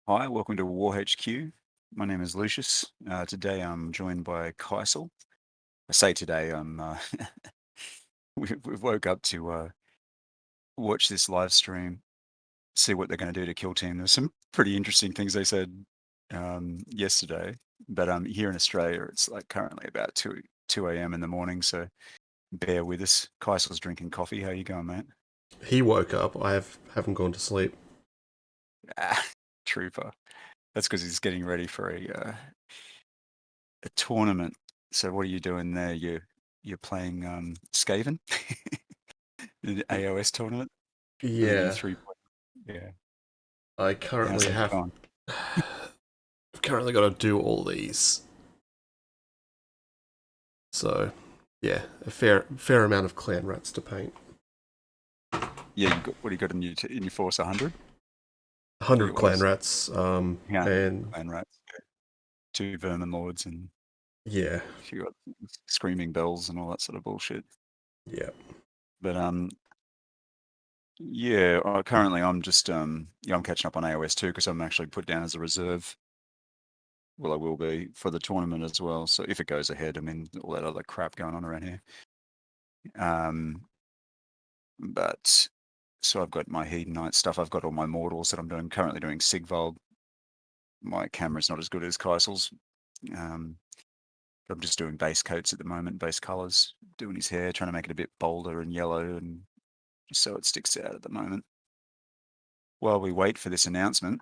Hi, welcome to War HQ. My name is Lucius. Today I'm joined by Kaisel. I say today we woke up to watch this live stream, see what they're going to do to Kill Team. There's some pretty interesting things they said yesterday, but here in Australia it's like currently about 2 a.m. in the morning, so bear with us. Kaisel's drinking coffee. How you going, mate? He woke up. Haven't gone to sleep. Ah, trooper. That's because he's getting ready for a tournament. So what are you doing there? You're playing Skaven, the AOS tournament for the new Yeah, 3. Yeah. I How's currently that have. going? I've currently got to do all these. So, yeah, a fair amount of clan rats to paint. Yeah, you got what do you got in your force? 100? 100 You clan always rats. yeah, And clan rats, yeah. 2 vermin lords, and yeah, a few other things, screaming bells and all that sort of bullshit. yeah, But yeah, currently I'm just yeah, I'm catching up on AOS too because I'm actually put down as a reserve. Well, I will be for the tournament as well. So if it goes ahead, I mean, all that other crap going on around here. Um, but so I've got my Hedonite stuff. I've got all my mortals that I'm doing currently doing Sigvald. My camera's not as good as Kaisel's. Um, I'm just doing base coats at the moment, base colors, doing his hair, trying to make it a bit bolder and yellow, and just so it sticks out at the moment. While we wait for this announcement,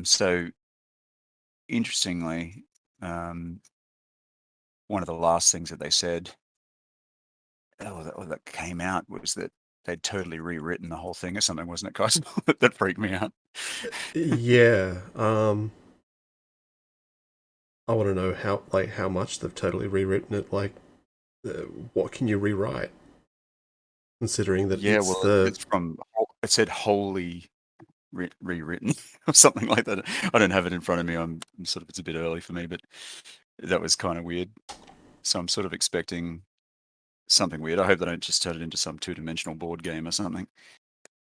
so interestingly, um, one of the last things that they said, that came out was that they'd totally rewritten the whole thing or something, wasn't it, Kaisel? That freaked me out. yeah. I want to know how much they've totally rewritten it. What can you rewrite? Considering that Yeah, it's well, the it's from it said wholly rewritten or something like that. I don't have it in front of me. I'm sort of it's a bit early for me, but that was kind of weird. So I'm sort of expecting something weird. I hope they don't just turn it into some two-dimensional board game or something.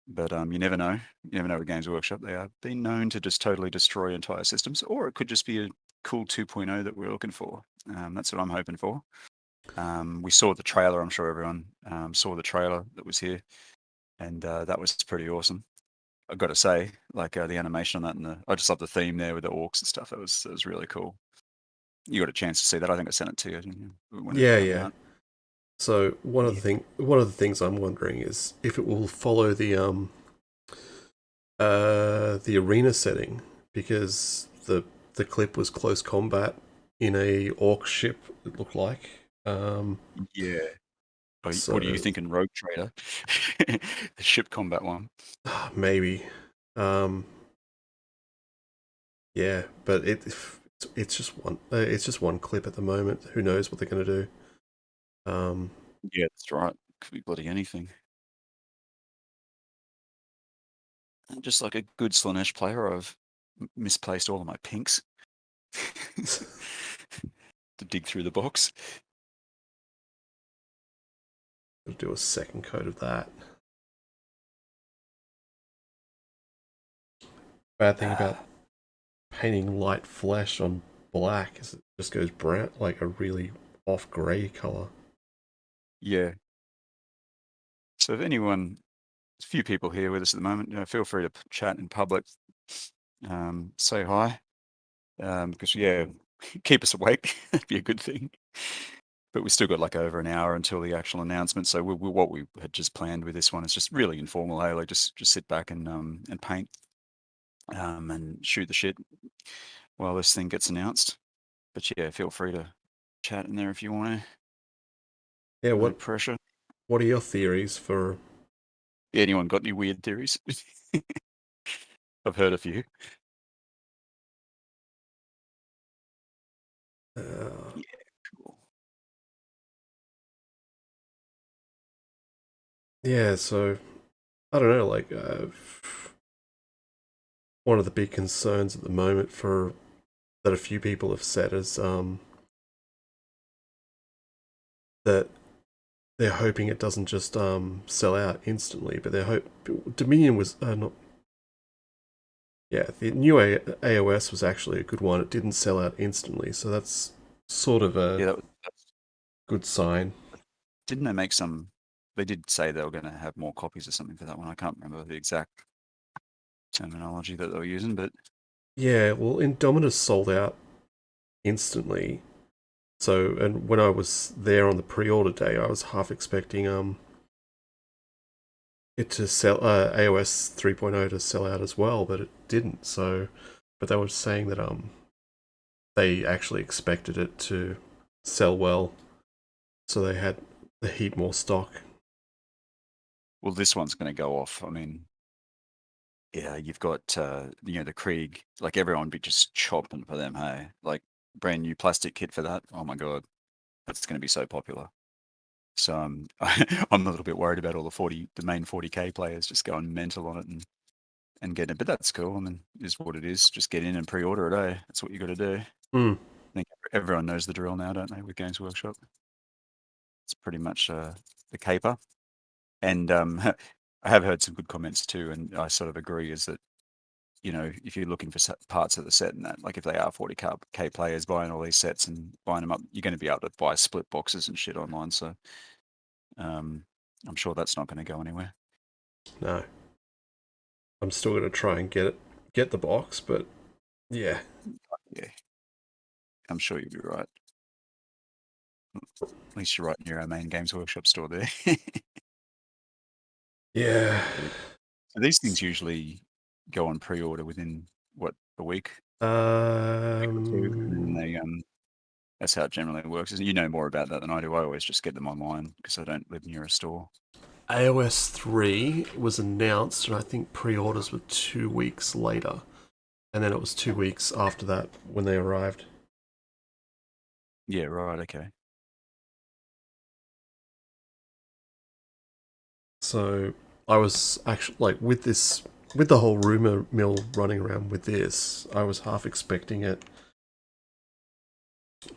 But you never know. You never know with Games Workshop. They are been known to just totally destroy entire systems, or it could just be a cool 2.0 that we're looking for. That's what I'm hoping for. We saw the trailer. I'm sure everyone saw the trailer that was here, and that was pretty awesome. I've got to say, like the animation on that, and I just love the theme there with the orcs and stuff. That was really cool. You got a chance to see that? I think I sent it to you, didn't you, when it yeah, came yeah. out. So Yeah. one of the things I'm wondering is if it will follow the arena setting, because the clip was close combat in a orc ship. It looked like. Yeah. What are you So thinking, Rogue Trader? The ship combat one. maybe, um, yeah, but it's just one clip at the moment. Who knows what they're going to do? Um, Yeah, that's right. Could be bloody anything. I'm just like a good Slanesh player, I've misplaced all of my pinks to dig through the box. I'll do a second coat of that. Bad thing about Ah, painting light flesh on black is it just goes brown, like a really off grey color. yeah. So if anyone, there's a few people here with us at the moment, feel free to chat in public. Say hi. Because yeah, keep us awake. That'd be a good thing. But we still got like over an hour until the actual announcement. So what we had just planned with this one is just really informal. Hey, like just sit back and paint and shoot the shit while this thing gets announced. But yeah, feel free to chat in there if you want to. Yeah, No pressure. what are your theories for? Anyone got any weird theories? I've heard a few. Uh, Yeah, cool. yeah, so I don't know, one of the big concerns at the moment for that a few people have said is that they're hoping it doesn't just sell out instantly, but they hope Dominion was not Yeah, the new AOS was actually a good one. It didn't sell out instantly, so that's sort of a Yeah, good sign. didn't they make some? They did say they were going to have more copies or something for that one. I can't remember the exact terminology that they were using, but Yeah, well, Indominus sold out instantly. So, and when I was there on the pre-order day, I was half expecting it to sell AOS 3.0 to sell out as well, but it didn't. So, but they were saying that they actually expected it to sell well, so they had the heat more stock. well, this one's going to go off. I mean, yeah, you've got the Krieg. Like everyone be just chopping for them. Hey, like brand new plastic kit for that. Oh my god, that's going to be so popular. So I'm a little bit worried about all the main 40k players just going mental on it and getting it. But that's cool. I mean, it is what it is. Just get in and pre-order it. Eh? That's what you got to do. I Mm. think everyone knows the drill now, don't they? With Games Workshop, it's pretty much the caper. And I have heard some good comments too, and I sort of agree. Is that if you're looking for parts of the set and that, like if they are 40k players buying all these sets and buying them up, you're going to be able to buy split boxes and shit online. So I'm sure that's not going to go anywhere. No, I'm still gonna try and get the box, but yeah, Yeah, I'm sure you'll be right. At least you're right near our main Games Workshop store there. yeah. So these things usually go on pre-order within what, a week or two, and then Um, they that's how it generally works. You know more about that than I do. I always just get them online because I don't live near a store. AOS 3 was announced, and I think pre-orders were 2 weeks later, and then it was 2 weeks after that when they arrived. Yeah, right. Okay. So I was actually like with the whole rumor mill running around with this, I was half expecting it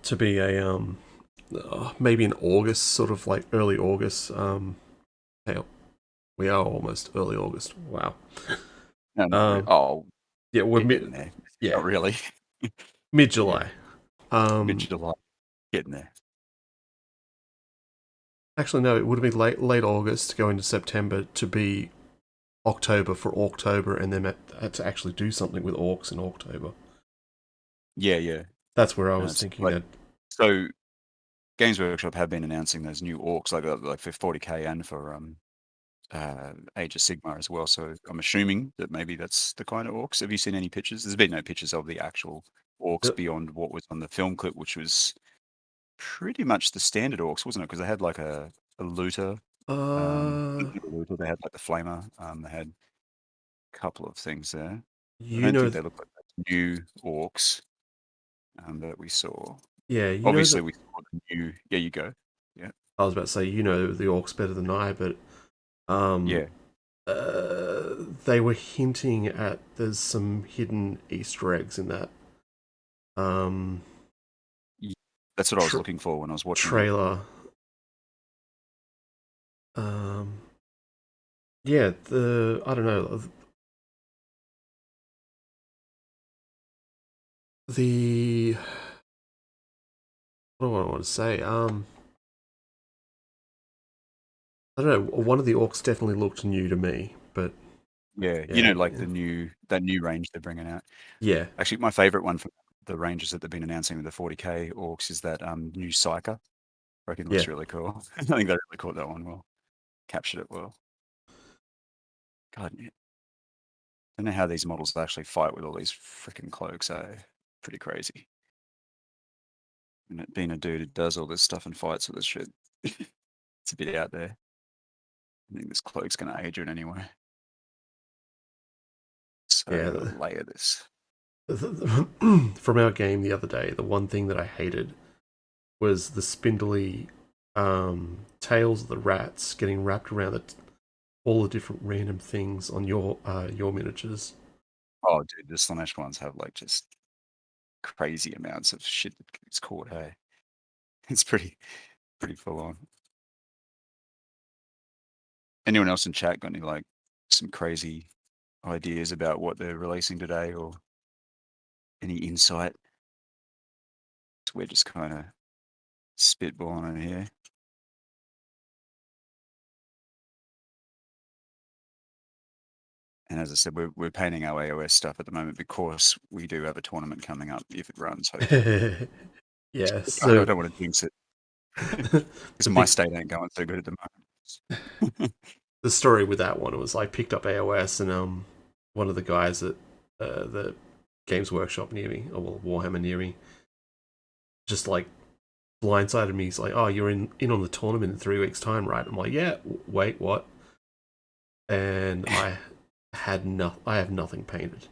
to be a maybe in August, sort of like early August. Hey, we are almost early August. Wow. No, not really. Um, Oh, yeah, we're getting there. yeah Not really. mid Yeah, July. mid July. Getting there. Actually, no, it would have been late August, go into September to be October for October, and then had to actually do something with orcs in October. Yeah, yeah. That's where I No, was it's thinking like that. so. Games Workshop have been announcing those new orcs, like for 40k and for Age of Sigmar as well. So I'm assuming that maybe that's the kind of orcs. Have you seen any pictures? There's been no pictures of the actual orcs beyond what was on the film clip, which was pretty much the standard orcs, wasn't it? Because they had like a looter. Uh, Not a looter, they had like the flamer. They had a couple of things there. I you don't know, think they look like the new orcs that we saw. yeah, you know Obviously, that. we saw the new. Yeah, you go. Yeah, I was about to say, you know the orcs better than I, but um, yeah. they were hinting at there's some hidden Easter eggs in that um Ye That's what I was tr- looking for when I was watching it. trailer. Um, yeah, the I don't know the what do I want to say? I don't know. One of the orcs definitely looked new to me, but Yeah, yeah, like that new range they're bringing out. yeah, Actually, my favorite one from the ranges that they've been announcing with the 40k orcs is that new Psyker. I reckon it yeah. looks really cool. I think they really caught that one well, captured it well. God, yeah. Don't know how these models actually fight with all these freaking cloaks. Pretty crazy. And it being a dude who does all this stuff and fights with this shit, it's a bit out there. I think this cloak's gonna age it anyway. So Yeah, I've got to layer this. from our game the other day, the one thing that I hated was the spindly tails of the rats getting wrapped around all the different random things on your miniatures. Oh, dude, the Slanesh ones have like just crazy amounts of shit that gets caught. Hey, it's pretty full on. Anyone else in chat got any like some crazy ideas about what they're releasing today or any insight. So we're just kind of spitballing in here. And as I said, we're painting our AOS stuff at the moment because we do have a tournament coming up if it runs, hopefully. Yeah, I so don't want to jinx it because the my big state ain't going so good at the moment. the story with that one was I picked up AOS and one of the guys at the Games Workshop near me, or well, Warhammer near me, just like blindsided me. He's like, "Oh, you're in on the tournament in 3 weeks' time, right?" I'm like, "Yeah." Wait, what? And I have nothing painted,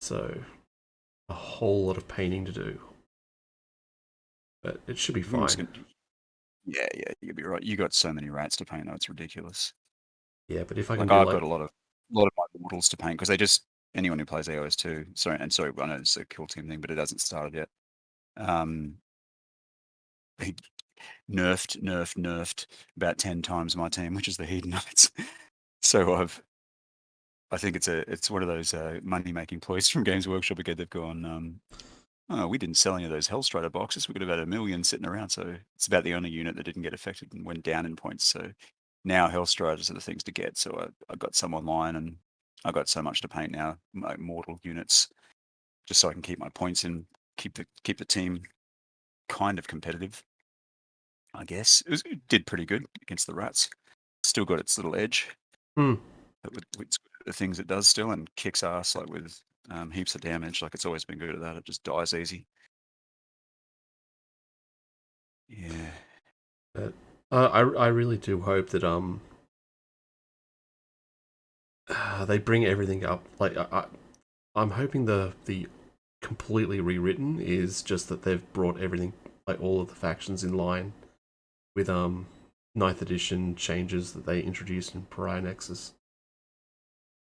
so a whole lot of painting to do, but it should be I'm just fine. gonna, yeah, you'll be right. You got so many rats to paint, though, it's ridiculous. Yeah, but if I can Like do I've like got a lot of my mortals to paint because they just anyone who plays AOS 2. Sorry, I know it's a kill team thing, but it hasn't started yet. Um, he nerfed about 10 times my team, which is the Hedon Knights. So I think it's one of those money making ploys from Games Workshop again. They've gone, oh, we didn't sell any of those Hellstrider boxes. We've got about 1 million sitting around. So it's about the only unit that didn't get affected and went down in points. So now Hellstriders are the things to get. So I got some online and I got so much to paint now, my mortal units, just so I can keep my points and keep the team kind of competitive. I guess it did pretty good against the rats. Still got its little edge. hmm, With the things it does still and kicks ass like with heaps of damage. Like it's always been good at that. It just dies easy. Yeah. but I really do hope that they bring everything up. Like I'm hoping the completely rewritten is just that they've brought everything, like all of the factions, in line with ninth edition changes that they introduced in Pariah Nexus.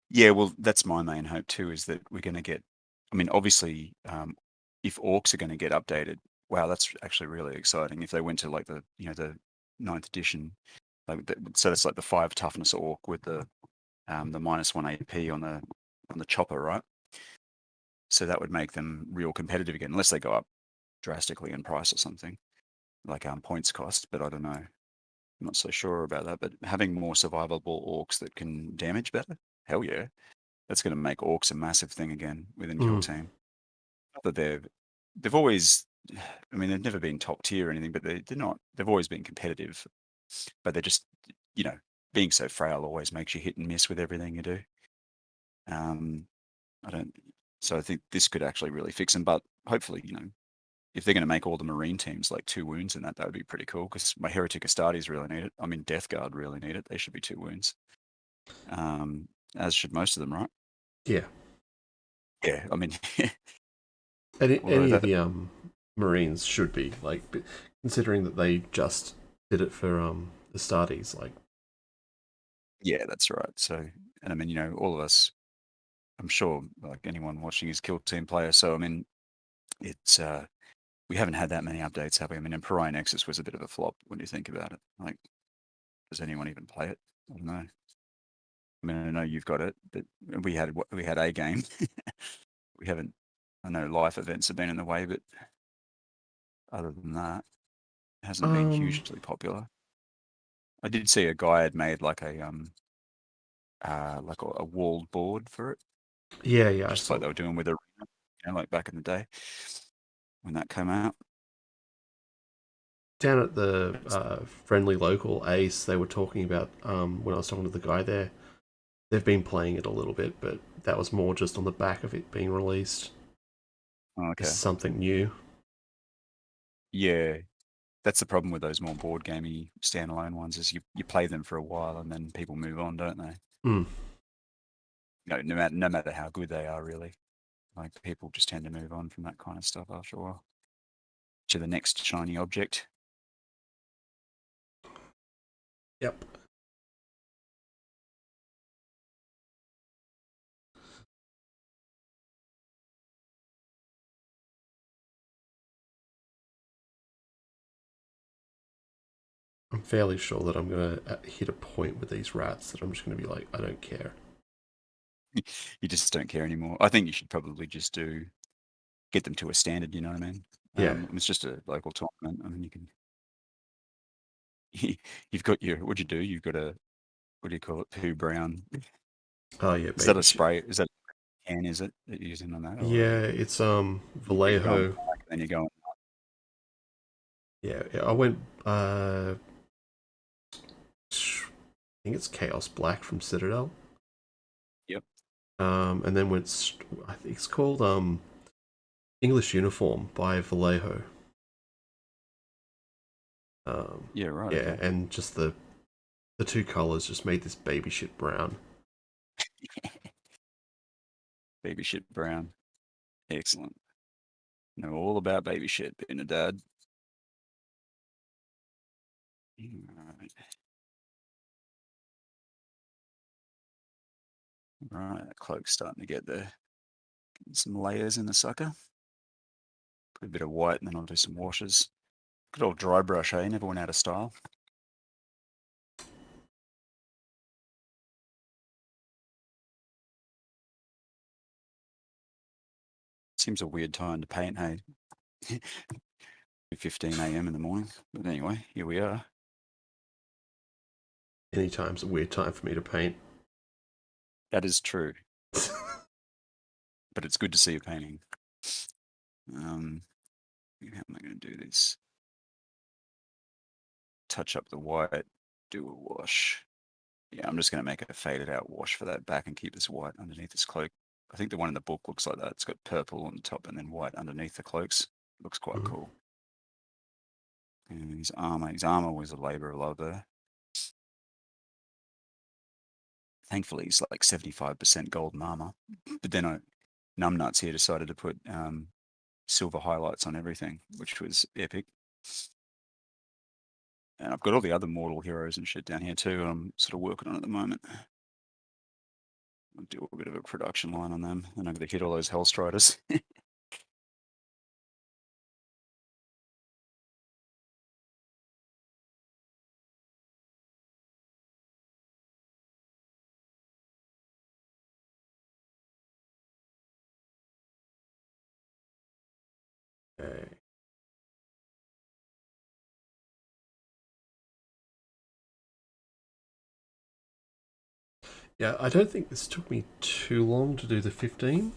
Yeah, well, that's my main hope too, is that we're going to get. I mean, obviously, if orcs are going to get updated, wow, that's actually really exciting. If they went to like the ninth edition, so that's like the 5 toughness orc with the -1 AP on the chopper, right? So that would make them real competitive again, unless they go up drastically in price or something, like points cost. But I don't know. I'm not so sure about that. But having more survivable orcs that can damage better, hell yeah. That's going to make orcs a massive thing again within Kill Mm. Team. Not that they've always, I mean, they've never been top tier or anything, but they're not. They've always been competitive, but they're just, you know, being so frail always makes you hit and miss with everything you do. I don't. So I think this could actually really fix them. But hopefully, if they're going to make all the Marine teams like 2 wounds and that would be pretty cool because my Heretic Astartes really need it. I mean, Death Guard really need it. They should be 2 wounds, as should most of them, right? Yeah, Yeah, I mean, although any of that, the Marines should be like, considering that they just did it for the Astartes. Like, yeah, that's right. So, and I mean, all of us, I'm sure, like anyone watching is Kill Team player. So, I mean, it's we haven't had that many updates, have we? I mean, and Pariah Nexus was a bit of a flop when you think about it. Like, does anyone even play it? I don't know. I mean, I know you've got it, but we had a game. We haven't. I know life events have been in the way, but other than that, it hasn't been um, hugely popular. I did see a guy had made like a walled board for it, yeah, I just like saw they were doing with Arena, like back in the day when that came out. down at the It's- friendly local Ace. They were talking about when I was talking to the guy there. They've been playing it a little bit, but that was more just on the back of it being released oh, as okay. something new. Yeah, that's the problem with those more board gamey standalone ones is you play them for a while and then people move on, don't they? Mm. No matter how good they are, really. Like people just tend to move on from that kind of stuff after a while to the next shiny object. Yep. I'm fairly sure that I'm gonna hit a point with these rats that I'm just gonna be like, I don't care. You just don't care anymore. I think you should probably just get them to a standard. You know what I mean? Yeah. It's just a local tournament. I mean, you can. You've got your. What'd you do? You've got a. What do you call it? Poo brown. Oh yeah, Is that baby a shit. spray? Is that a can? Is it that you're using on that, or Yeah, it's you're going Vallejo. black, then you're going? Yeah, I went. I think it's Chaos Black from Citadel. Yep. And then I think it's called English Uniform by Vallejo. Yeah. Right. Yeah, Okay. and just the two colors just made this baby shit brown. Baby shit brown. Excellent. Know all about baby shit being a dad. Right. Right. That cloak's starting to get there. Some layers in the sucker. Put a bit of white and then I'll do some washes. Good old dry brush, eh? Never went out of style. Seems a weird time to paint, hey? 15 a.m. in the morning. But anyway, here we are. Anytime's a weird time for me to paint. That is true. But it's good to see you painting. How am I going to do this? Touch up the white, do a wash. Yeah, I'm just going to make a faded out wash for that back and keep this white underneath this cloak. I think the one in the book looks like that. It's got purple on the top and then white underneath the cloaks. Looks quite Mhm. cool. And his armor was a labor of love there. Thankfully, he's like 75% golden armor. But then numbnuts here decided to put silver highlights on everything, which was epic. And I've got all the other mortal heroes and shit down here too. I'm sort of working on at the moment. I'll do a bit of a production line on them, and I'm going to hit all those Hellstriders. Okay. Yeah, I don't think this took me too long to do the 15.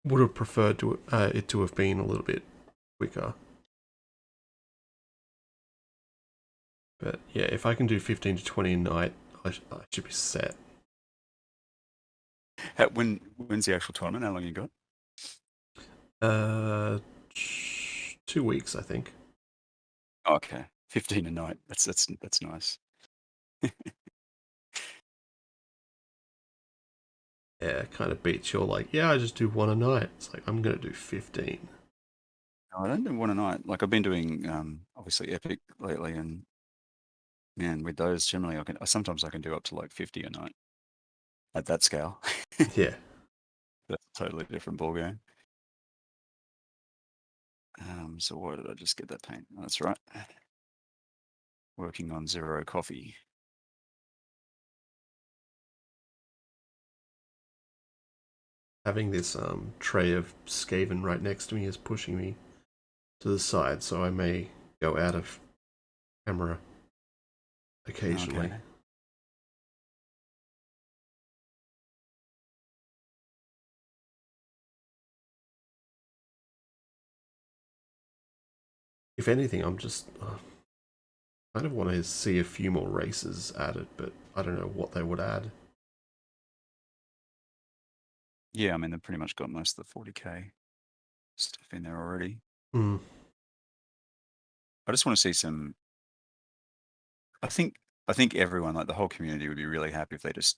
Would have preferred it to have been a little bit quicker. But yeah, if I can do 15 to 20 a night, I should be set. When's the actual tournament? How long you got? Uh, 2 weeks, I think. Okay, 15 a night. That's nice. Yeah, it kind of beats your like, yeah, I just do one a night. It's like, I'm going to do 15. No, I don't do one a night. Like I've been doing obviously Epic lately, and man, with those generally sometimes I can do up to like 50 a night at that scale. Yeah. That's a totally different ballgame. So why did I just get that paint? Oh, that's right. Working on zero coffee. Having this tray of Skaven right next to me is pushing me to the side, so I may go out of camera occasionally. Okay. If anything, I'm just kind of want to see a few more races added, but I don't know what they would add. Yeah, I mean they've pretty much got most of the 40k stuff in there already. Mm. I just want to see some. I think I think everyone, like the whole community, would be really happy if they just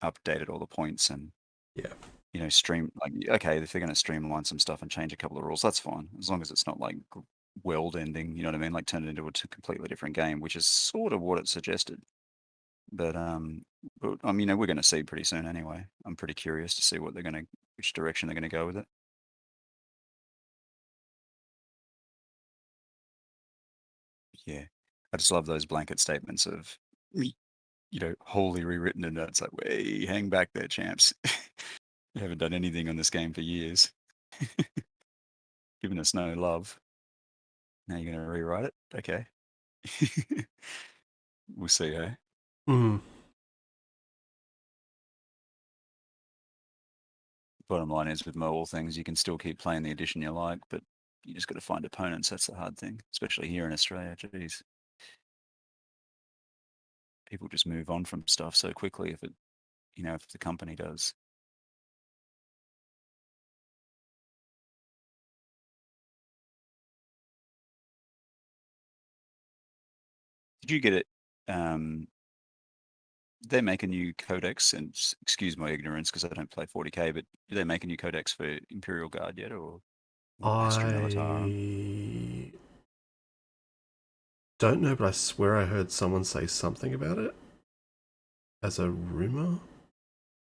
updated all the points and Yeah. stream like okay, if they're going to streamline some stuff and change a couple of rules, that's fine as long as it's not like world ending. You know what I mean? Like turn it into a completely different game, which is sort of what it suggested. But I mean, we're going to see pretty soon anyway. I'm pretty curious to see which direction they're going to go with it. Yeah, I just love those blanket statements of wholly rewritten, and it's like, way hang back there, champs. You haven't done anything on this game for years. Given us no love. Now you're going to rewrite it? Okay. We'll see, hey? Mm. Bottom line is, with all things, you can still keep playing the edition you like, but you just got to find opponents. That's the hard thing, especially here in Australia. Jeez. People just move on from stuff so quickly if the company does. Did you get it? They make a new codex, and excuse my ignorance because I don't play 40k, but do they make a new codex for Imperial Guard yet, or Astra Militarum? I don't know, but I swear I heard someone say something about it as a rumor.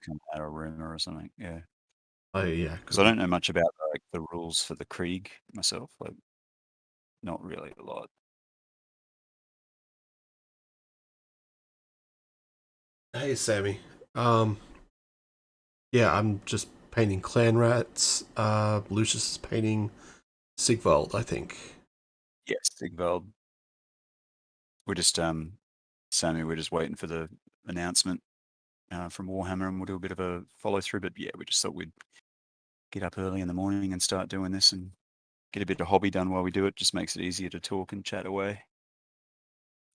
Come out a rumor or something, yeah. Oh yeah, Because I don't know much about the rules for the Krieg myself, like not really a lot. Hey Sammy. Yeah, I'm just painting clan rats. Lucius is painting Sigvald, I think. Yes, Sigvald. We're just Sammy, we're just waiting for the announcement from Warhammer, and we'll do a bit of a follow through. But yeah, we just thought we'd get up early in the morning and start doing this and get a bit of hobby done while we do it. Just makes it easier to talk and chat away.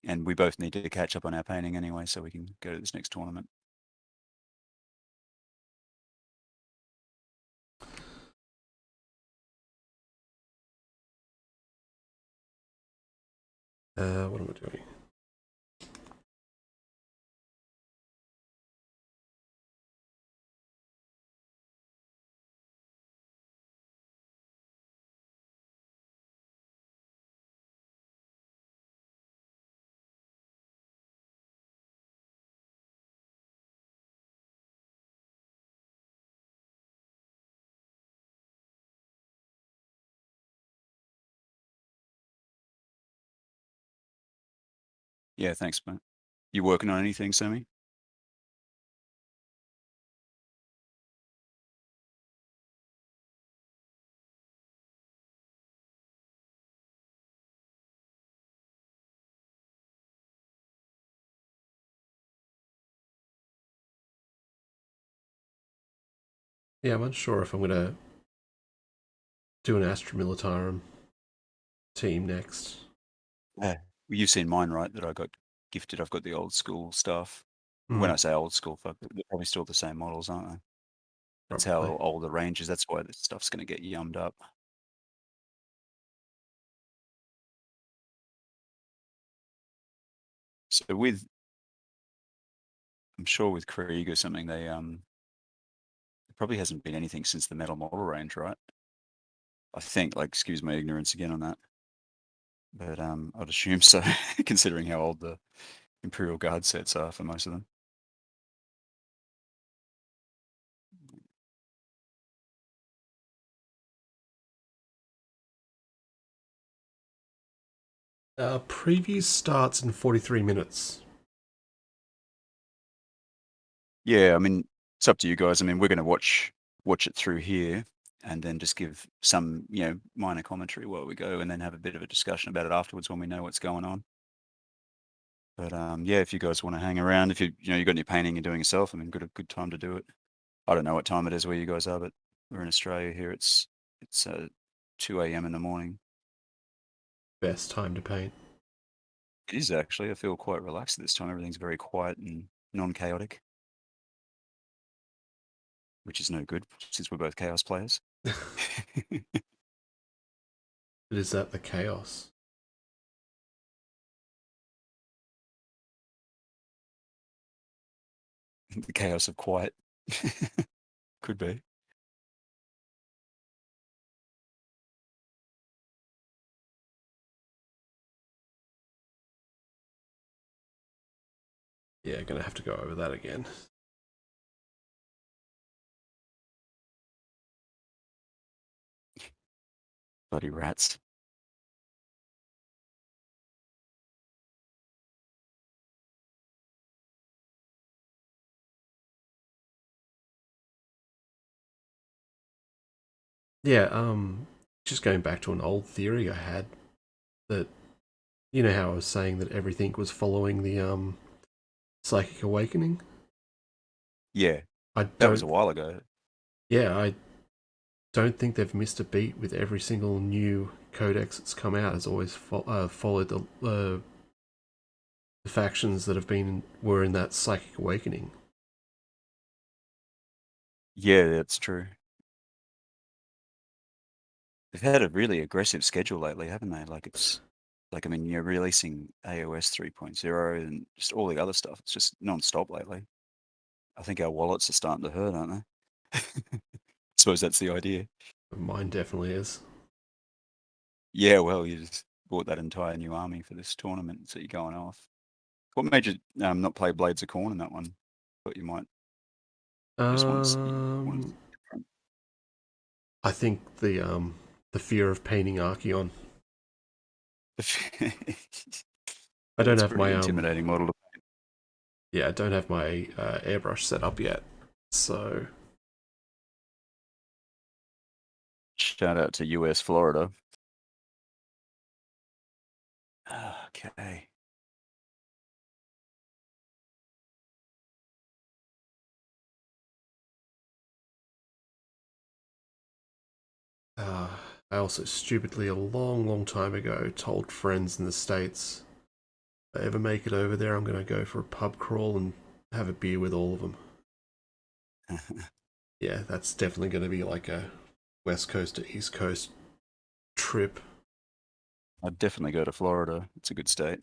And we both need to catch up on our painting anyway, so we can go to this next tournament. What am I doing? Yeah, thanks, mate. You working on anything, Sammy? Yeah, I'm unsure if I'm gonna do an Astra Militarum team next. Yeah. Well, you've seen mine, right? That I got gifted. I've got the old school stuff. When Mm, I say old school, fuck, they're probably still the same models, aren't they? That's how probably. old the range is. That's why this stuff's going to get yummed up. So I'm sure with Krieg or something, there probably hasn't been anything since the metal model range, right? I think, like, excuse my ignorance again on that, but I'd assume so, considering how old the Imperial Guard sets are for most of them. Preview starts in 43 minutes. Yeah, I mean, it's up to you guys. I mean, we're going to watch it through here, and then just give some, minor commentary while we go, and then have a bit of a discussion about it afterwards when we know what's going on. But yeah, if you guys want to hang around, if you got any painting you're doing yourself, I mean, good time to do it. I don't know what time it is where you guys are, but we're in Australia here. It's 2 a.m. in the morning. Best time to paint. It is actually. I feel quite relaxed at this time. Everything's very quiet and non-chaotic, which is no good since we're both chaos players. Is that the chaos? The chaos of quiet. Could be. Yeah, gonna have to go over that again. Bloody rats. Yeah, just going back to an old theory I had that you know how I was saying that everything was following the psychic awakening? Yeah, I that was a don't while ago. yeah, I don't think they've missed a beat with every single new codex that's come out has always followed the factions that were in that psychic awakening. Yeah, that's true. They've had a really aggressive schedule lately, haven't they? Like it's like I mean, you're releasing AOS 3.0 and just all the other stuff. It's just non-stop lately. I think our wallets are starting to hurt, aren't they? Suppose that's the idea. Mine definitely is. Yeah, well, you just bought that entire new army for this tournament, so you're going off. What made you not play Blades of Corn in that one? Thought you might just want to see. Um, I think the fear of painting Archeon. I don't It's a have pretty my intimidating model. yeah, I don't have my airbrush set up yet, so Shout out to US Florida. Okay. I also stupidly a long time ago told friends in the States, if I ever make it over there, I'm going to go for a pub crawl and have a beer with all of them. Yeah, that's definitely going to be like a West Coast to East Coast trip. I'd definitely go to Florida. It's a good state.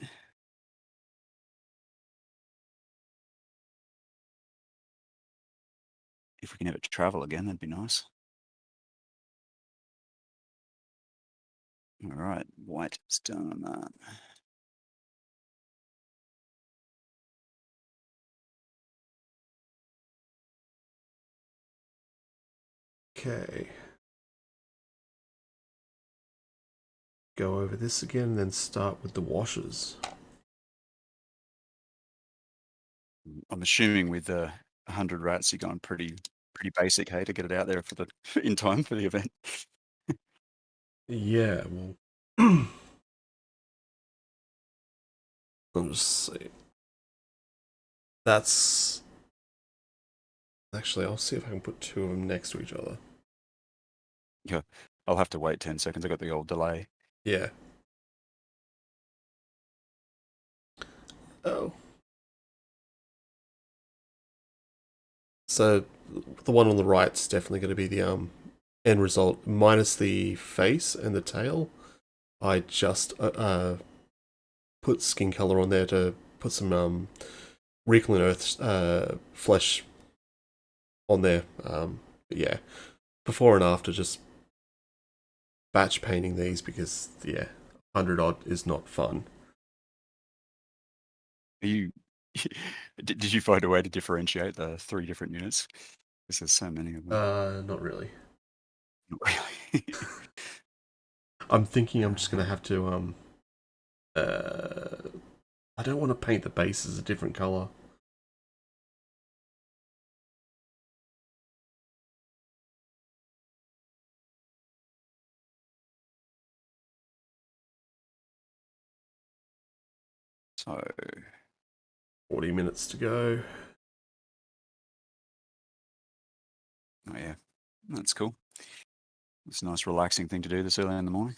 If we can ever travel again, that'd be nice. All right, white is done on that. Okay. Go over this again and then start with the washes. I'm assuming with 100 rats, you're going pretty basic, hey, to get it out there for the in time for the event. Yeah, well, I'll just see. That's actually, I'll see if I can put two of them next to each other. Yeah, I'll have to wait 10 seconds. I got the old delay. Yeah. Oh. So the one on the right's definitely going to be the end result, minus the face and the tail. I just put skin color on there to put some Reclin Earth flesh on there. Yeah, before and after, just batch painting these because 100 odd is not fun. Are you did you find a way to differentiate the 3 different units? Because there's so many of them. Not really. Not really. I'm thinking I'm just gonna have to I don't want to paint the bases a different color. So 40 minutes to go. oh yeah, that's cool. It's a nice relaxing thing to do this early in the morning.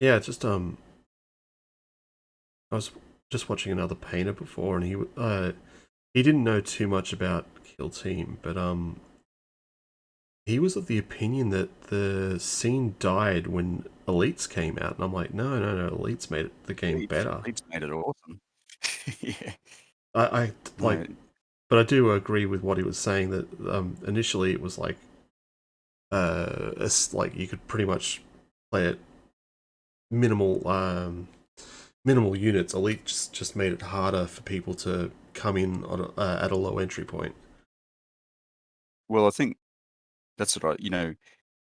Yeah, just I was just watching another painter before, and he didn't know too much about Kill Team, but he was of the opinion that the scene died when Elites came out, and I'm like, no, Elites made the game better. Leeds made it awesome. Yeah. I like, No, but I do agree with what he was saying that initially it was like, it's like you could pretty much play it minimal units. Elite just made it harder for people to come in on at a low entry point. well, I think that's what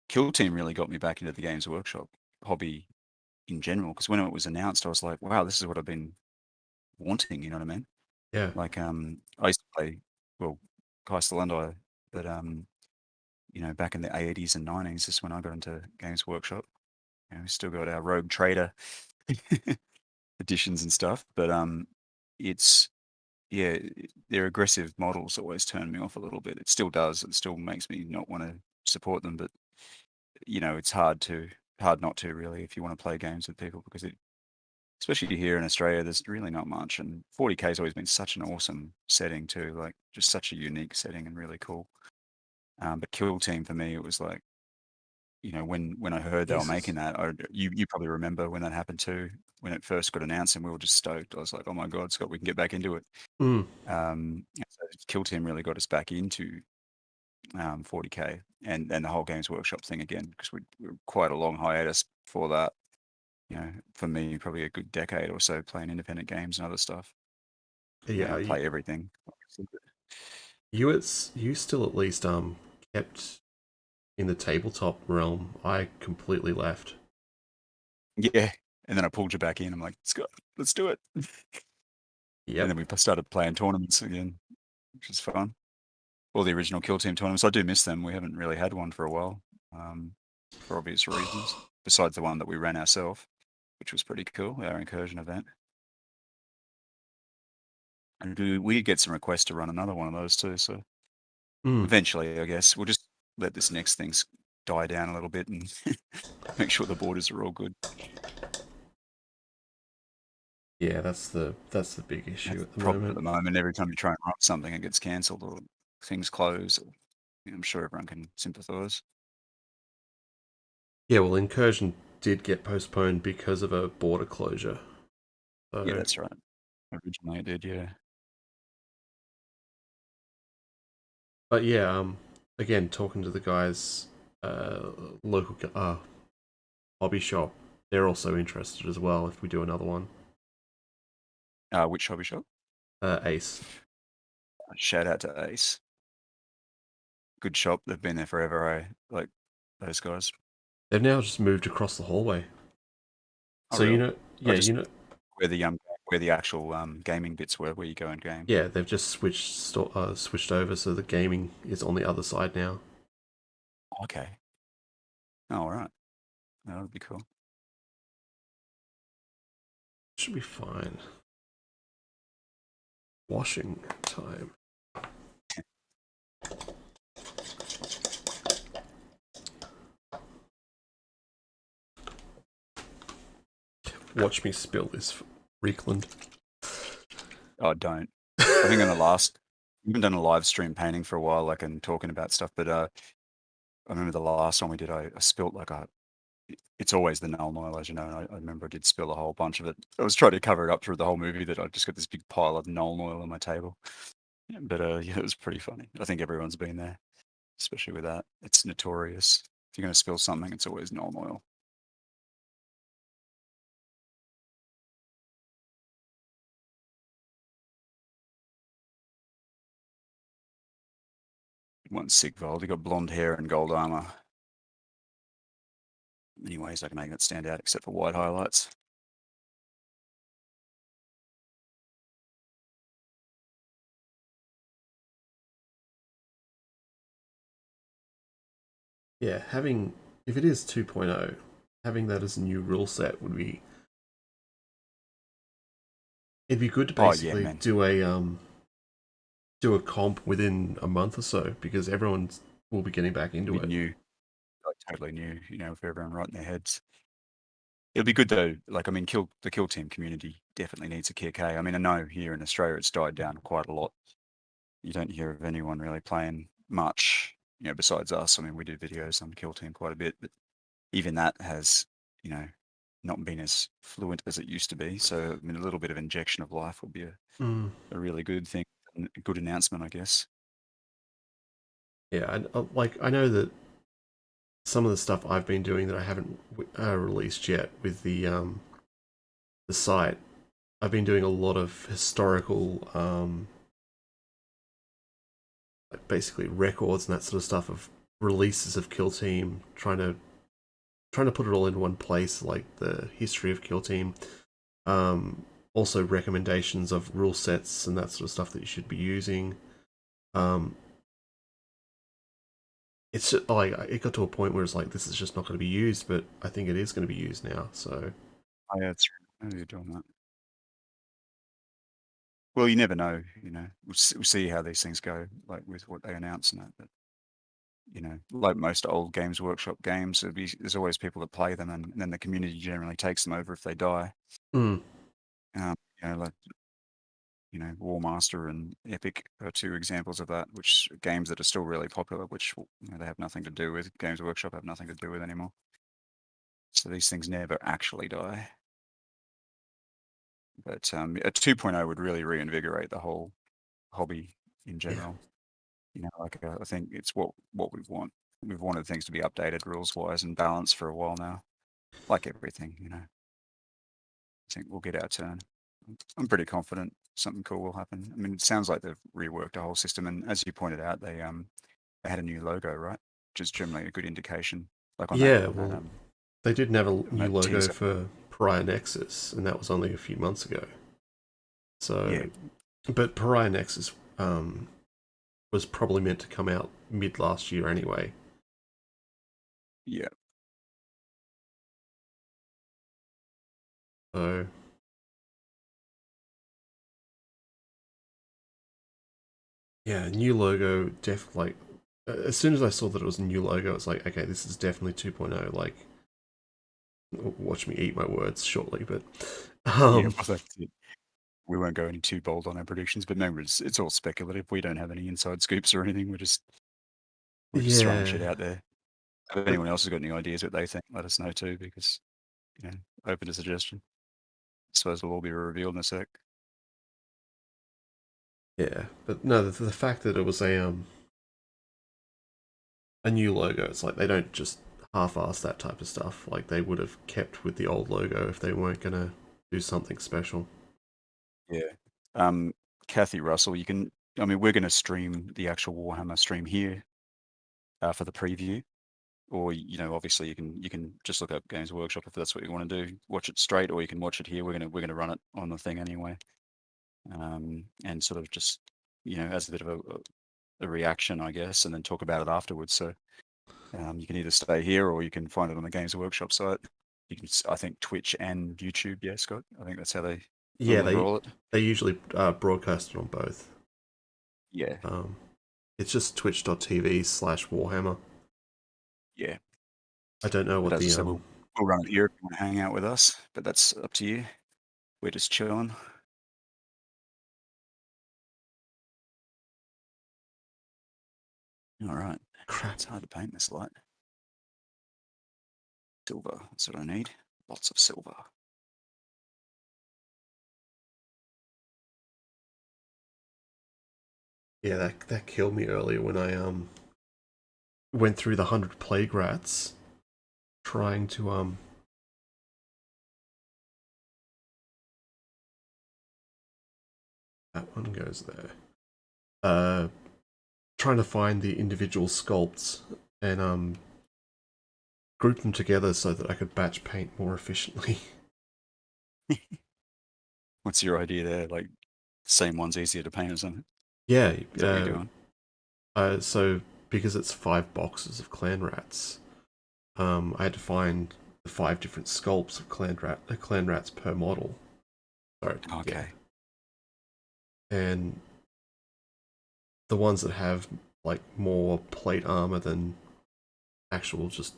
Kill Team really got me back into the Games Workshop hobby in general. Because when it was announced, I was like, wow, this is what I've been wanting. You know what I mean? Yeah. Like I used to play well Castellandi, but back in the 80s and 90s is when I got into Games Workshop. We still got our Rogue Trader editions and stuff, but it's yeah, their aggressive models always turn me off a little bit. It still does. It still makes me not want to support them, but it's hard not to really if you want to play games with people because especially here in Australia, there's really not much. And 40K has always been such an awesome setting too, like just such a unique setting and really cool. But Kill Team for me, it was like, when I heard they were Jesus. making that, you probably remember when that happened too, when it first got announced, and we were just stoked. I was like, oh my God, Scott, we can get back into it. Mm. So Kill Team really got us back into 40K and the whole Games Workshop thing again, because we were quite a long hiatus before that. For me, probably a good decade or so playing independent games and other stuff. Yeah. I play everything. You still at least kept in the tabletop realm. I completely left. Yeah. And then I pulled you back in. I'm like, Scott, let's do it. And Yep. then we started playing tournaments again, which is fun. All the original Kill Team tournaments. I do miss them. We haven't really had one for a while, for obvious reasons, besides the one that we ran ourselves, which was pretty cool, our incursion event. And we get some requests to run another one of those too. So Mm. eventually, I guess, we'll just let this next thing die down a little bit and make sure the borders are all good. Yeah, that's the big issue That's at the the problem at moment. the moment. Every time you try and run something, it gets cancelled or things close. Or, I'm sure everyone can sympathise. Yeah, well, Incursion did get postponed because of a border closure. Yeah, So, that's right. Originally it did, yeah. but yeah, again, talking to the guys, uh, local hobby shop, they're also interested as well if we do another one. Which hobby shop? Ace. Shout out to Ace. Good shop. They've been there forever, like those guys. They've now just moved across the hallway. Oh, So really? I yeah, just where the actual gaming bits were, where you go and game. yeah, they've just switched over, so the gaming is on the other side now. Okay. Oh, all right. That would be cool. Should be fine. Washing time. Watch me spill this, Reekland. Oh, don't. I think we haven't done a live stream painting for a while, like and talking about stuff. But I remember the last one we did, I spilt like it's always the null oil, as you know. And I remember I did spill a whole bunch of it. I was trying to cover it up through the whole movie that I just got this big pile of null oil on my table. Yeah, but yeah, it was pretty funny. I think everyone's been there, especially with that. It's notorious. If you're going to spill something, it's always null oil. One Sigvald, he got blonde hair and gold armor. Many ways I can make that stand out, except for white highlights. Yeah, if it is 2.0, having that as a new rule set would be it'd be good to Oh yeah, basically man. do a comp within a month or so because everyone will be getting back into Be it. new, like totally new. For everyone right in their heads. It'll be good though. Like I mean, the kill team community definitely needs a kick. Hey, I mean, I know here in Australia it's died down quite a lot. You don't hear of anyone really playing much, besides us. I mean, we do videos on kill team quite a bit, but even that has, you know, not been as fluent as it used to be. So I mean, a little bit of injection of life would be Mm. a really good thing, a good announcement, I guess. Yeah, I know that some of the stuff I've been doing that I haven't released yet with the site. I've been doing a lot of historical, like basically records and that sort of stuff of releases of Kill Team, trying to put it all in one place, like the history of Kill Team, also recommendations of rule sets and that sort of stuff that you should be using. Um, it's just, like it got to a point where it's like this is just not going to be used, but I think it is going to be used now. So Oh, yeah, that's right. I know you're doing that. Well, you never know. We'll see how these things go, like with what they announce and that. But like most old Games Workshop games, there's always people that play them, and then the community generally takes them over if they die. mm, Like War Master and Epic are two examples of that, which are games that are still really popular, which they have nothing to do with. Games Workshop have nothing to do with anymore. So these things never actually die. But a 2.0 would really reinvigorate the whole hobby in yeah, general. I think it's what we want. We've wanted things to be updated rules wise and balanced for a while now. Like everything. I think we'll get our turn. I'm pretty confident something cool will happen. I mean, it sounds like they've reworked a whole system, and as you pointed out, they had a new logo, right? Which is generally a good indication. Like on that yeah. on that Well, they didn't have a on new that logo teaser. for Pariah Nexus, and that was only a few months ago. Yeah, So, but Pariah Nexus was probably meant to come out mid last year anyway. yeah, So yeah, new logo. Like as soon as I saw that it was a new logo, it's like okay, this is definitely 2.0. Like watch me eat my words shortly, but yeah. um, Well, that's it. We won't go any too bold on our predictions, but remember, it's all speculative. We don't have any inside scoops or anything. We're just throwing yeah, shit out there. If but anyone else has got any ideas what they think, let us know too, because open to suggestion. I suppose will all be revealed in a sec. yeah, but no, the fact that it was a new logo, it's like they don't just half-ass that type of stuff. Like they would have kept with the old logo if they weren't gonna do something special. Yeah. Um, Kathy Russell, you can. I mean, we're going to stream the actual Warhammer stream here for the preview, or obviously you can just look up Games Workshop if that's what you want to do. Watch it straight, or you can watch it here. We're gonna run it on the thing anyway, and sort of just as a bit of a reaction, I guess, and then talk about it afterwards. So you can either stay here or you can find it on the Games Workshop site. You can, I think, Twitch and YouTube. Yeah, Scott. I think that's how they Yeah, normally roll it. they usually broadcast it on both. Yeah, Um, it's just twitch.tv/Warhammer. yeah. I don't know But what as I the said, we'll run it here if you want to hang out with us. But that's up to you. We're just chilling. All right. crap. It's hard to paint this light. Silver. That's what I need. Lots of silver. Yeah, that killed me earlier when I went through the 100 plague rats trying to that one goes there. Uh, trying to find the individual sculpts and group them together so that I could batch paint more efficiently. What's your idea there? Like, same one's easier to paint or something? Yeah, Is that what you're doing? so because it's 5 boxes of clan rats, I had to find the 5 different sculpts of clan rats per model. Sorry, yeah, Okay. and the ones that have like more plate armor than actual just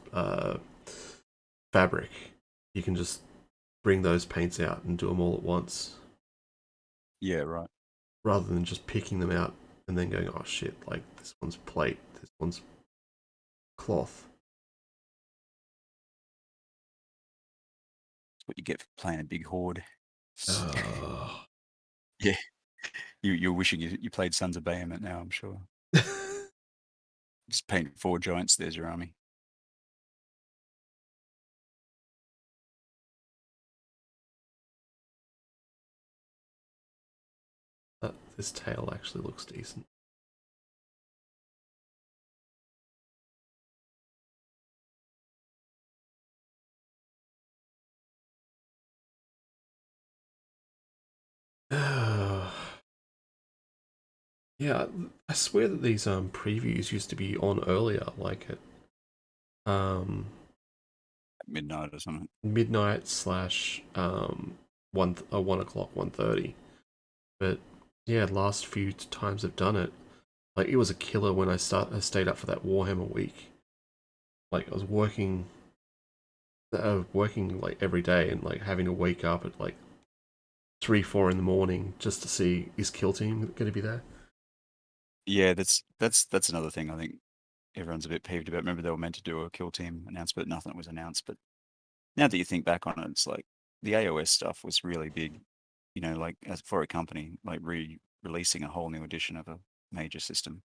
fabric, you can just bring those paints out and do them all at once, Yeah, right. rather than just picking them out and then going, oh shit, like this one's plate, this one's cloth. That's what you get for playing a big horde. Oh. Yeah. You're wishing you played Sons of Bahamut now, I'm sure. Just paint 4 giants, there's your army. This tail actually looks decent. Yeah, I swear that these previews used to be on earlier, like at um Midnight or something. midnight slash 1 o'clock 1:30. But yeah, last few times I've done it, like it was a killer when I stayed up for that Warhammer week. Like I was working like every day and like having to wake up at like 3 4 in the morning just to see is Kill Team going to be there. Yeah, that's another thing I think everyone's a bit peeved about. Remember they were meant to do a kill team announcement, but nothing was announced. But now that you think back on it, it's like the AOS stuff was really big. You know, like as for a company, like releasing a whole new edition of a major system.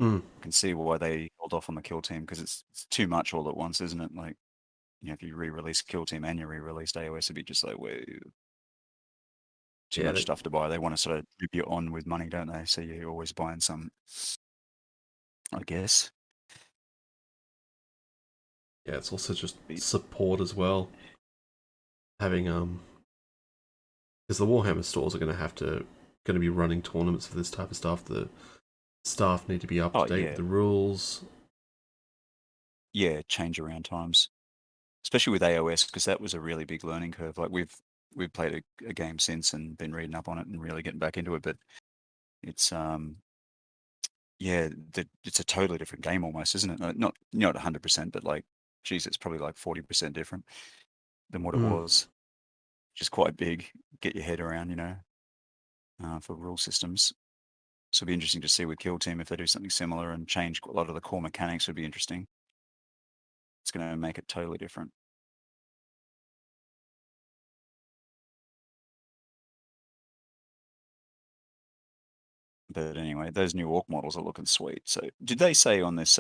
Mm. I can see why they hold off on the kill team because it's too much all at once, isn't it? Like, you know, if you re-release kill team and you re-released AOS, it'd be just like, whoa, too Yeah, much stuff to buy. They want to sort of drip you on with money, don't they? So you're always buying some, I guess. yeah, it's also just But support as well. Having because the Warhammer stores are going to be running tournaments for this type of stuff. The staff need to be up to oh date with yeah, the rules. yeah, change around times, especially with AOS because that was a really big learning curve. Like we've played a game since and been reading up on it and really getting back into it, but it's yeah, it's a totally different game almost, isn't it? Not 100%, but like, geez, it's probably like 40% different than what it Mm. was, which is quite big. Get your head around, you know, for rule systems. So it'll be interesting to see with Kill Team if they do something similar and change a lot of the core mechanics. Would be interesting. It's going to make it totally different. But anyway, those new orc models are looking sweet. So did they say on this?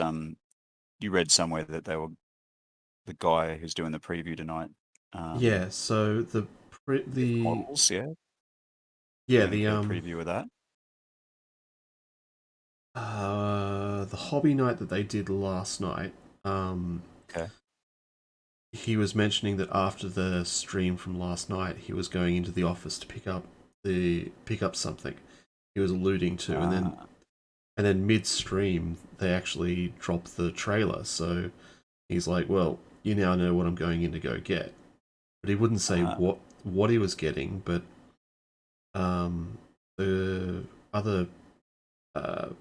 You read somewhere that they were the guy who's doing the preview tonight. Yeah, Um, so with the the models, yeah, yeah going to get a preview of that. the hobby night that they did last night. Um, Okay. he was mentioning that after the stream from last night, he was going into the office to pick up something. He was alluding to, Uh, and then midstream they actually dropped the trailer. So he's like, "Well, you now know what I'm going in to go get." But he wouldn't say uh, what he was getting. But the other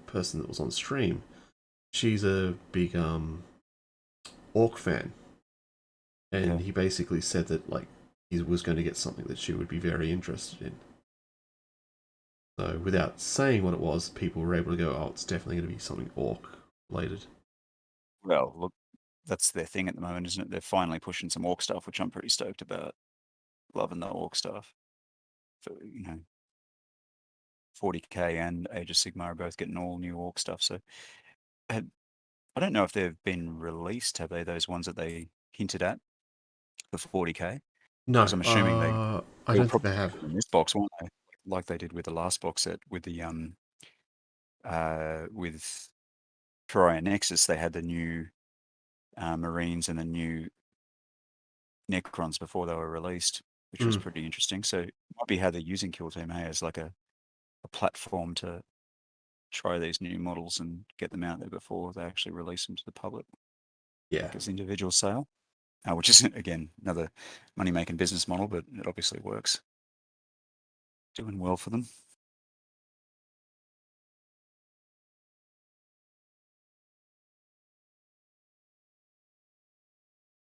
person that was on stream, she's a big orc fan, and yeah. he basically said that like he was going to get something that she would be very interested in. So without saying what it was, people were able to go, "Oh, it's definitely going to be something orc related." Well, look, that's their thing at the moment, isn't it? They're finally pushing some orc stuff, which I'm pretty stoked about. Loving the orc stuff. For, you know, 40K and Age of Sigmar are both getting all new orc stuff. So had, I don't know if they've been released. Have they? Those ones that they hinted at for 40K? No, Because I'm assuming I they will don't think probably they have. do it in this box, won't they? Like they did with the last box set with the with Pariah Nexus, they had the new Marines and the new Necrons before they were released, which was Mm, pretty interesting. So it might be how they're using Kill Team A as like a platform to try these new models and get them out there before they actually release them to the public, yeah, like as individual sale, which is again another money making business model, but it obviously works. Doing well for them.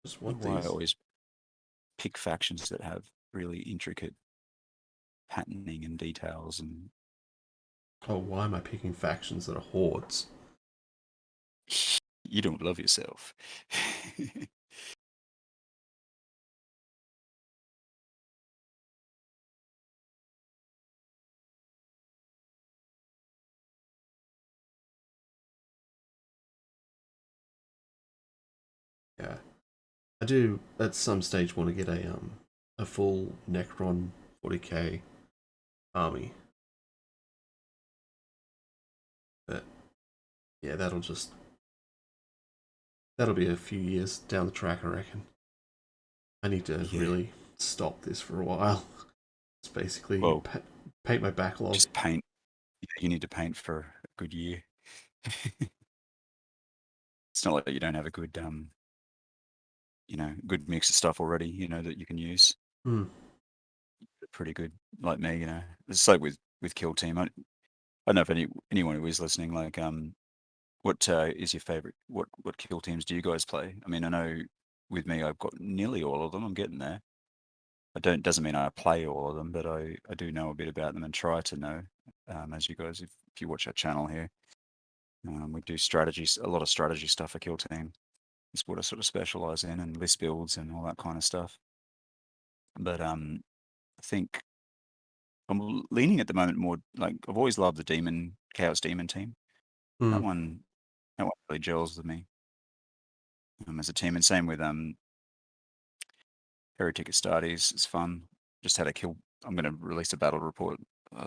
just I don't want know why I these. always pick factions that have really intricate patterning and details and Oh, why am I picking factions that are hordes? you don't love yourself. Yeah, I do at some stage want to get a full Necron 40k army, but yeah, that'll be a few years down the track, I reckon. I need to Yeah. really stop this for a while. It's basically Well, paint my backlog. just paint. You need to paint for good year. It's not like you don't have a good good mix of stuff already, that you can use. Mm. Pretty good, like me, It's like with Kill Team. I don't know if anyone who is listening, like, what is your favorite? What Kill Teams do you guys play? I mean, I know with me, I've got nearly all of them. I'm getting there. Doesn't mean I play all of them, but I do know a bit about them and try to know. As you guys, if you watch our channel here, we do strategies, a lot of strategy stuff for Kill Team. It's what I sort of specialize in, and list builds and all that kind of stuff. But I think I'm leaning at the moment more like I've always loved the Chaos Demon team. That Mm. one, that one really gels with me as a team, and same with Heretic Astartes. It's fun. Just had a kill. I'm going to release a battle report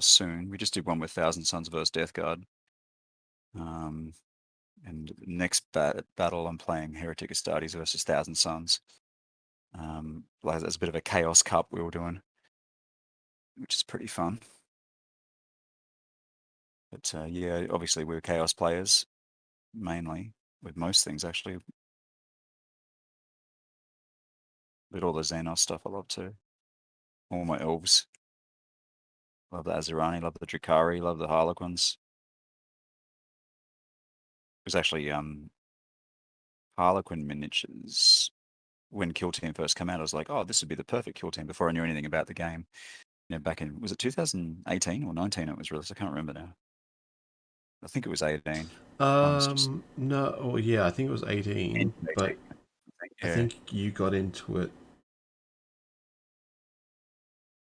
soon. We just did one with Thousand Sons versus Death Guard. And next battle, I'm playing Heretic Astartes versus Thousand Sons. Like that's a bit of a Chaos Cup we were doing, which is pretty fun. But yeah, obviously we're Chaos players mainly with most things actually. But all the Xenos stuff I love too. All my elves. Love the Azerani, love the Drakari, love the Harlequins. It was actually Harlequin miniatures. When Kill Team first came out, I was like, oh, this would be the perfect Kill Team before I knew anything about the game. Back in, was it 2018 or 19 it was released? I can't remember now. I think it was 18. No, oh, yeah, I think it was 18, 18, but I yeah. think you got into it,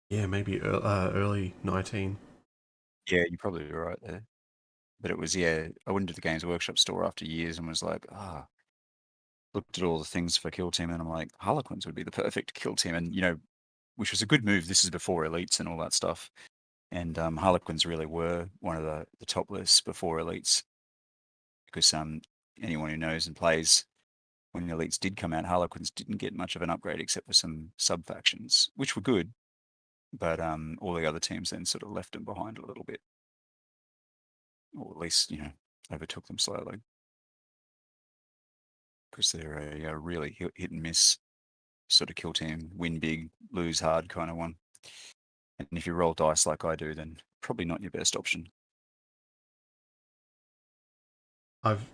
yeah, maybe early 19. Yeah, you're probably right there. But it was, yeah, I went into the Games Workshop store after years and was like, looked at all the things for Kill Team, and I'm like, Harlequins would be the perfect Kill Team. And, which was a good move. This is before Elites and all that stuff. And Harlequins really were one of the top lists before Elites. Because anyone who knows and plays, when the Elites did come out, Harlequins didn't get much of an upgrade except for some sub factions, which were good. But all the other teams then sort of left them behind a little bit. Or at least, overtook them slowly. Because they're a really hit and miss sort of Kill Team, win big, lose hard kind of one. And if you roll dice like I do, then probably not your best option. I've,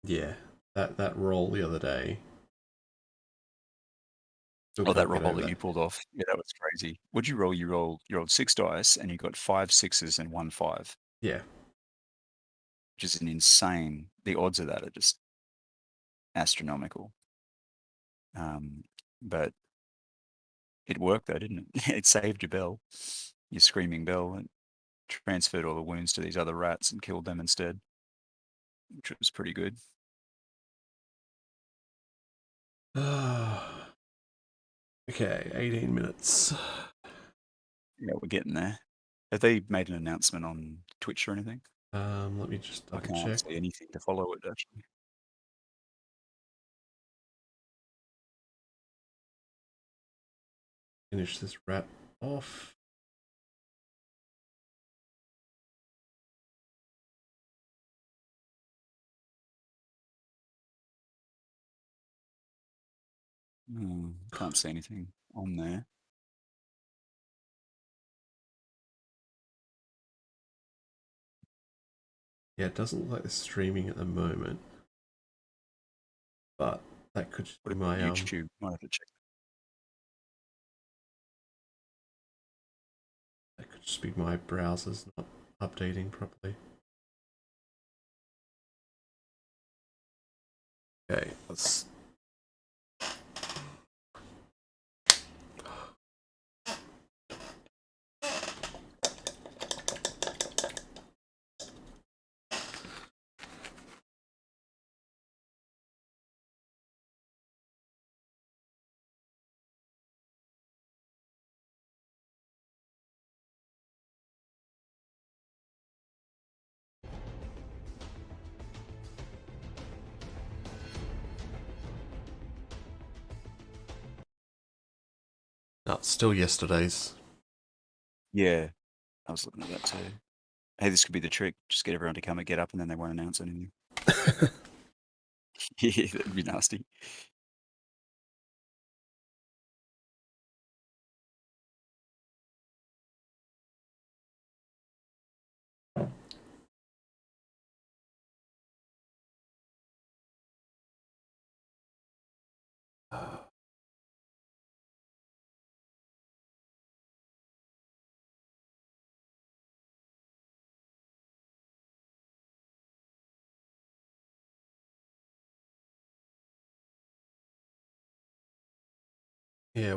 yeah, that roll the other day. Still Oh, that can't get roll over that that. you pulled off. Yeah, that was crazy. What'd you roll? You rolled 6 dice and you got 5 6s and 1 5, Yeah. which is an insane. The odds of that are just astronomical. But it worked though, didn't it? It saved your bell, your screaming bell, and transferred all the wounds to these other rats and killed them instead, which was pretty good. Okay, 18 minutes. Yeah, we're getting there. Have they made an announcement on Twitch or anything? Let me just I double can't check. see anything to follow it actually. Finish this wrap off. Can't see anything on there. Yeah, it doesn't look like it's streaming at the moment, but that could just What be about my YouTube? Might have to check. that could just be my browser's not updating properly. Okay, let's. No, it's still yesterday's. Yeah, I was looking at that too. Hey, this could be the trick. Just get everyone to come and get up, and then they won't announce anything. Yeah, that'd be nasty. Yeah.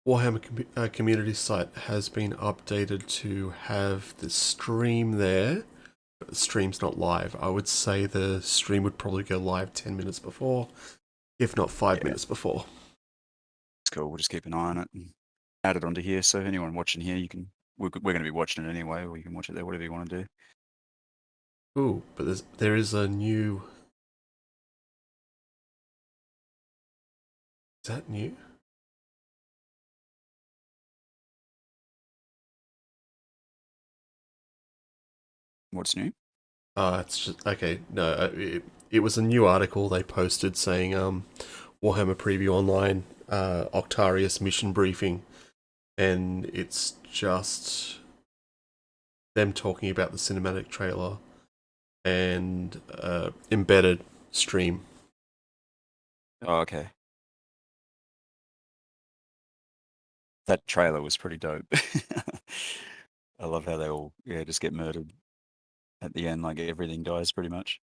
Warhammer community site has been updated to have the stream there. But the stream's not live. I would say the stream would probably go live 10 minutes before, if not 5 Yeah, minutes before. it's cool. We'll just keep an eye on it and add it onto here. So anyone watching here, you can. We're going to be watching it anyway, or you can watch it there, whatever you want to do. Ooh, but there is a new. Is that new? What's new? It's just okay. No, it was a new article they posted saying Warhammer Preview Online Octarius mission briefing, and it's just them talking about the cinematic trailer and embedded stream. Oh, okay. That trailer was pretty dope. I love how they all just get murdered at the end, like everything dies pretty much.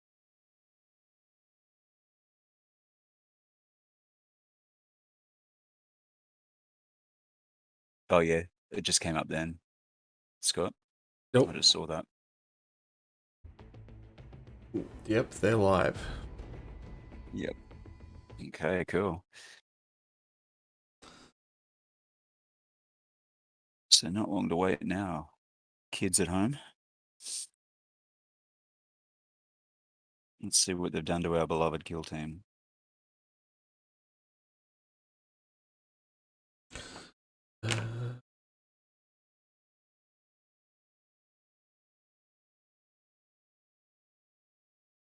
Oh yeah, it just came up then, Scott. Nope. I just saw that. Yep, they're live. Yep. Okay, cool. So not long to wait now. Kids at home. Let's see what they've done to our beloved kill team.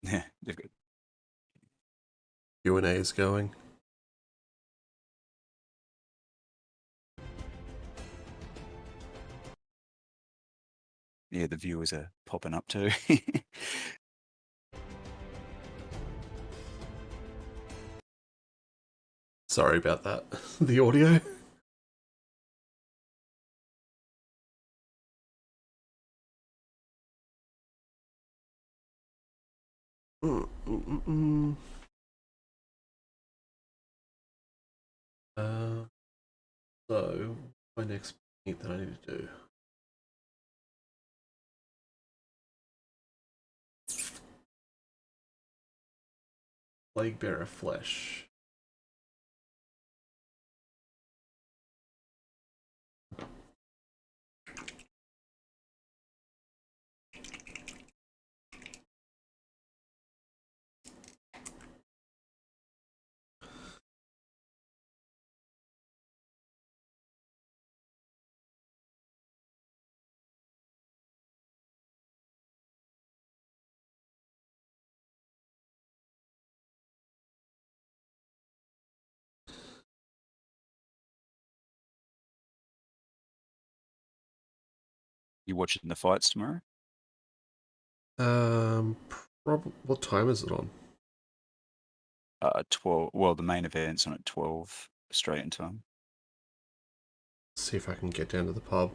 Yeah, they've got. Q&A is going. Yeah, the viewers are popping up too. Sorry about that. The audio. So, my next thing that I need to do. Plague Bearer Flesh. You watching the fights tomorrow? What time is it on? 12. Well, the main event's on at 12 Australian time. See if I can get down to the pub.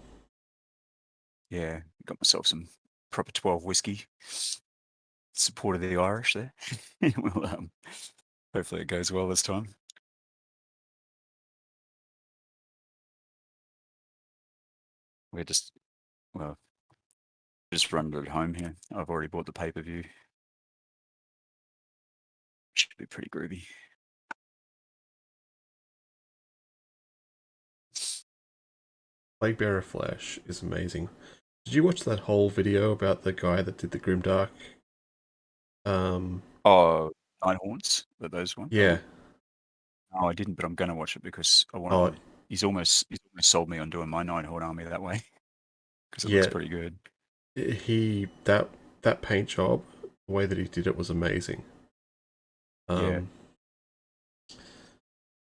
Yeah, got myself some proper 12 whiskey. Supported the Irish there. Well, hopefully it goes well this time. We're just, well, just run it at home here. I've already bought the pay-per-view. Should be pretty groovy. Plague Bearer Flesh is amazing. Did you watch that whole video about the guy that did the Grimdark? Oh, Night Haunts, those ones? Yeah. No, I didn't, but I'm going to watch it because I want Oh, to. he's almost sold me on doing my 9-Horde army that way because it looks Yeah, pretty good. he that paint job, the way that he did it was amazing. Yeah, Um,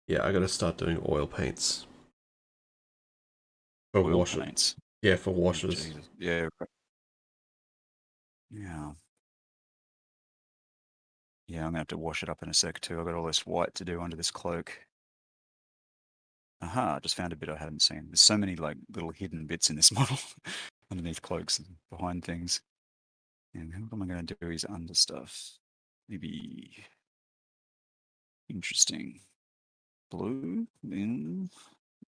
yeah, I got to start doing oil paints for oil wash. paints. Yeah, for Oh, washers. Jesus. Yeah, yeah, yeah. I'm gonna have to wash it up in a sec too. I've got all this white to do under this cloak. Aha! I just found a bit I hadn't seen. There's so many like little hidden bits in this model underneath cloaks and behind things. And what am I going to do is under stuff. Maybe interesting. Blue?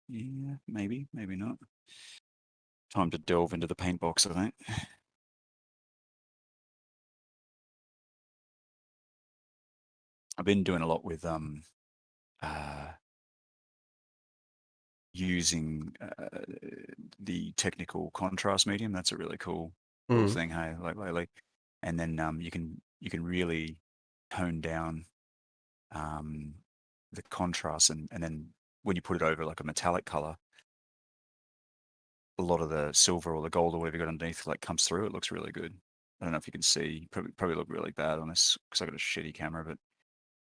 Yeah, maybe, maybe not. Time to delve into the paint box, I think. I've been doing a lot with uh, using the technical contrast medium. That's a really cool Mm, thing, hey, like lately. And then you can really tone down um, the contrast, and then when you put it over like a metallic color, a lot of the silver or the gold or whatever you got underneath like comes through. It looks really good. I don't know if you can see. Probably look really bad on this because I got a shitty camera, but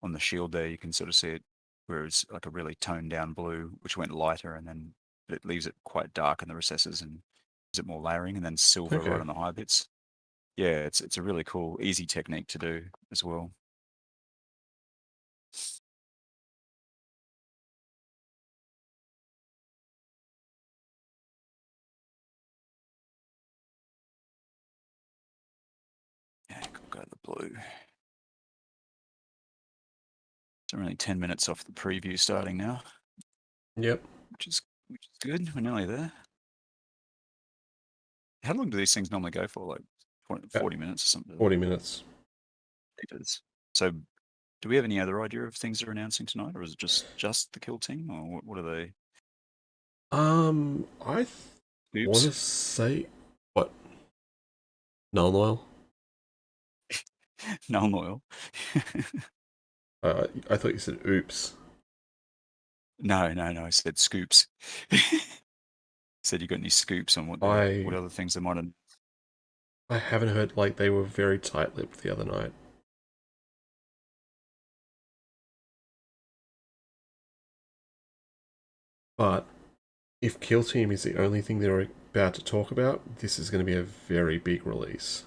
on the shield there you can sort of see it where it's like a really toned down blue, which went lighter, and then it leaves it quite dark in the recesses and gives it more layering, and then silver right okay. on the high bits. Yeah, it's a really cool, easy technique to do as well. Yeah, go to the blue. So we're only 10 minutes off the preview starting now, Yep. which is good. We're nearly there. How long do these things normally go for? Like 20, At 40 minutes or something? 40 minutes. So, do we have any other idea of things they're announcing tonight, or is it just the kill team, or what are they? I want to Oops, say what? Null oil. null oil. I thought you said oops. No, no, no. I said scoops. Said you got any scoops on what I other things they might have? I haven't heard, like, they were very tight-lipped the other night. But if Kill Team is the only thing they're about to talk about, this is going to be a very big release.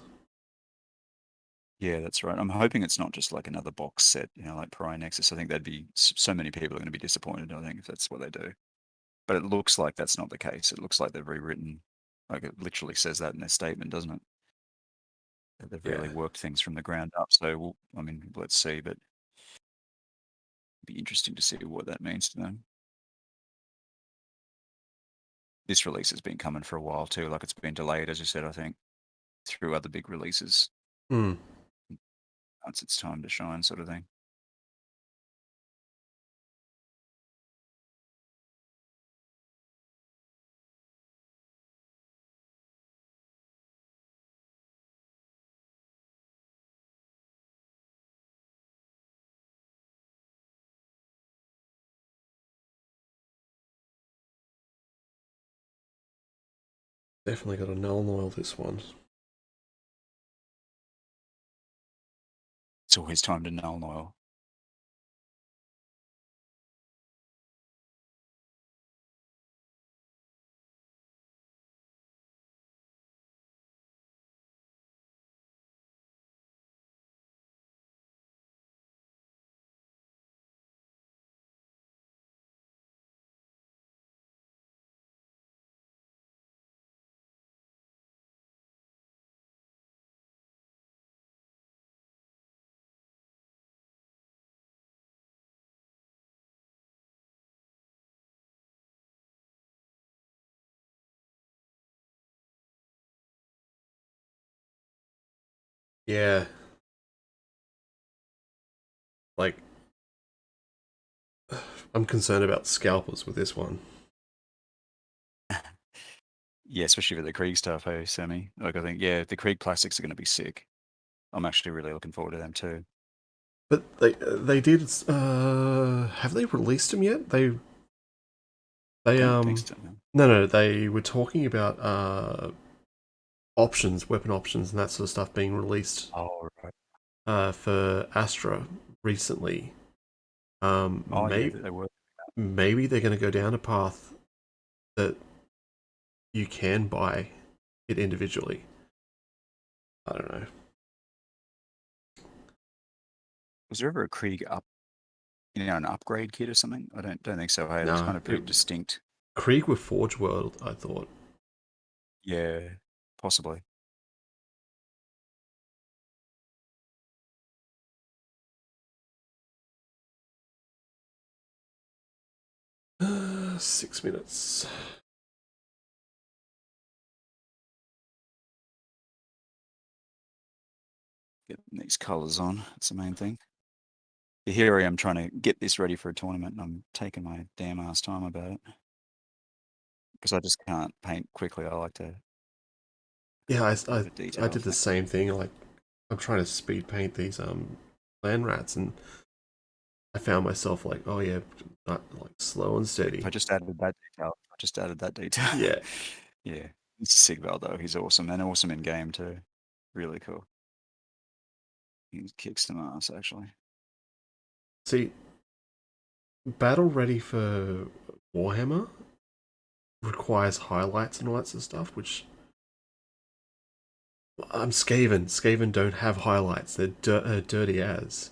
Yeah, that's right. I'm hoping it's not just like another box set, like Pariah Nexus. I think that'd be so many people are going to be disappointed. I think if that's what they do. But it looks like that's not the case. It looks like they've rewritten, like it literally says that in their statement, doesn't it? That they've Yeah, really worked things from the ground up. So, let's see. But it'd be interesting to see what that means to them. This release has been coming for a while too. Like it's been delayed, as you said, I think, through other big releases. Hmm. Once it's time to shine, sort of thing. Definitely got a null oil this one. It's always time to null oil. Yeah, like, I'm concerned about scalpers with this one. Yeah, especially for the Krieg stuff, hey, Sammy. Like I think, yeah, the Krieg plastics are going to be sick. I'm actually really looking forward to them too. But they did. Have they released them yet? They They Don't think so. No. no, they were talking about options, weapon options, and that sort of stuff being released Oh right. for Astra recently. Oh yeah, Maybe they were. they're going to go down a path that you can buy it individually. I don't know. Was there ever a Krieg an upgrade kit or something? I don't think so. Hey, it was Nah, kind of pretty distinct. Krieg with Forge World, I thought. Yeah, possibly. 6 minutes. Getting these colours on. That's the main thing. Here I am trying to get this ready for a tournament, and I'm taking my damn ass time about it because I just can't paint quickly. I like to Yeah, a bit of a I detail did the thing. same thing. Like, I'm trying to speed paint these land rats, and I found myself like, oh yeah, not like slow and If I steady. just added that detail, I just added that detail. Yeah. Yeah, he's a sick Val though. He's awesome and awesome in game too. Really cool. He kicks some ass actually. See, battle ready for Warhammer requires highlights and all that sort of stuff, which I'm Skaven. Skaven don't have highlights. They're dirty as.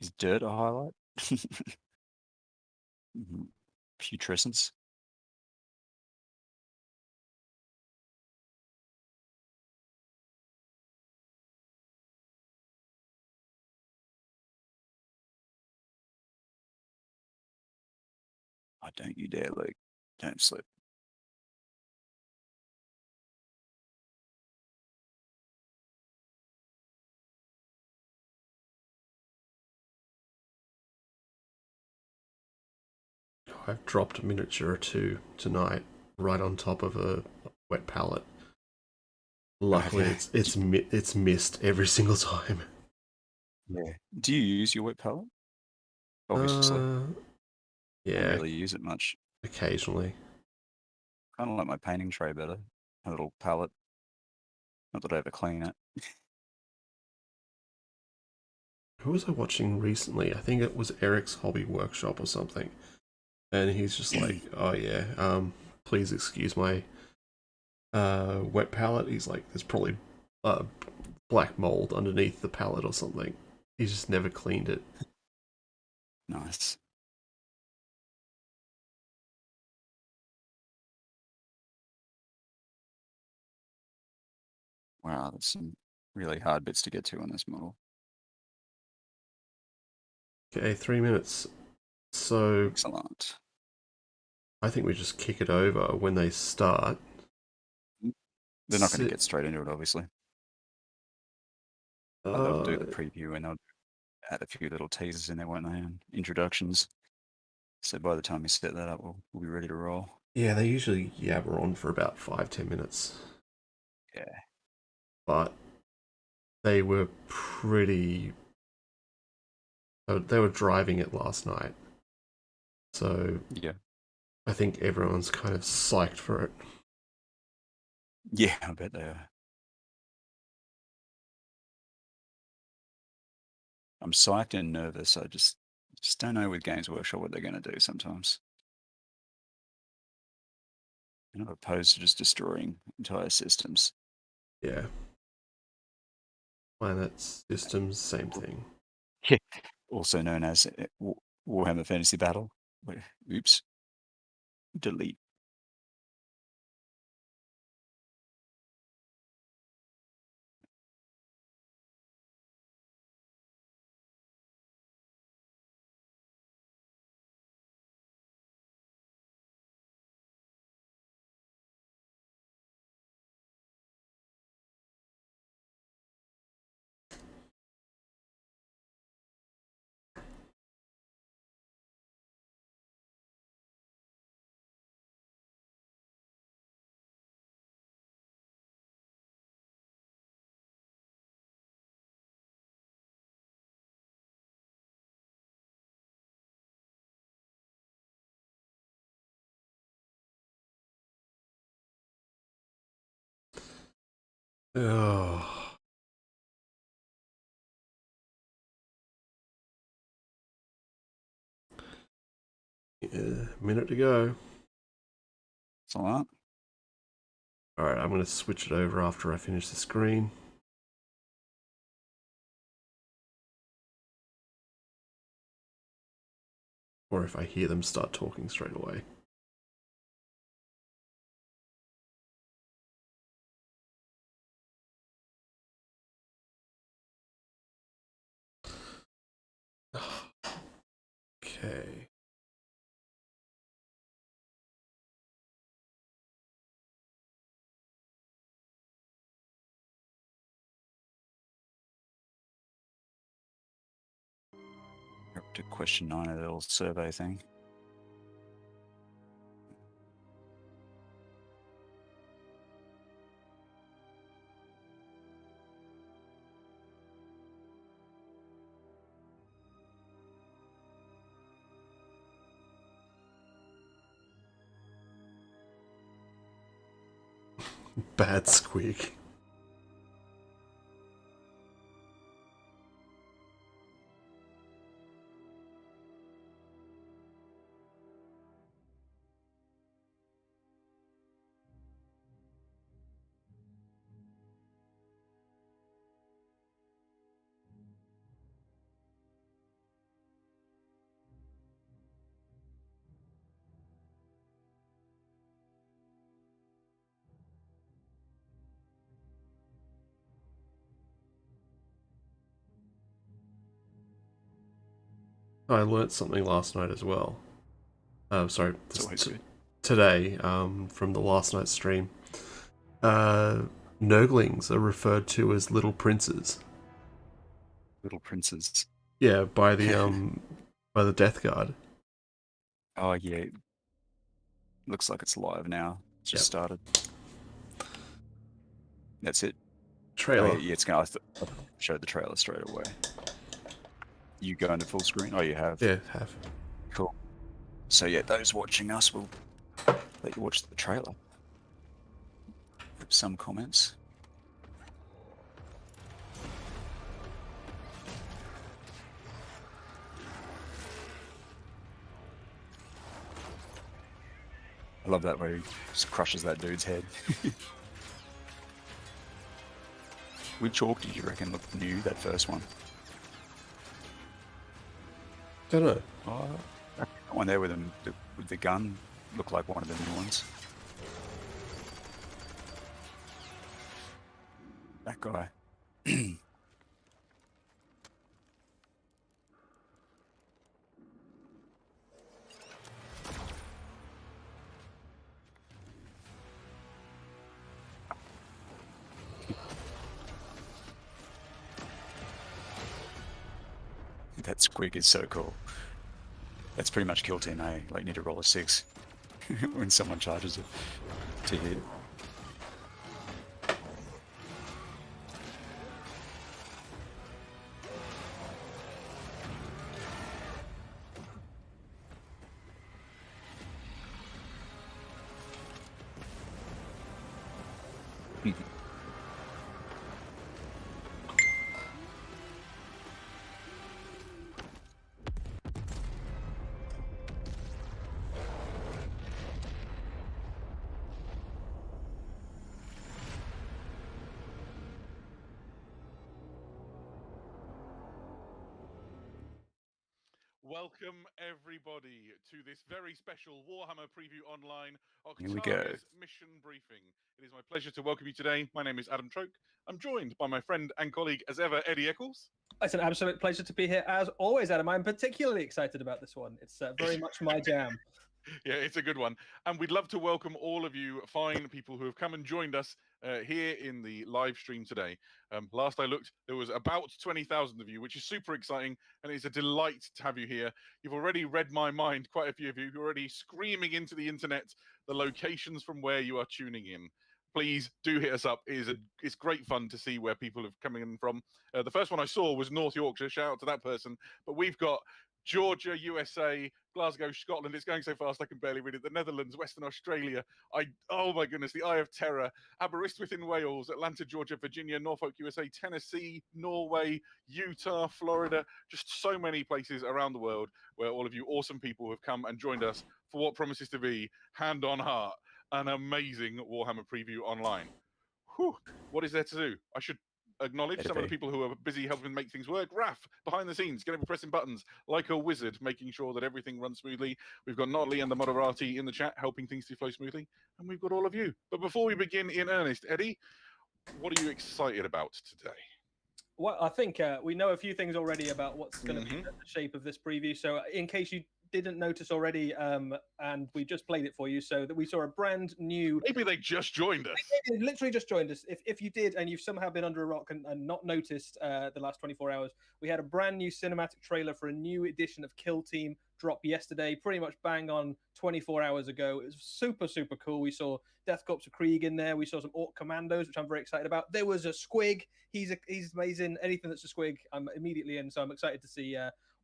Is dirt a highlight? Mhm. Putrescence. Oh, don't you dare, Luke. Don't slip. I've dropped a miniature or two tonight right on top of a wet pallet. Have Luckily, you? it's missed every single time. Yeah. Do you use your wet palette? Obviously. Uh, I don't yeah, really use it much. occasionally. Kind of like my painting tray better. A little palette. Not that I ever clean it. Who was I watching recently? I think it was Eric's Hobby Workshop or something. And he's just like, "Oh yeah, please excuse my wet palette." He's like, "There's probably uh, black mold underneath the palette or something." He's just never cleaned it. Nice. Wow, there's some really hard bits to get to on this model. Okay, 3 minutes. So Excellent. I think we just kick it over when they start. They're not going to Sit. get straight into it, obviously. They'll do Uh, the preview and they'll add a few little teasers in there, won't they? And introductions. So by the time we set that up, we'll be ready to roll. yeah, they usually yabber on for about 5-10 minutes, Yeah. but they were pretty. They were driving it last night, so Yeah. I think everyone's kind of psyched for it. Yeah, I bet they are. I'm psyched and nervous. I just don't know with Games Workshop what they're going to do sometimes. I'm not opposed to just destroying entire systems. Yeah, planets, systems, same thing. Yeah. Also known as Warhammer Fantasy Battle. Oops. Delete. Oh. Yeah, minute to go. It's all right. Alright, I'm going to switch it over after I finish the screen. Or if I hear them start talking straight away. Okay. We're up to question 9 of the little survey thing. Bad squeak. I learnt something last night as well. Sorry, It's always good. today, from the last night's stream. Nurglings are referred to as little princes. Little princes. Yeah, by the Death Guard. Oh, yeah. Looks like it's live now. It's just started. That's it. Oh, Trailer. yeah, it's going to show the trailer straight away. You go into full screen? Oh, you have. Yeah, have. Cool. So, yeah, those watching us will let you watch the trailer. Some comments. I love that way he just crushes that dude's head. Which orc did you reckon looked new, that first one? Don't know. Oh, that one there with the gun looked like one of the new ones. That guy. That squig is so cool. That's pretty much kill team A. Like, you need to roll a 6 when someone charges it to hit. Welcome, everybody, to this very special Warhammer Preview Online Here we go. Octavius Mission Briefing. It is my pleasure to welcome you today. My name is Adam Troke. I'm joined by my friend and colleague, as ever, Eddie Eccles. It's an absolute pleasure to be here, as always, Adam. I'm particularly excited about this one. It's very much my jam. Yeah, it's a good one. And we'd love to welcome all of you fine people who have come and joined us here in the live stream today. Last I looked, there was about 20,000 of you, which is super exciting. And it's a delight to have you here. You've already read my mind, quite a few of you. You're already screaming into the internet the locations from where you are tuning in. Please do hit us up. It's great fun to see where people have coming in from. The first one I saw was North Yorkshire. Shout out to that person. But we've got Georgia, USA, Glasgow, Scotland. It's going so fast I can barely read it. The Netherlands, Western Australia. Oh my goodness, the Eye of Terror. Aberystwyth in Wales, Atlanta, Georgia, Virginia, Norfolk, USA, Tennessee, Norway, Utah, Florida. Just so many places around the world where all of you awesome people have come and joined us for what promises to be, hand on heart, an amazing Warhammer preview online. Whew, what is there to do? I should acknowledge some of the people who are busy helping make things work. Raf, behind the scenes, going to be pressing buttons like a wizard, making sure that everything runs smoothly. We've got Notley and the Moderati in the chat, helping things to flow smoothly. And we've got all of you. But before we begin in earnest, Eddie, what are you excited about today? Well, I think we know a few things already about what's going to be the shape of this preview. So in case you didn't notice already, and we just played it for you, so that we saw a brand new... Maybe they just joined us. They literally just joined us. If you did, and you've somehow been under a rock and not noticed the last 24 hours, we had a brand new cinematic trailer for a new edition of Kill Team drop yesterday, pretty much bang on 24 hours ago. It was super, super cool. We saw Death Corps of Krieg in there. We saw some Orc Commandos, which I'm very excited about. There was a Squig. He's amazing. Anything that's a Squig, I'm immediately in. So I'm excited to see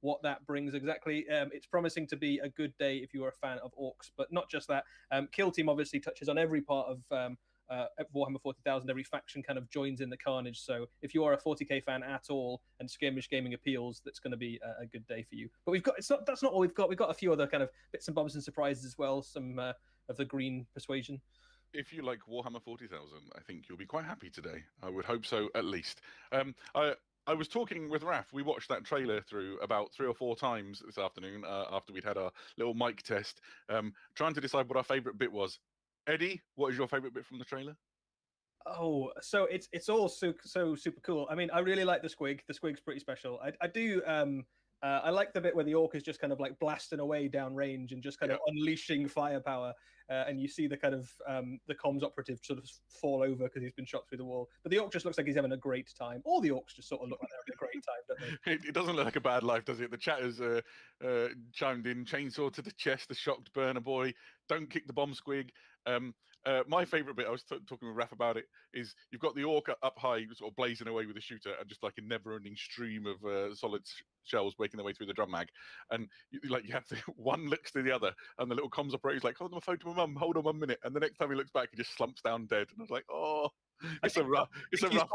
what that brings exactly. It's promising to be a good day if you are a fan of Orcs, but not just that. Kill Team obviously touches on every part of Warhammer 40,000. Every faction kind of joins in the carnage. So if you are a 40k fan at all and skirmish gaming appeals, that's going to be a good day for you. But that's not all we've got. We've got a few other kind of bits and bobs and surprises as well. Some of the green persuasion. If you like Warhammer 40,000, I think you'll be quite happy today. I would hope so, at least. I was talking with Raf. We watched that trailer through about 3 or 4 times this afternoon after we'd had our little mic test, trying to decide what our favourite bit was. Eddie, what is your favourite bit from the trailer? Oh, so it's all so super cool. I mean, I really like the Squig. The Squig's pretty special. I do. I like the bit where the Orc is just kind of like blasting away down range and just kind of unleashing firepower. And you see the kind of the comms operative sort of fall over because he's been shot through the wall. But the Orc just looks like he's having a great time. All the Orcs just sort of look like they're having a great time, don't they? It doesn't look like a bad life, does it? The chat has chimed in. Chainsaw to the chest, the shocked burner boy. Don't kick the bomb, Squig. My favourite bit, I was talking with Raf about it, is you've got the Orc up high, sort of blazing away with a shooter, and just like a never-ending stream of solid shells making their way through the drum mag, and you have one looks to the other, and the little comms operator's like, "Hold on, my phone to my mum. Hold on 1 minute," and the next time he looks back, he just slumps down dead, and I was like, "Oh." It's a rough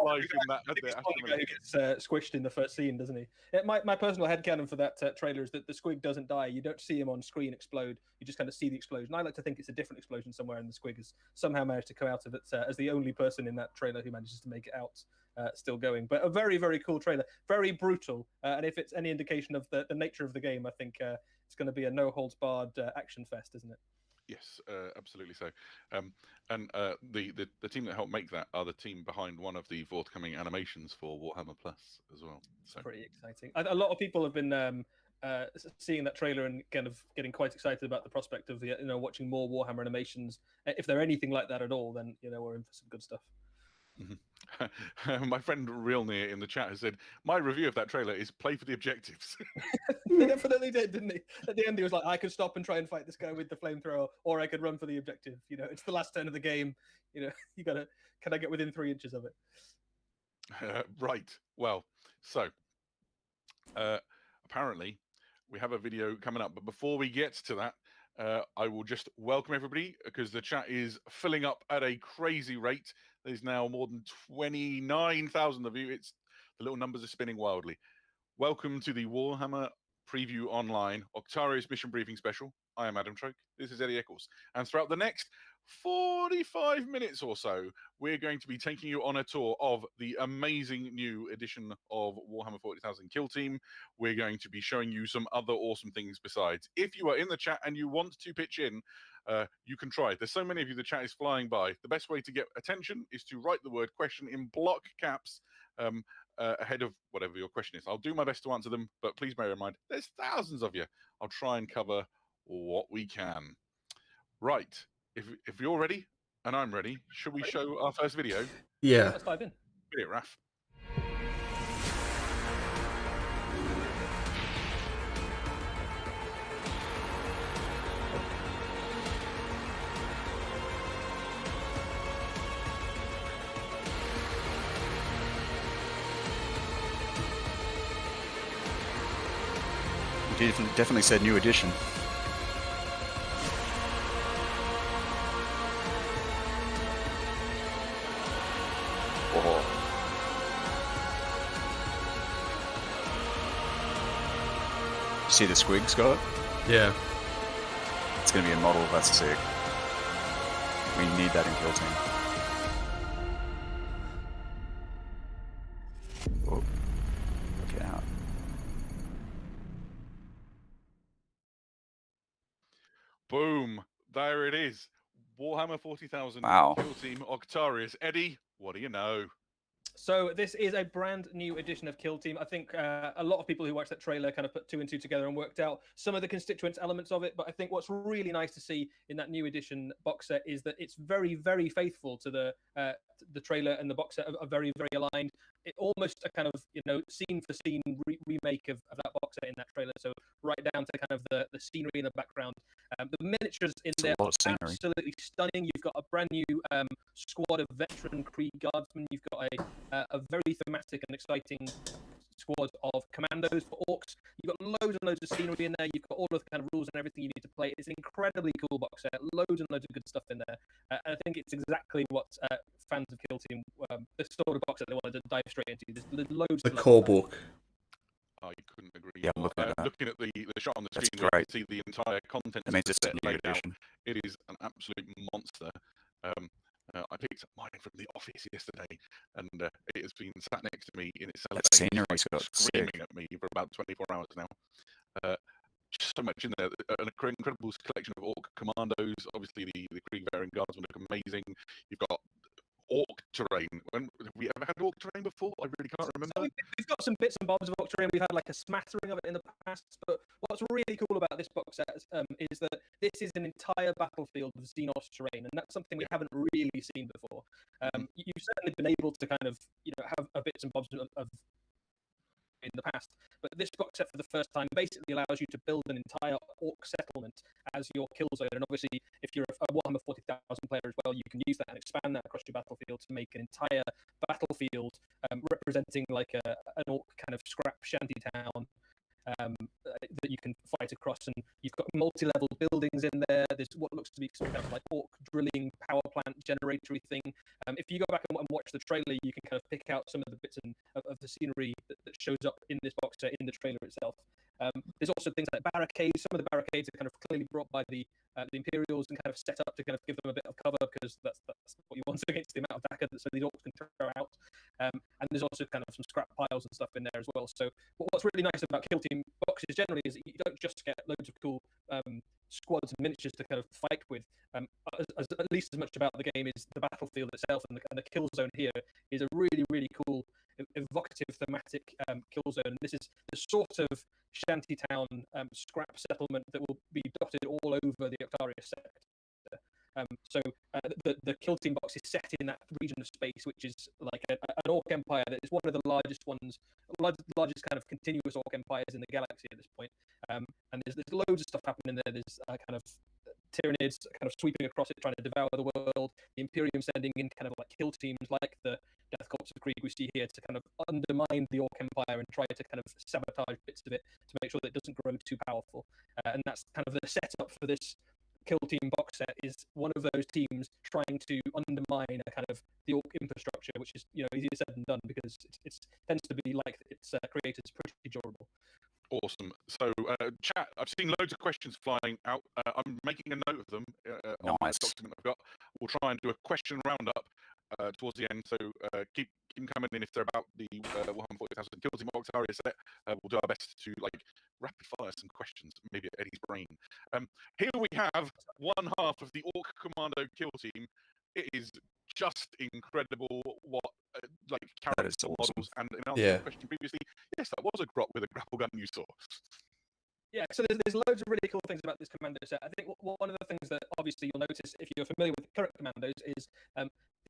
life in that. He's the guy who gets squished in the first scene, doesn't he? My personal headcanon for that trailer is that the Squig doesn't die. You don't see him on screen explode. You just kind of see the explosion. I like to think it's a different explosion somewhere, and the Squig has somehow managed to come out of it as the only person in that trailer who manages to make it out still going. But a very, very cool trailer. Very brutal. And if it's any indication of the nature of the game, I think it's going to be a no-holds-barred action fest, isn't it? Yes, absolutely so. And the team that helped make that are the team behind one of the forthcoming animations for Warhammer Plus as well. So pretty exciting. A lot of people have been seeing that trailer and kind of getting quite excited about the prospect of watching more Warhammer animations. If they're anything like that at all, then we're in for some good stuff. My friend Realnir in the chat has said, my review of that trailer is play for the objectives. They definitely did, didn't he? At the end, he was like, I could stop and try and fight this guy with the flamethrower, or I could run for the objective. It's the last turn of the game. You gotta, can I get within 3 inches of it? Right. Well, so apparently we have a video coming up, but before we get to that, I will just welcome everybody because the chat is filling up at a crazy rate. There's now more than 29,000 of you. The little numbers are spinning wildly. Welcome to the Warhammer Preview Online Octarius Mission Briefing Special. I am Adam Troke. This is Eddie Eccles. And throughout the next 45 minutes or so, we're going to be taking you on a tour of the amazing new edition of Warhammer 40,000 Kill Team. We're going to be showing you some other awesome things besides. If you are in the chat and you want to pitch in, you can try. There's so many of you, the chat is flying by. The best way to get attention is to write the word question in block caps ahead of whatever your question is. I'll do my best to answer them, but please bear in mind, there's thousands of you. I'll try and cover what we can. Right. If you're ready and I'm ready, should we show our first video? Yeah. Let's dive in. Video, Raf. definitely said new edition. Whoa. See the squig, Scott? Yeah. It's going to be a model. That's sick. We need that in Kill Team. Whoa. Look out. Boom. There it is. Warhammer 40,000 Wow. Kill Team Octarius. Eddie, what do you know? So this is a brand new edition of Kill Team. I think a lot of people who watched that trailer kind of put 2 and 2 together and worked out some of the constituent elements of it. But I think what's really nice to see in that new edition box set is that it's very, very faithful to the trailer, and the box set are very, very aligned. It almost a kind of scene for scene remake of that box set in that trailer. So right down to kind of the scenery in the background. The miniatures in there are absolutely stunning. You've got a brand new squad of veteran Krieg guardsmen. You've got a very thematic and exciting squad of commandos for orcs. You've got loads and loads of scenery in there. You've got all of the kind of rules and everything you need to play. It's an incredibly cool box set. Loads and loads of good stuff in there. And I think it's exactly what fans of Kill Team, the sort of box set they wanted to dive straight into. There's loads. The core book. I couldn't agree. Yeah, more. Looking at the shot on the screen, where you can see the entire content It means of it's the a set new laid out. edition. It is an absolute monster. I picked up mine from the office yesterday, and it has been sat next to me in its cellar, scenery's got screaming at me for about 24 hours now. Just so much in there. An incredible collection of orc commandos. Obviously, the Krieg Veteran Guardsmen look amazing. You've got orc terrain. Have we ever had orc terrain before? I really can't remember. So we've got some bits and bobs of orc terrain. We've had like a smattering of it in the past. But what's really cool about this box set is that this is an entire battlefield of Xenos terrain, and that's something we haven't really seen before. You've certainly been able to kind of have a bits and bobs of in the past, but this box set for the first time basically allows you to build an entire orc settlement as your kill zone. And obviously, if you're a Warhammer 40,000 player as well, you can use that and expand that across your battlefield to make an entire battlefield representing like an orc kind of scrap shanty town that you can fight across. And you've got multi-level buildings in there. There's what looks to be some kind of like orc drilling power plant generatory thing. If you go back and watch the trailer, you can kind of pick out some of the bits of the scenery that shows up in this box set in the trailer itself. There's also things like barricades. Some of the barricades are kind of clearly brought by the Imperials and kind of set up to kind of give them a bit of cover, because that's what you want against the amount of DACA that so these orcs can throw out. And there's also kind of some scrap piles and stuff in there as well. So what's really nice about Kill Team boxes generally is that you don't just get loads of cool squads and miniatures to kind of fight with. At least as much about the game is the battlefield itself, and the kill zone here is a really, really cool, evocative, thematic kill zone. And this is the sort of shantytown scrap settlement that will be dotted all over the Octarius sector. So the Kill Team box is set in that region of space, which is like an orc empire that is one of the largest largest kind of continuous orc empires in the galaxy at this point. And there's loads of stuff happening there. There's kind of Tyranids kind of sweeping across it, trying to devour the world. The Imperium sending in kind of like kill teams like the Death Corps of Krieg we see here to kind of undermine the Orc Empire and try to kind of sabotage bits of it to make sure that it doesn't grow too powerful. And that's kind of the setup for this Kill Team box set, is one of those teams trying to undermine a kind of the Orc infrastructure, which is easier said than done, because it tends to be like its creators pretty durable. Awesome. So, chat, I've seen loads of questions flying out. I'm making a note of them on the document I've got. We'll try and do a question roundup towards the end. So keep them coming in if they're about the Warhammer 40,000 Kill Team Octarius set. We'll do our best to rapid fire some questions, maybe at Eddie's brain. Here we have one half of the Orc Commando Kill Team. It is just incredible what characters and models. And in answer to the question previously, yes, that was a grot with a grapple gun you saw. Yeah, so there's loads of really cool things about this commando set. I think one of the things that obviously you'll notice if you're familiar with current commandos is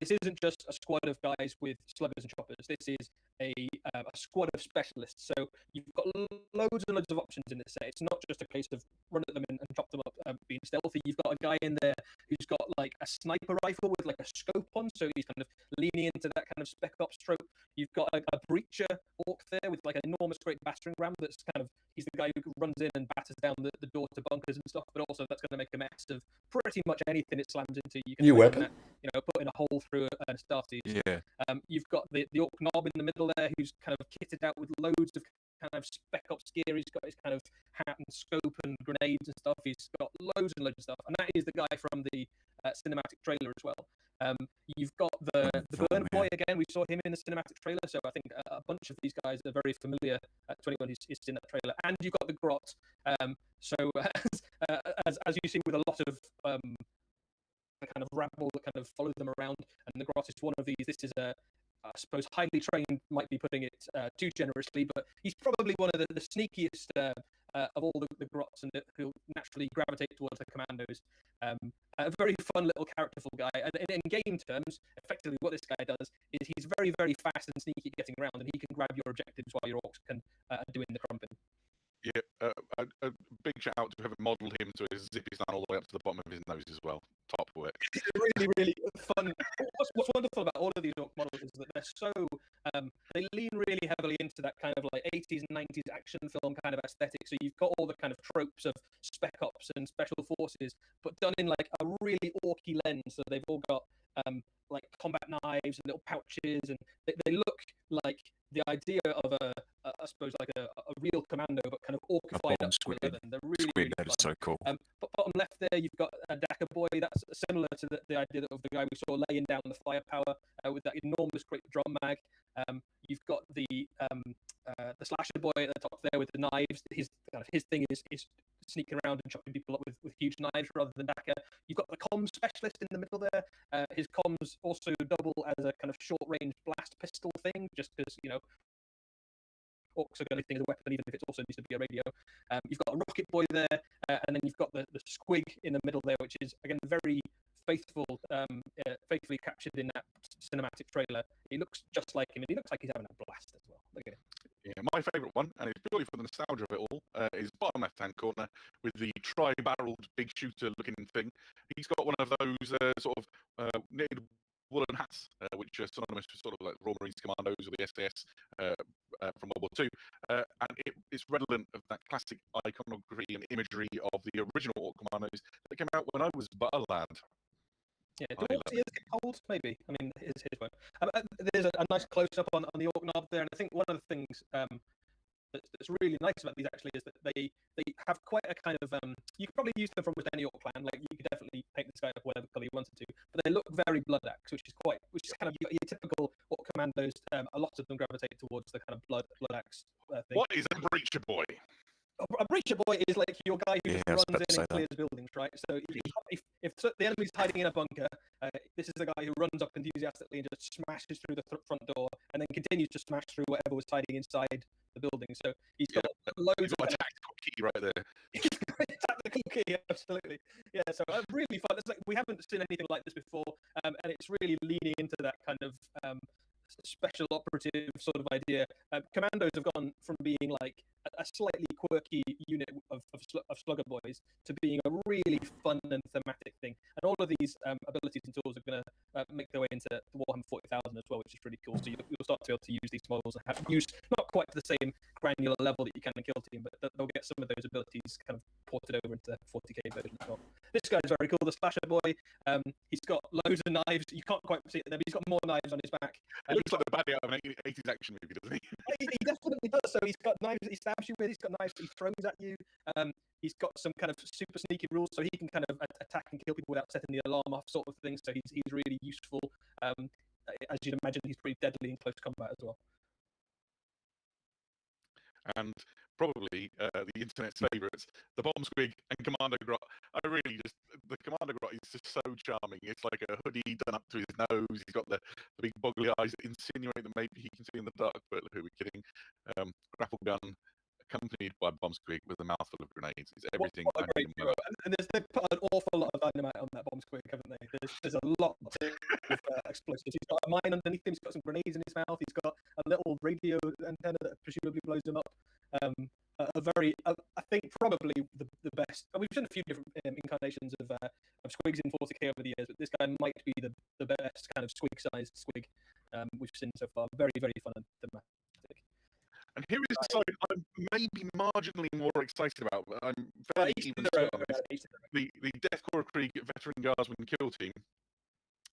this isn't just a squad of guys with sluggers and choppers. This is a squad of specialists. So you've got loads and loads of options in this set. It's not just a case of run at them and chop them up being stealthy. You've got a guy in there who's got like a sniper rifle with like a scope on, so he's kind of leaning into that kind of spec ops trope. You've got a breacher orc there with like an enormous great battering ram that's kind of, he's the guy who runs in and batters down the door to bunkers and stuff, but also that's going to make a mess of pretty much anything it slams into. You can New weapon. That, putting a hole through a Astartes. Yeah. You've got the orc knob in the middle there, who's kind of kitted out with loads of kind of spec ops gear. He's got his kind of hat and scope and grenades and stuff. He's got loads and loads of stuff, and that is the guy from the cinematic trailer as well. You've got the Burn Boy again. We saw him in the cinematic trailer, so I think a bunch of these guys are very familiar to anyone who's seen that trailer. And you've got the Grot. So as you see with a lot of the kind of rabble that kind of follow them around, and the Grot is one of these. This is I suppose highly trained might be putting it too generously, but he's probably one of the sneakiest of all the Grots, and who'll naturally gravitate towards the commandos. A very fun little characterful guy, and in game terms, effectively what this guy does is he's very, very fast and sneaky at getting around, and he can grab your objectives while your orcs can doing the crumping. Yeah, a big shout out to whoever modelled him to his zippy stand all the way up to the bottom of his nose as well. Top work. It's really, really fun. What's wonderful about all of these orc models is that they're so they lean really heavily into that kind of like 80s and 90s action film kind of aesthetic. So you've got all the kind of tropes of spec ops and special forces, but done in like a really orky lens. So they've all got like combat knives and little pouches, and they look like the idea of I suppose like a real commando, but kind of orcified up to 11. They're really, really that fun. is so cool. But bottom left there, you've got a Daka Boy. That's similar to the idea of the guy we saw laying down the firepower with that enormous great drum mag. You've got the Slasher Boy at the top there with the knives. His thing is sneaking around and chopping people up with huge knives rather than Daka. You've got the comms specialist in the middle there. His comms also double as a kind of short-range blast pistol thing, just because, orcs are going to think as a weapon, even if it also needs to be a radio. You've got a rocket boy there, and then you've got the squig in the middle there, which is again very faithfully captured in that cinematic trailer. He looks just like him, and he looks like he's having a blast as well. Look at him. Yeah, my favourite one, and it's purely for the nostalgia of it all, is bottom left-hand corner with the tri-barreled big shooter-looking thing. He's got one of those sort of knitted woolen hats, which are synonymous with sort of like Royal Marines Commandos or the SAS from World War II. And it's redolent of that classic iconography and imagery of the original Orc Commandos that came out when I was but a lad. Yeah, do orcs' ears get cold? Maybe. I mean, here's one. There's a nice close-up on the orc knob there, and I think one of the things that's really nice about these actually is that they have quite a kind of you could probably use them from any orc clan. Like you could definitely paint this guy up whatever color you wanted to, but they look very blood axe, which is kind of your typical orc commandos. A lot of them gravitate towards the kind of blood axe thing. What is a breacher boy? A breacher boy is like your guy who just runs in and clears buildings, right? So if the enemy's hiding in a bunker, this is the guy who runs up enthusiastically and just smashes through the front door, and then continues to smash through whatever was hiding inside the building. So he's got loads of tactical key right there. Tactical key, absolutely. Yeah, so really fun. It's like we haven't seen anything like this before, and it's really leaning into that kind of special operative sort of idea. Commandos have gone from being like a slightly quirky unit of slugger boys to being a really fun and thematic thing. And all of these abilities and tools are going to make their way into the Warhammer 40,000 as well, which is pretty cool. So you'll start to be able to use these models and have use not quite to the same granular level that you can in Kill Team, but they'll get some of those abilities kind of ported over into the 40k version as well. This guy's very cool, the Slasher Boy. He's got loads of knives. You can't quite see it there, but he's got more knives on his back. It looks like the baddie out of an 80s action movie, doesn't he? He definitely does. So he's got knives that he stabs you with. He's got knives that he throws at you. He's got some kind of super sneaky rules, so he can kind of attack and kill people without setting the alarm off, sort of thing. So he's really useful. As you'd imagine, he's pretty deadly in close combat as well. And probably the internet's favourites, the Bomb Squig and Commander Grot. The Commander Grot is just so charming. It's like a hoodie done up to his nose. He's got the big boggly eyes that insinuate that maybe he can see in the dark, but who are we kidding? Grapple gun accompanied by Bomb Squig with a mouthful of grenades. It's everything. And they've put an awful lot of dynamite on that Bomb Squig, haven't they? There's a lot with explosives. He's got a mine underneath him. He's got some grenades in his mouth. He's got a little radio antenna that presumably blows him up. I think probably the best. We've seen a few different incarnations of squigs in 40k over the years, but this guy might be the best kind of squig-sized squig we've seen so far. Very, very fun and thematic. And here is the side I'm maybe marginally more excited about. But I'm fairly even on this. The Deathcore Krieg Veteran Guardsman Kill Team.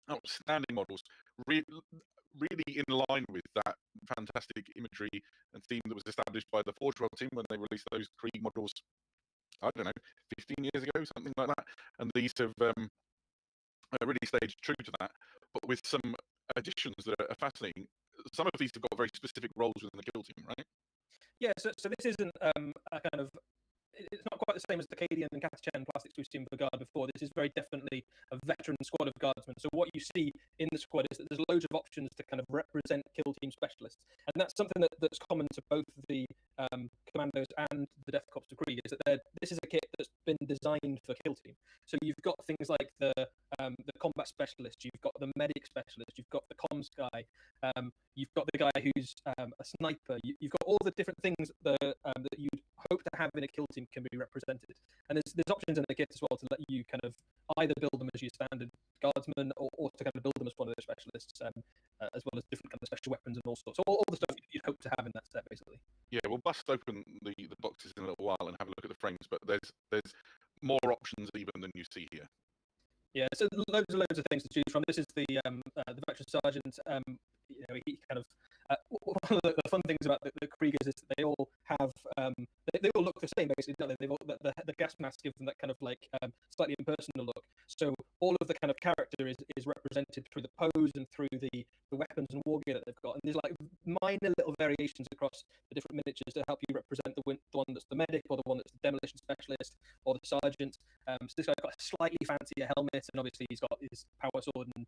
Outstanding models. Really in line with that fantastic imagery and theme that was established by the Forge World team when they released those Krieg models, I don't know, 15 years ago, something like that. And these have really stayed true to that, but with some additions that are fascinating. Some of these have got very specific roles within the kill team, right? Yeah, so this isn't a kind of. It's not quite the same as the Cadian and Catachan plastics we've seen for the Guard before. This is very definitely a veteran squad of Guardsmen. So what you see in the squad is that there's loads of options to kind of represent kill team specialists. And that's something that's common to both the Commandos and the Death Corps of Krieg, is that this is a kit that's been designed for kill team. So you've got things like the combat specialist, you've got the medic specialist, you've got the comms guy, you've got the guy who's a sniper, you've got all the different things that you'd hope to have in a kill team can be represented. And there's options in the kit as well to let you kind of either build them as your standard guardsman or to kind of build them as one of those specialists, as well as different kind of special weapons and all sorts. So all the stuff you'd hope to have in that set, basically. Yeah, we'll bust open the boxes in a little while and have a look at the frames, but there's more options even than you see here. Yeah, so loads of things to choose from. This is the veteran sergeant. He kind of one of the fun things about the Kriegers is that they all have they all look the same basically, don't they? They've all, the gas mask gives them that kind of like slightly impersonal look. So all of the kind of character is represented through the pose and through the weapons and war gear that they've got. And there's like minor little variations across the different miniatures to help you represent the one that's the medic, or the one that's the demolition specialist, or the sergeant. So this guy's got a slightly fancier helmet, and obviously he's got his power sword and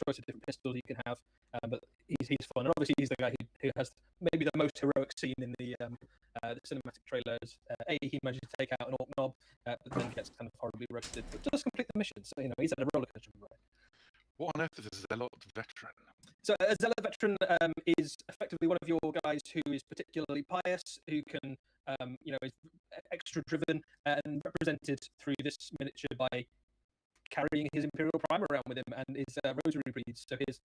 choice of different pistols he can have. But he's fun, and obviously he's the guy who has maybe the most heroic scene in the cinematic trailers. He manages to take out an orc knob, but then gets kind of horribly roasted, but does complete the mission. So he's had a roller coaster ride. What on earth is a Zealot Veteran? So a Zealot Veteran is effectively one of your guys who is particularly pious, who can is extra driven, and represented through this miniature by carrying his Imperial Prime around with him and his rosary beads. So his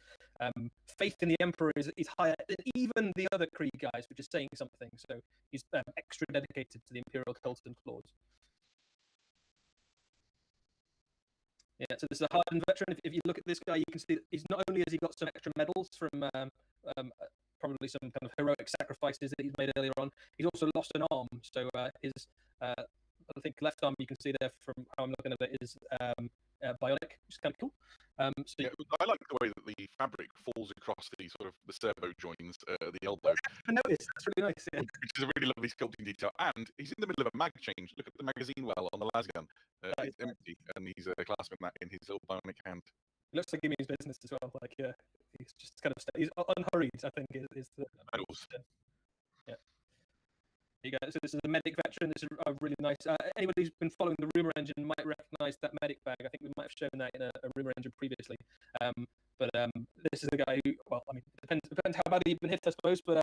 faith in the Emperor is higher than even the other Krieg guys, which is saying something. So he's extra dedicated to the Imperial cult and clause. Yeah, so this is a hardened veteran. If you look at this guy, you can see that he's not only has he got some extra medals from probably some kind of heroic sacrifices that he's made earlier on, he's also lost an arm. So his I think left arm, you can see there from how I'm looking at it, is bionic, which is kind of cool. Yeah, I like the way that the fabric falls across the sort of the servo joins at the elbow. I noticed, that's really nice. Yeah. Which is a really lovely sculpting detail. And he's in the middle of a mag change. Look at the magazine well on the lasgun. It's empty, and he's clasping that in his little bionic hand. It looks like he means business as well. Like, he's just kind of he's unhurried, I think, is the Medals. Yeah. You go. So this is a medic veteran. This is a really nice. Anybody who's been following the rumor engine might recognise that medic bag. I think we might have shown that in a rumor engine previously. But this is a guy who, well, I mean, it depends how badly you've been hit, I suppose. But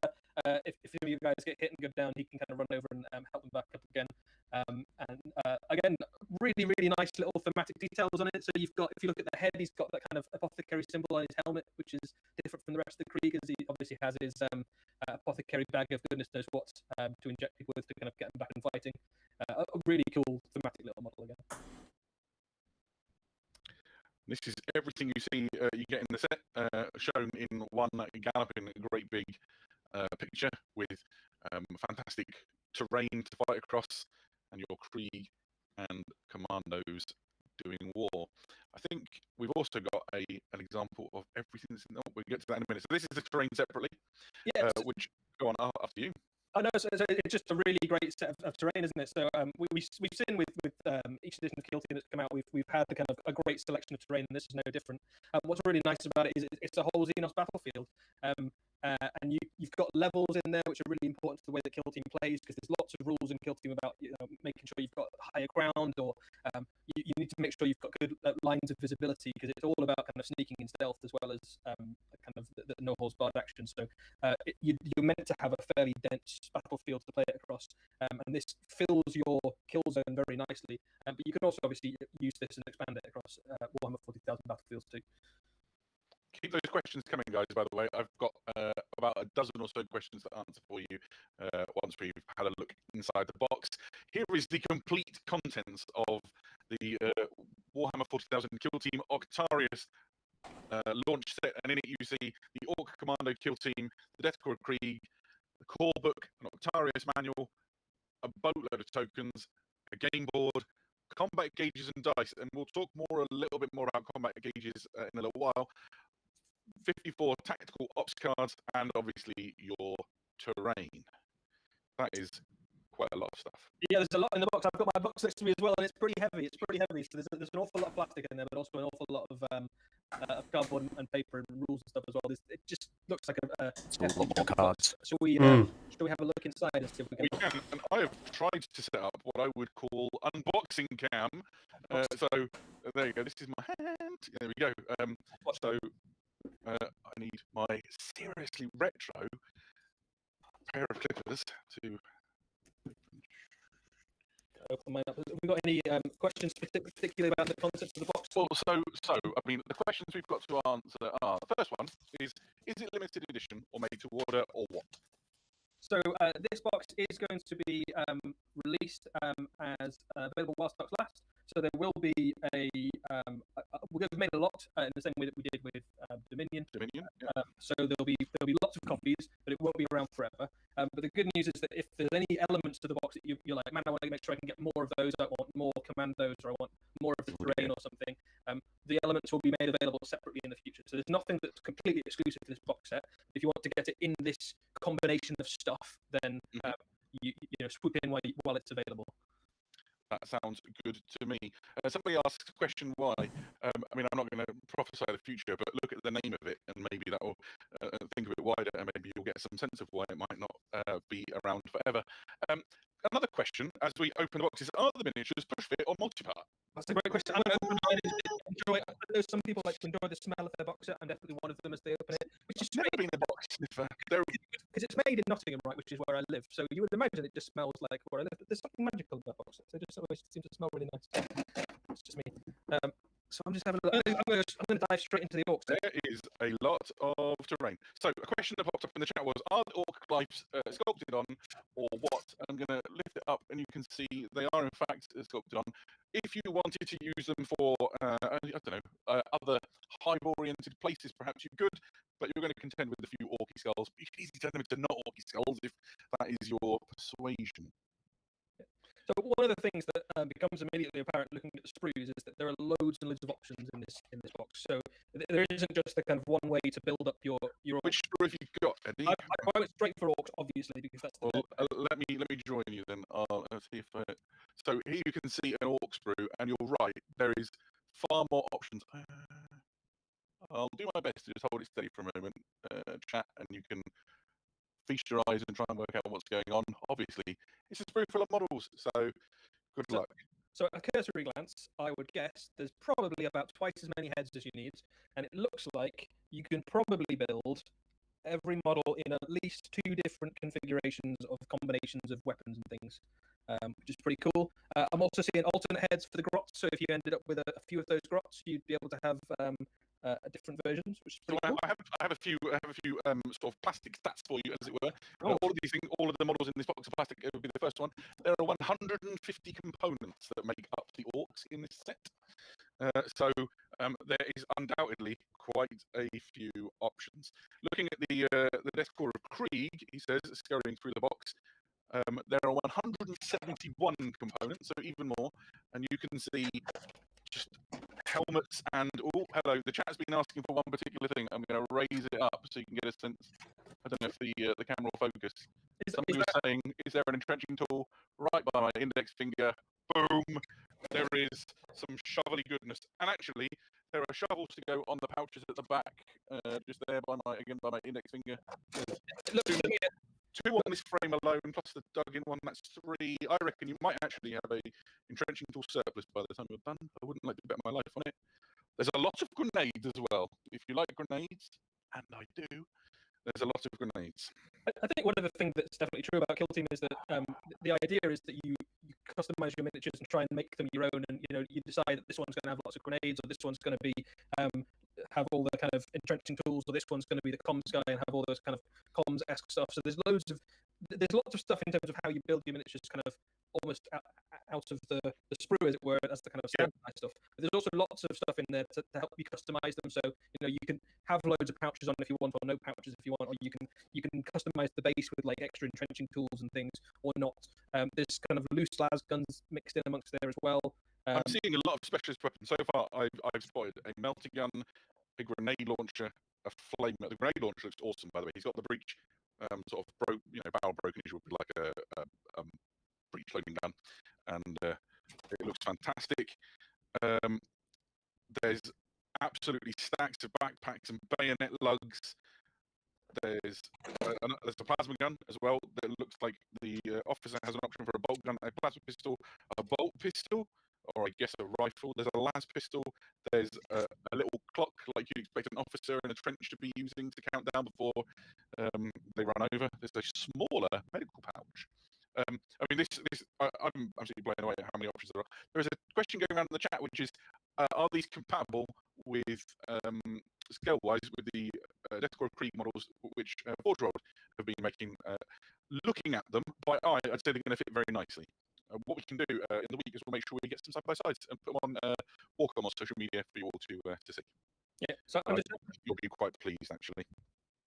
if any of you guys get hit and go down, he can kind of run over and help them back up again. Again, really, really nice little thematic details on it. So you've got, if you look at the head, he's got that kind of apothecary symbol on his helmet, which is different from the rest of the Kriegers. He obviously has his apothecary bag of goodness knows what to inject people with to kind of get them back and fighting. A really cool thematic little model again. This is everything you see you get in the set, shown in one galloping great big picture with fantastic terrain to fight across, and your Krieg and commandos doing war. I think we've also got an example of everything that's in. We'll get to that in a minute. So this is the terrain separately. Yeah. Which go on after you. Oh no, so it's just a really great set of terrain, isn't it? So we've seen with each edition of Kill Team that's come out, we've had the kind of a great selection of terrain, and this is no different. What's really nice about it is it's a whole Xenos battlefield, and you've got levels in there which are really important to the way the kill team plays, because there's lots of rules in kill team about making sure you've got higher ground, or you need to make sure you've got good lines of visibility, because it's all about kind of sneaking in stealth as well as kind of the no holds barred action. So you're meant to have a fairly dense battlefield to play it across, and this fills your kill zone very nicely. But you can also obviously use this and expand it across Warhammer 40,000 battlefields too. Keep those questions coming, guys. By the way, I've got about a dozen or so questions to answer for you once we've had a look inside the box. Here is the complete contents of the Warhammer 40,000 Kill Team Octarius launch set, and in it you see the Orc Commando Kill Team, the Deathcore Krieg, the core book, an Octarius manual, a boatload of tokens, a game board, combat gauges and dice, and we'll talk a little bit more about combat gauges in a little while. 54 tactical ops cards, and obviously your terrain. That is quite a lot of stuff. Yeah, there's a lot in the box. I've got my box next to me as well, and it's pretty heavy. So there's an awful lot of plastic in there, but also an awful lot of cardboard and paper and rules and stuff as well. It just looks like It's a lot more cards. Shall we have a look inside and see if we can? We can, and I have tried to set up what I would call unboxing cam. So there you go. This is my hand. There we go. I need my seriously retro pair of clippers to open mine up. Have we got any questions particularly about the concept of the box? Well, so I mean, the questions we've got to answer are: the first one is it limited edition or made to order, or what? So this box is going to be released as available while stocks last. So there will be we've made a lot in the same way that we did with Dominion. Yeah. So there'll be lots of copies, but it won't be around forever. But the good news is that if there's any elements to the box that you're like, man, I want to make sure I can get more of those. I want more commandos, or I want more of the terrain or something. The elements will be made available separately in the future. So there's nothing that's completely exclusive to this box set. If you want to get it in this combination of stuff, then you swoop in while it's available. That sounds good to me. Somebody asks a question why. I mean, I'm not going to prophesy the future, but look at the name of it, and maybe that will think a bit wider, and maybe you'll get some sense of why it might not be around forever. Another question, as we open the boxes, are the miniatures push fit or multi-part? That's a great question. I'm going to open mine and enjoy it. There's some people like to enjoy the smell of their box set. I'm definitely one of them as they open it. Which is Never been a box sniffer. Because it's made in Nottingham, right, which is where I live. So you would imagine it just smells like where I live. But there's something magical about box sets. They just always seem to smell really nice. It's just me. So I'm just having a look. I'm going to dive straight into the orcs. There is a lot of terrain. So a question that popped up in the chat was, are the orc glyphs sculpted on, or what? I'm going to lift it up, and you can see they are in fact sculpted on. If you wanted to use them for, I don't know, other hive-oriented places, perhaps you could, but you're going to contend with a few orky skulls. You can easily turn them into not orky skulls if that is your persuasion. So one of the things that becomes immediately apparent looking at the sprues is that there are loads and loads of options in this box. So there isn't just the kind of one way to build up your. Which sprue have you got, Eddie? I went straight for orcs, obviously, because that's the. Well, let me join you then. Let's see if so here you can see an orc sprue, and you're right. There is far more options. I'll do my best to just hold it steady for a moment, chat, and you can feast your eyes and try and work out what's going on. Obviously, it's a sprue full of models, so good luck. So a cursory glance, I would guess there's probably about twice as many heads as you need, and it looks like you can probably build every model in at least 2 different configurations of combinations of weapons and things, which is pretty cool. I'm also seeing alternate heads for the grots, so if you ended up with a few of those grots, you'd be able to have different versions, which is pretty cool. I have a few sort of plastic stats for you, as it were. All of these things, all of the models in this box are plastic. It would be the first one. There are 150 components that make up the orcs in this set. So there is undoubtedly quite a few options. Looking at the Deathcore of Krieg, he says, scurrying through the box, there are 171 components, so even more, and you can see just helmets and hello. The chat's been asking for one particular thing. I'm going to raise it up so you can get a sense. I don't know if the camera will focus. Somebody was saying, "Is there an entrenching tool?" Right by my index finger. Boom! There is some shovelly goodness, and actually, There are shovels to go on the pouches at the back, just there by my index finger. It looks to me, Two on this frame alone, plus the dug-in one. That's three. I reckon you might actually have a entrenching tool surplus by the time you're done. I wouldn't like to bet my life on it. There's a lot of grenades as well. If you like grenades, and I do, there's a lot of grenades. I think one of the things that's definitely true about Kill Team is that the idea is that you customize your miniatures and try and make them your own, and you decide that this one's going to have lots of grenades, or this one's going to be have all the kind of entrenching tools, or this one's going to be the comms guy and have all those kind of comms-esque stuff. So there's lots of stuff in terms of how you build your miniatures, kind of almost out of the sprue, as it were, as the kind of standardized stuff. But there's also lots of stuff in there to help you customize them. So you can have loads of pouches on if you want, or no pouches if you want, or you can customize the base with like extra entrenching tools and things, or not. There's kind of loose las guns mixed in amongst there as well. I'm seeing a lot of specialist weapons. So far, I've spotted a melting gun, a grenade launcher, a flame. The grenade launcher looks awesome, by the way. He's got the breech sort of barrel broken, which would be like a breech loading gun, and it looks fantastic. There's absolutely stacks of backpacks and bayonet lugs. There's a plasma gun as well that looks like the officer has an option for a bolt gun, a plasma pistol, a bolt pistol, or I guess a rifle. There's a las pistol. There's a little clock like you'd expect an officer in a trench to be using to count down before they run over. There's a smaller medical pouch. I mean, I'm absolutely blown away at how many options there are. There is a question going around in the chat, which is, are these compatible with scale-wise with the Deathcore Krieg models, which Forge World have been making? Looking at them by eye, I'd say they're going to fit very nicely. What we can do in the week is we'll make sure we get some side-by-sides and put them on Warcom on social media for you all to see. Yeah, so you'll be quite pleased, actually.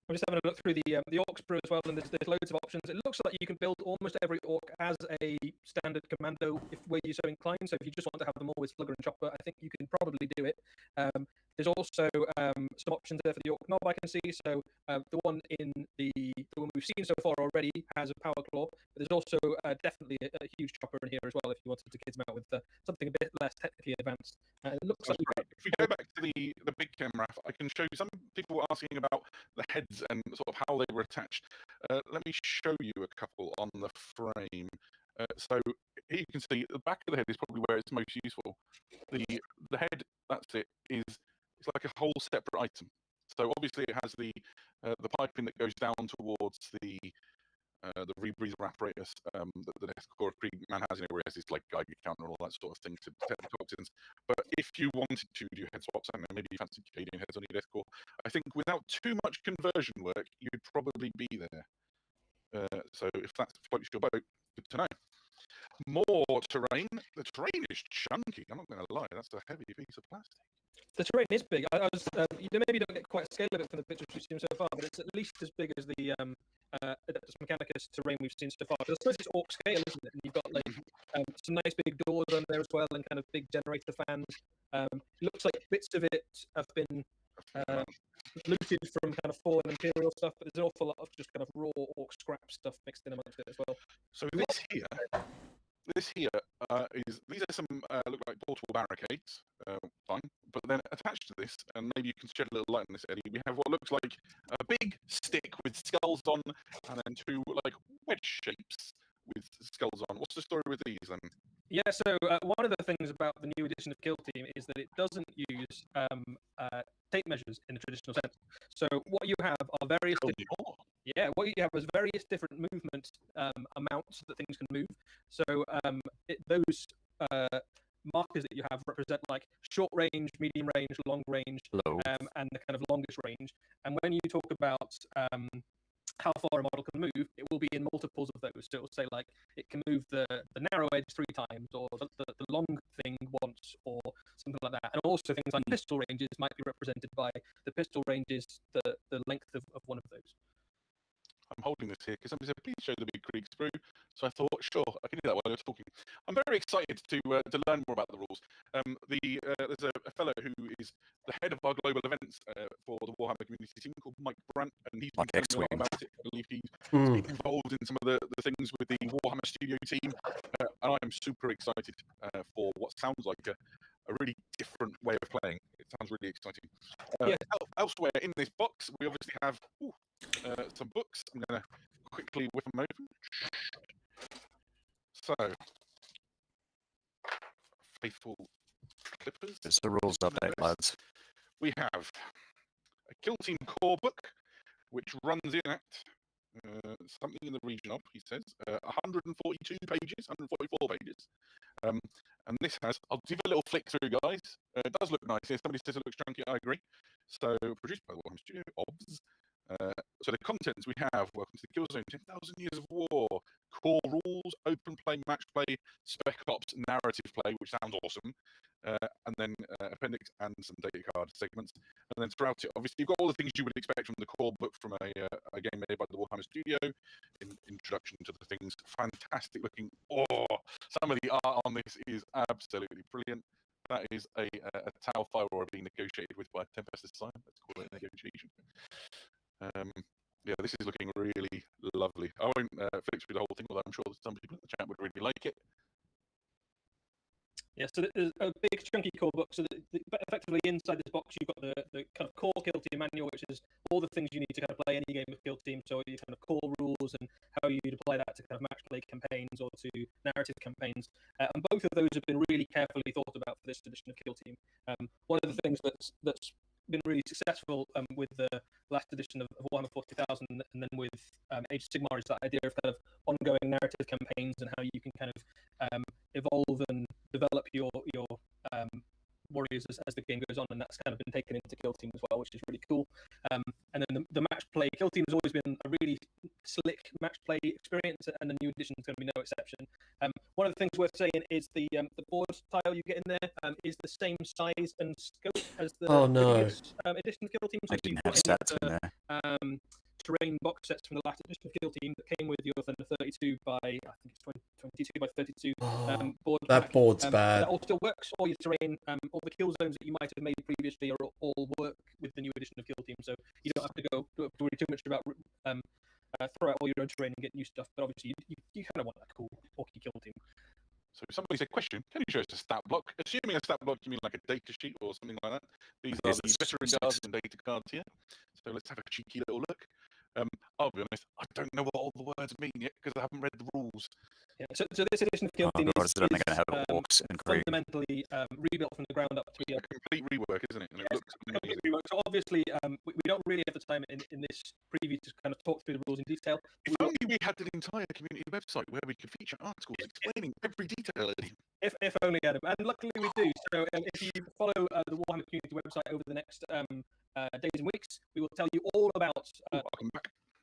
I'm just having a look through the orc sprue as well, and there's loads of options. It looks like you can build almost every orc as a standard commando if were you so inclined. So if you just want to have them all with slugger and chopper, I think you can probably do it. There's also some options there for the orc knob I can see. So the one we've seen so far already has a power claw, but there's also definitely a huge chopper in here as well if you wanted to kid them out with something a bit less technically advanced. It looks like if we go back to the big camera, I can show you. Some people were asking about the heads and sort of how they were attached. Let me show you a couple on the frame. So here you can see the back of the head is probably where it's most useful. The head, that's it, it's like a whole separate item. So obviously it has the piping that goes down towards the rebreather apparatus that the Deathcore Krieg man has, where it has this like Geiger counter and all that sort of thing to detect the toxins. But if you wanted to do head swaps, I don't know, maybe you fancy doing heads on your Deathcore, I think without too much conversion work, you'd probably be there. So if that floats your boat, good to know. More terrain. The terrain is chunky. I'm not going to lie, that's a heavy piece of plastic. The terrain is big. I was, maybe don't get quite a scale of it from the pictures we've seen so far, but it's at least as big as the Adeptus Mechanicus terrain we've seen so far. But I suppose it's orc scale, isn't it? And you've got like some nice big doors on there as well, and kind of big generator fans. It looks like bits of it have been looted from kind of fallen Imperial stuff, but there's an awful lot of just kind of raw orc scrap stuff mixed in amongst it as well. So this here these are some look like portable barricades, fine. But then attached to this, and maybe you can shed a little light on this, Eddie, we have what looks like a big stick with skulls on, and then two like wedge shapes with skulls on. What's the story with these then? Yeah, so one of the things about the new edition of Kill Team is that it doesn't use tape measures in the traditional sense. So what you have are various what you have is various different movement amounts that things can move. So those markers that you have represent like short range, medium range, long range, and the kind of longest range. And when you talk about how far a model can move, it will be in multiples of those. So it will say like it can move the narrow edge 3 times, or the long thing once, or something like that. And also things like pistol ranges might be represented by the pistol ranges, the length of one of those. I'm holding this here because somebody said, please show the big Krieg sprue. So I thought, sure, I can do that while you're talking. I'm very excited to learn more about the rules. There's a fellow who is the head of our global events for the Warhammer community team called Mike Brandt, and he's been telling me about it. I believe he's involved in some of the things with the Warhammer studio team, and I am super excited for what sounds like a really different way of playing. It sounds sounds really exciting. Yeah. Elsewhere in this box, we obviously have some books. I'm going to quickly whip them open. So, faithful clippers. There's the rules update, lads. We have a Kill Team core book, which runs in at something in the region of, he says, 142 pages, 144 pages. And this has, I'll give a little flick through, guys. It does look nice here. Somebody says it looks chunky, I agree. So, produced by the Warhammer Studio, OBS. So the contents we have, welcome to the Kill Zone, 10,000 Years of War, core rules, open play, match play, spec ops, narrative play, which sounds awesome. And then appendix and some data card segments. And then throughout it, obviously, you've got all the things you would expect from the core book from a game made by the Warhammer Studio. Introduction to the things, fantastic looking. Oh, some of the art on this is absolutely brilliant. That is a Tau Fire being negotiated with by Tempest's Sign. Let's call it a negotiation. Yeah, this is looking really lovely. I won't flick through the whole thing, although I'm sure that some people in the chat would really like it. Yeah, so there's a big chunky core book. So effectively inside this box, you've got the kind of core Kill Team manual, which is all the things you need to kind of play any game of Kill Team. So your kind of core rules and how you apply that to kind of match play campaigns or to narrative campaigns. And both of those have been really carefully thought about for this edition of Kill Team. One of the things that's been really successful with the last edition of Warhammer 40,000 and then with Age of Sigmar is that idea of kind of ongoing narrative campaigns and how you can kind of evolve and develop your warriors as the game goes on, and that's kind of been taken into Kill Team as well, which is really cool. And then the match play, Kill Team has always been a really slick match play experience, and the new edition is going to be no exception. One of the things worth saying is the board tile you get in there is the same size and scope as the previous edition of Kill Team. So I didn't have stats in there. Terrain box sets from the last edition of Kill Team that came with your Thunder 32 by, I think it's 22 by 32 board. That board's bad. That all still works. All your terrain, all the kill zones that you might have made previously are all work with the new edition of Kill Team. So you don't have to worry too much about throw out all your own terrain and get new stuff. But obviously you kind of want that cool orky Kill Team. So somebody said, question, can you show us a stat block? Assuming a stat block, you mean like a data sheet or something like that? These are the veteran cards and data cards here. So let's have a cheeky little look. I'll be honest, I don't know what all the words mean yet because I haven't read the rules. Yeah, so this edition of Kill Team is fundamentally rebuilt from the ground up to be a complete rework, isn't it? And it looks amazing. So obviously, we don't really have the time in this preview to kind of talk through the rules in detail. If only we had an entire community website where we could feature articles explaining every detail. If only, Adam. And luckily we do. So if you follow the Warhammer community website over the next days and weeks, we will tell you all about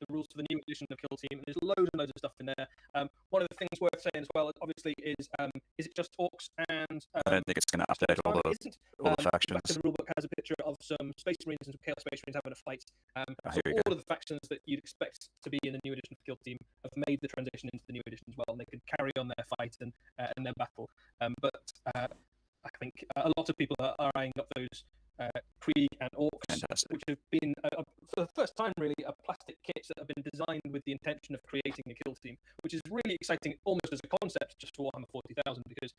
the rules for the new edition of Kill Team. There's loads and loads of stuff in there. One of the things worth saying as well, obviously, is it just orcs and... I don't think it's going to update all the factions. The rulebook has a picture of some Space Marines and some Chaos Space Marines having a fight. So all of the factions that you'd expect to be in the new edition of Kill Team have made the transition into the new edition as well, and they can carry on their fight and their battle. But I think a lot of people are eyeing up those Krieg and Orcs, which have been, for the first time really, a plastic kits that have been designed with the intention of creating a Kill Team, which is really exciting almost as a concept just for Warhammer 40,000, because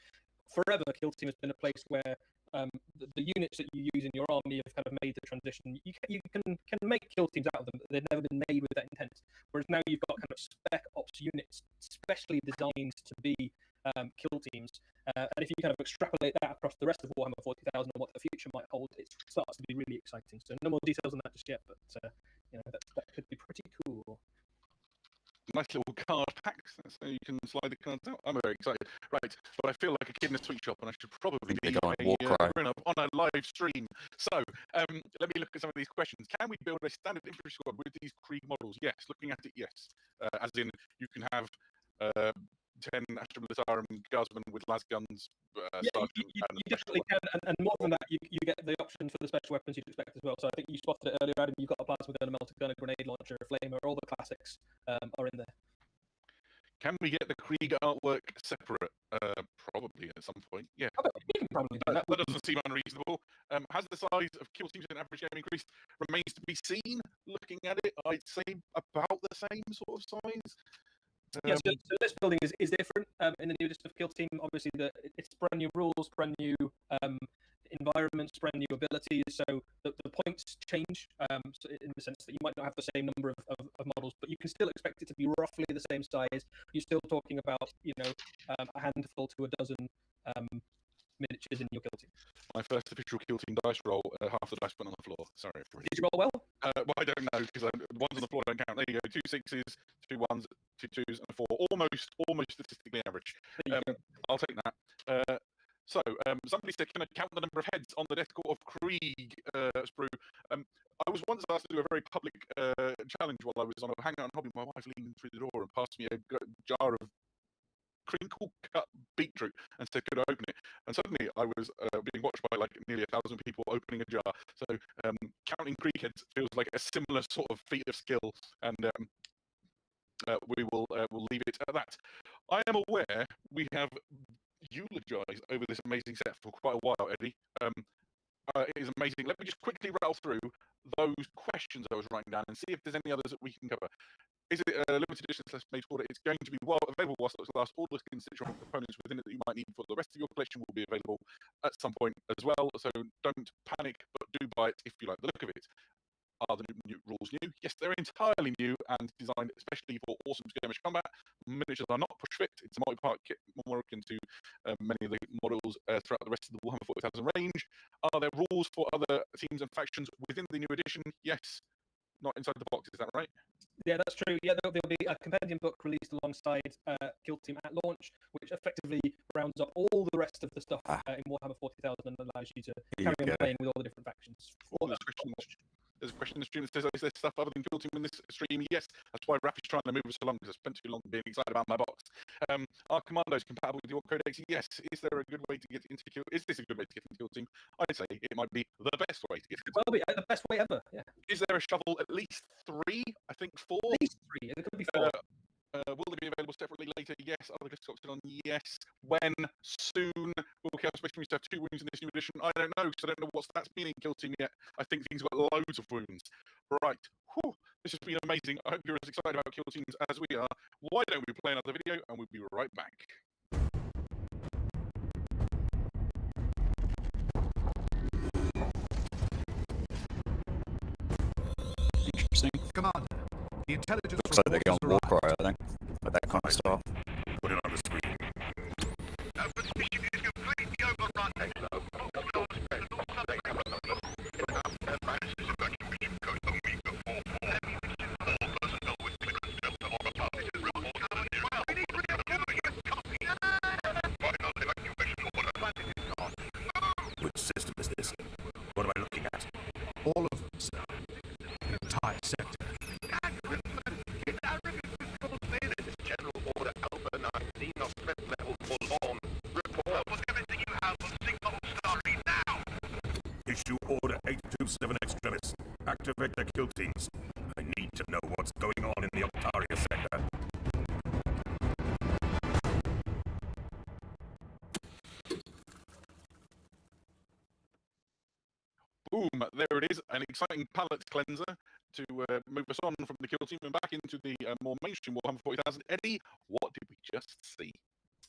forever Kill Team has been a place where the units that you use in your army have kind of made the transition. You can make Kill Teams out of them, but they've never been made with that intent. Whereas now you've got kind of spec ops units specially designed to be Kill Teams. And if you kind of extrapolate that across the rest of Warhammer 40,000 and what the future might hold, it starts to be really exciting. So no more details on that just yet, but that could be pretty cool. Nice little card packs, so you can slide the cards out. I'm very excited. Right, but I feel like a kid in a sweet shop, and I should probably be on a live stream. So let me look at some of these questions. Can we build a standard infantry squad with these Krieg models? Yes. Looking at it, yes. As in, you can have 10 Astra Militarum guardsmen with las guns. You definitely can, and more than that, you get the option for the special weapons you'd expect as well. So I think you spotted it earlier, Adam. You've got a plasma gun, a melter gun, a grenade launcher, a flamer. All the classics are in there. Can we get the Krieg artwork separate? Probably at some point. Yeah. We can probably do that. That doesn't seem unreasonable. Has the size of Kill Teams in average game increased? Remains to be seen. Looking at it, I'd say about the same sort of size. Yeah, so this building is different in the new edition of Kill Team. Obviously, it's brand new rules, brand new environments, brand new abilities. So the points change so in the sense that you might not have the same number of models, but you can still expect it to be roughly the same size. You're still talking about, a handful to a dozen miniatures in your kill team. My first official kill team dice roll, half the dice went on the floor. Sorry, everybody. Did you roll well? Well, I don't know, because the ones on the floor don't count. There you go, 2 6s, 2 1s, 2 2s, and a 4. Almost statistically average. I'll take that. So, somebody said, can I count the number of heads on the death court of Krieg, Sprue? I was once asked to do a very public challenge while I was on a hangout and hobby. My wife leaned through the door and passed me a jar of crinkle cut beetroot and said, could I open it? And suddenly I was being watched by like nearly 1,000 people opening a jar. So counting Krieg heads feels like a similar sort of feat of skill, and we'll leave it at that. I am aware we have eulogized over this amazing set for quite a while, Eddie. It is amazing. Let me just quickly rattle through those questions I was writing down and see if there's any others that we can cover. Is it a limited edition /made order? It's going to be available whilst it lasts. All the constituent components within it that you might need for the rest of your collection will be available at some point as well. So don't panic, but do buy it if you like the look of it. Are the new rules new? Yes, they're entirely new and designed especially for awesome skirmish combat. Miniatures are not push fit. It's a multi-part kit, more akin to many of the models throughout the rest of the Warhammer 40,000 range. Are there rules for other teams and factions within the new edition? Yes. Not inside the box, is that right? Yeah, that's true. Yeah, there'll be a companion book released alongside Kill Team at launch, which effectively rounds up all the rest of the stuff in Warhammer 40,000 and allows you to carry on playing with all the different factions. There's a question in the stream that says, is there stuff other than Kill Team in this stream? Yes, that's why Raph is trying to move us along, because I spent too long being excited about my box. Are commandos compatible with your codex? Yes. Is there a good way to get into Kill? Is this a good way to get into Kill Team? I'd say it might be the best way to get into. Well, the best way ever. Yeah. Is there a shovel? At least 3? I think 4. At least 3. There could be 4. Will they be available separately later? Yes. Are the gifts opted on? Yes. When? Soon. Will Chaos Space Marines have 2 wounds in this new edition? I don't know, because I don't know what stats mean in Kill Team yet. I think things got loads of wounds. Right. Whew. This has been amazing. I hope you're as excited about Kill Teams as we are. Why don't we play another video, and we'll be right back. Interesting. Commander, the intelligence Looks like they're going report has Warcry, I think. Like that kind of stuff. Put it on the screen. The mission is completely overrun. Which system is this? What am I looking at? All of them, sir. An entire sector. General Order Alpha 19 of threat level forlorn. Report. Put everything you have on signal starry now. Issue Order 827 Extremis. Activate the kill teams. I need to know what's going on in the Octaria sector. Boom, there it is, an exciting palate cleanser to move us on from the Kill Team and back into the more mainstream Warhammer 40,000. Eddie, what did we just see?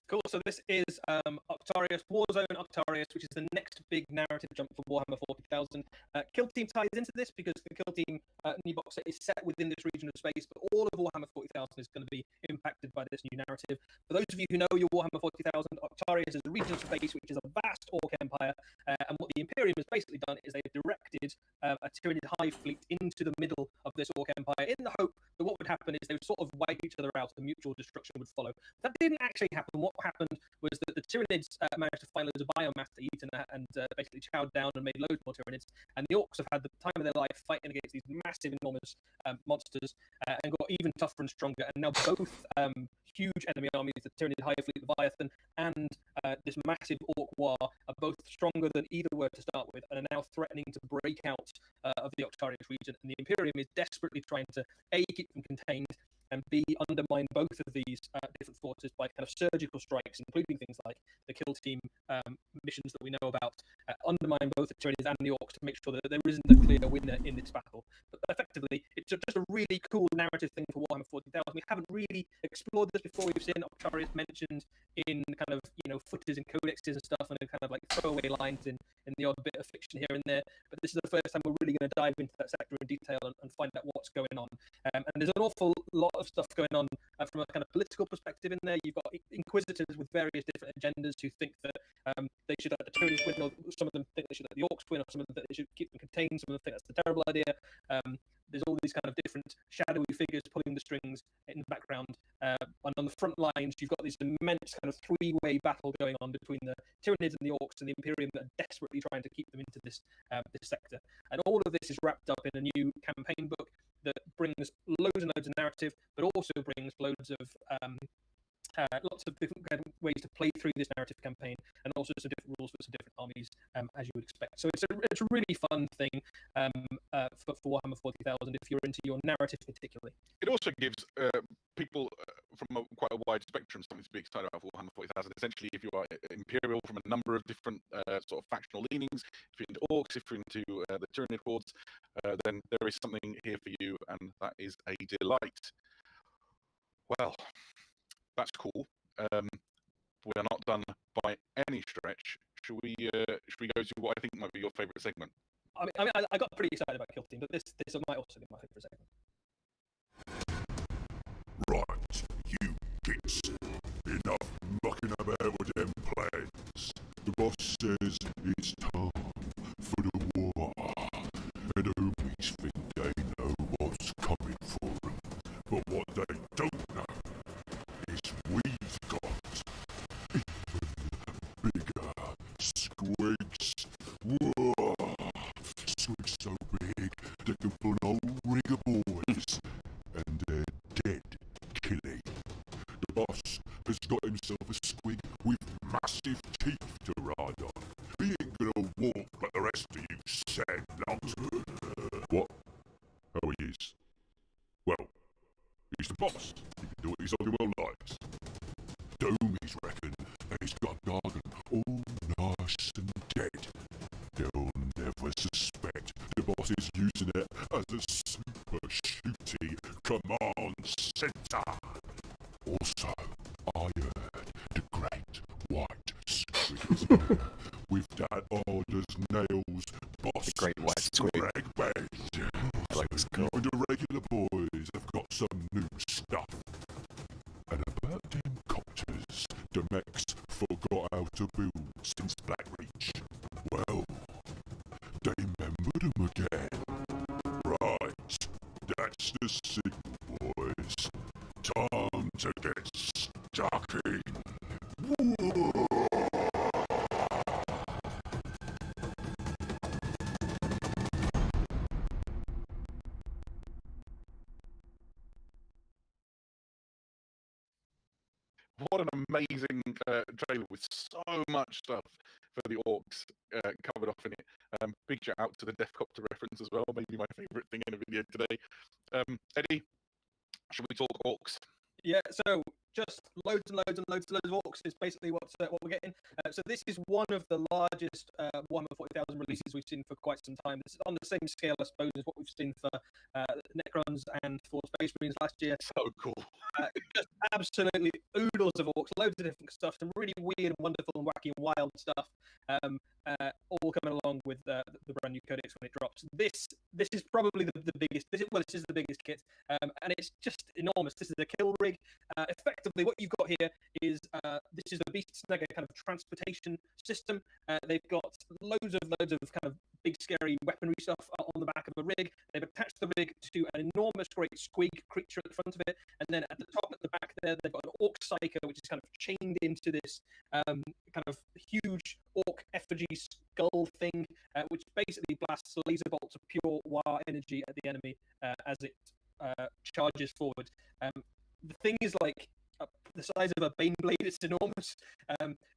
Cool. So this is Octarius, Warzone Octarius, which is the next big narrative jump for Warhammer 40,000. Kill Team ties into this because the Kill Team new box set is set within this region of space, but all of Warhammer 40,000 is going to be impacted by this new narrative. For those of you who know your Warhammer 40,000, Octarius is a region of space which is a vast orc empire, and what the Imperium has basically done is they've directed a Tyranid hive fleet into the middle of this orc empire in the hope that what would happen is they would sort of wipe each other out and mutual destruction would follow. That didn't actually happen. What happened was that the Tyranids managed to find loads of biomass to eat and basically chowed down and made loads more Tyranids. And the orcs have had the time of their life fighting against these massive, enormous monsters and got even tougher and stronger. And now both huge enemy armies, the Tyranid Hive Fleet Leviathan and this massive orc war, are both stronger than either were to start with and are now threatening to break out of the Octarius region. And the Imperium is desperately trying to A, keep them contained, and B, undermine both of these different forces by kind of surgical strikes, including things like the Kill Team missions that we know about, undermine both the Tyranids and the Orcs to make sure that there isn't a clear winner in this battle. But effectively, it's just a really cool narrative thing for Warhammer 40,000. We haven't really explored this before. We've seen Octarius mentioned in kind of, footers and codexes and stuff, and kind of like throwaway lines in the odd bit of fiction here and there, but this is the first time we're really going to dive into that sector in detail and find out what's going on. And there's an awful lot of stuff going on from a kind of political perspective in there. You've got inquisitors with various different agendas who think that they should let the Tyranids win, or some of them think they should let the Orcs win, or some of them think they should keep them contained, some of them think that's a terrible idea. There's all these kind of different shadowy figures pulling the strings in the background. And on the front lines, you've got this immense kind of three-way battle going on between the Tyranids and the Orcs and the Imperium that are desperately trying to keep them into this sector. And all of this is wrapped up in a new campaign book that brings loads and loads of narrative, but also brings loads of lots of different ways to play through this narrative campaign, and also some different rules for some different armies, as you would expect. So it's a really fun thing for Warhammer 40,000 if you're into your narrative particularly. It also gives people from quite a wide spectrum something to be excited about for Warhammer 40,000. Essentially, if you are Imperial from a number of different sort of factional leanings, if you're into Orcs, if you're into the Tyranid hordes, then there is something here for you, and that is a delight. Well, that's cool. We are not done by any stretch. Should we go to what I think might be your favourite segment? I got pretty excited about Kill Team, but this might also be my favourite segment. Right, you gits. Enough mucking about with them plans. The boss says it's time for the war. And the hoopies think they know what's coming for them. But what they don't know is we've got even bigger squigs. Whoa! Squigs so big they can pull an old rig of boys. And they're dead killing. The boss has got himself a squig with massive teeth to ride on. He ain't gonna walk like the rest of you sad lumps. What? Oh, he is. Well, he's the boss. He can do what he so well likes. Doomies reckon that he's got a garden all nice and dead. They'll never suspect the boss is using it as a super shooty command center. Also, I heard the great white squid with that hard as nails boss Great White Squid. brag band. Like it's cool. Even the regular boys have got some new stuff. And about them copters, the mechs forgot how to build since Blackreach. Well, they remembered them again. Right, that's the signal, boys. Time to get stuck in. What an amazing trailer with so much stuff for the Orcs covered off in it. Big shout out to the Deathcopter reference as well, maybe my favourite thing in a video today. Eddie, should we talk Orcs? Yeah, so just loads and loads and loads and loads of Orcs is basically what we're getting. So this is one of the largest Warhammer 40,000 releases we've seen for quite some time. This is on the same scale, I suppose, as what we've seen for Necrons and for Space Marines last year. So cool. Just absolutely oodles of Orcs, loads of different stuff, some really weird and wonderful and wacky and wild stuff, all coming along with the brand new codex when it drops. This is probably the biggest. This is the biggest kit, and it's just enormous. This is the kill rig. Effectively, what you've got here is this is the Beast Snagger kind of transportation system. They've got loads of kind of big scary weaponry stuff on the back of a rig. They've attached the rig to an enormous great squig creature at the front of it, and then at the top at the back there they've got an Orc Psycho which is kind of chained into this kind of huge Orc effigy skull thing, which basically blasts laser bolts of pure War energy at the enemy as it charges forward. The thing is like the size of a Baneblade. It's enormous.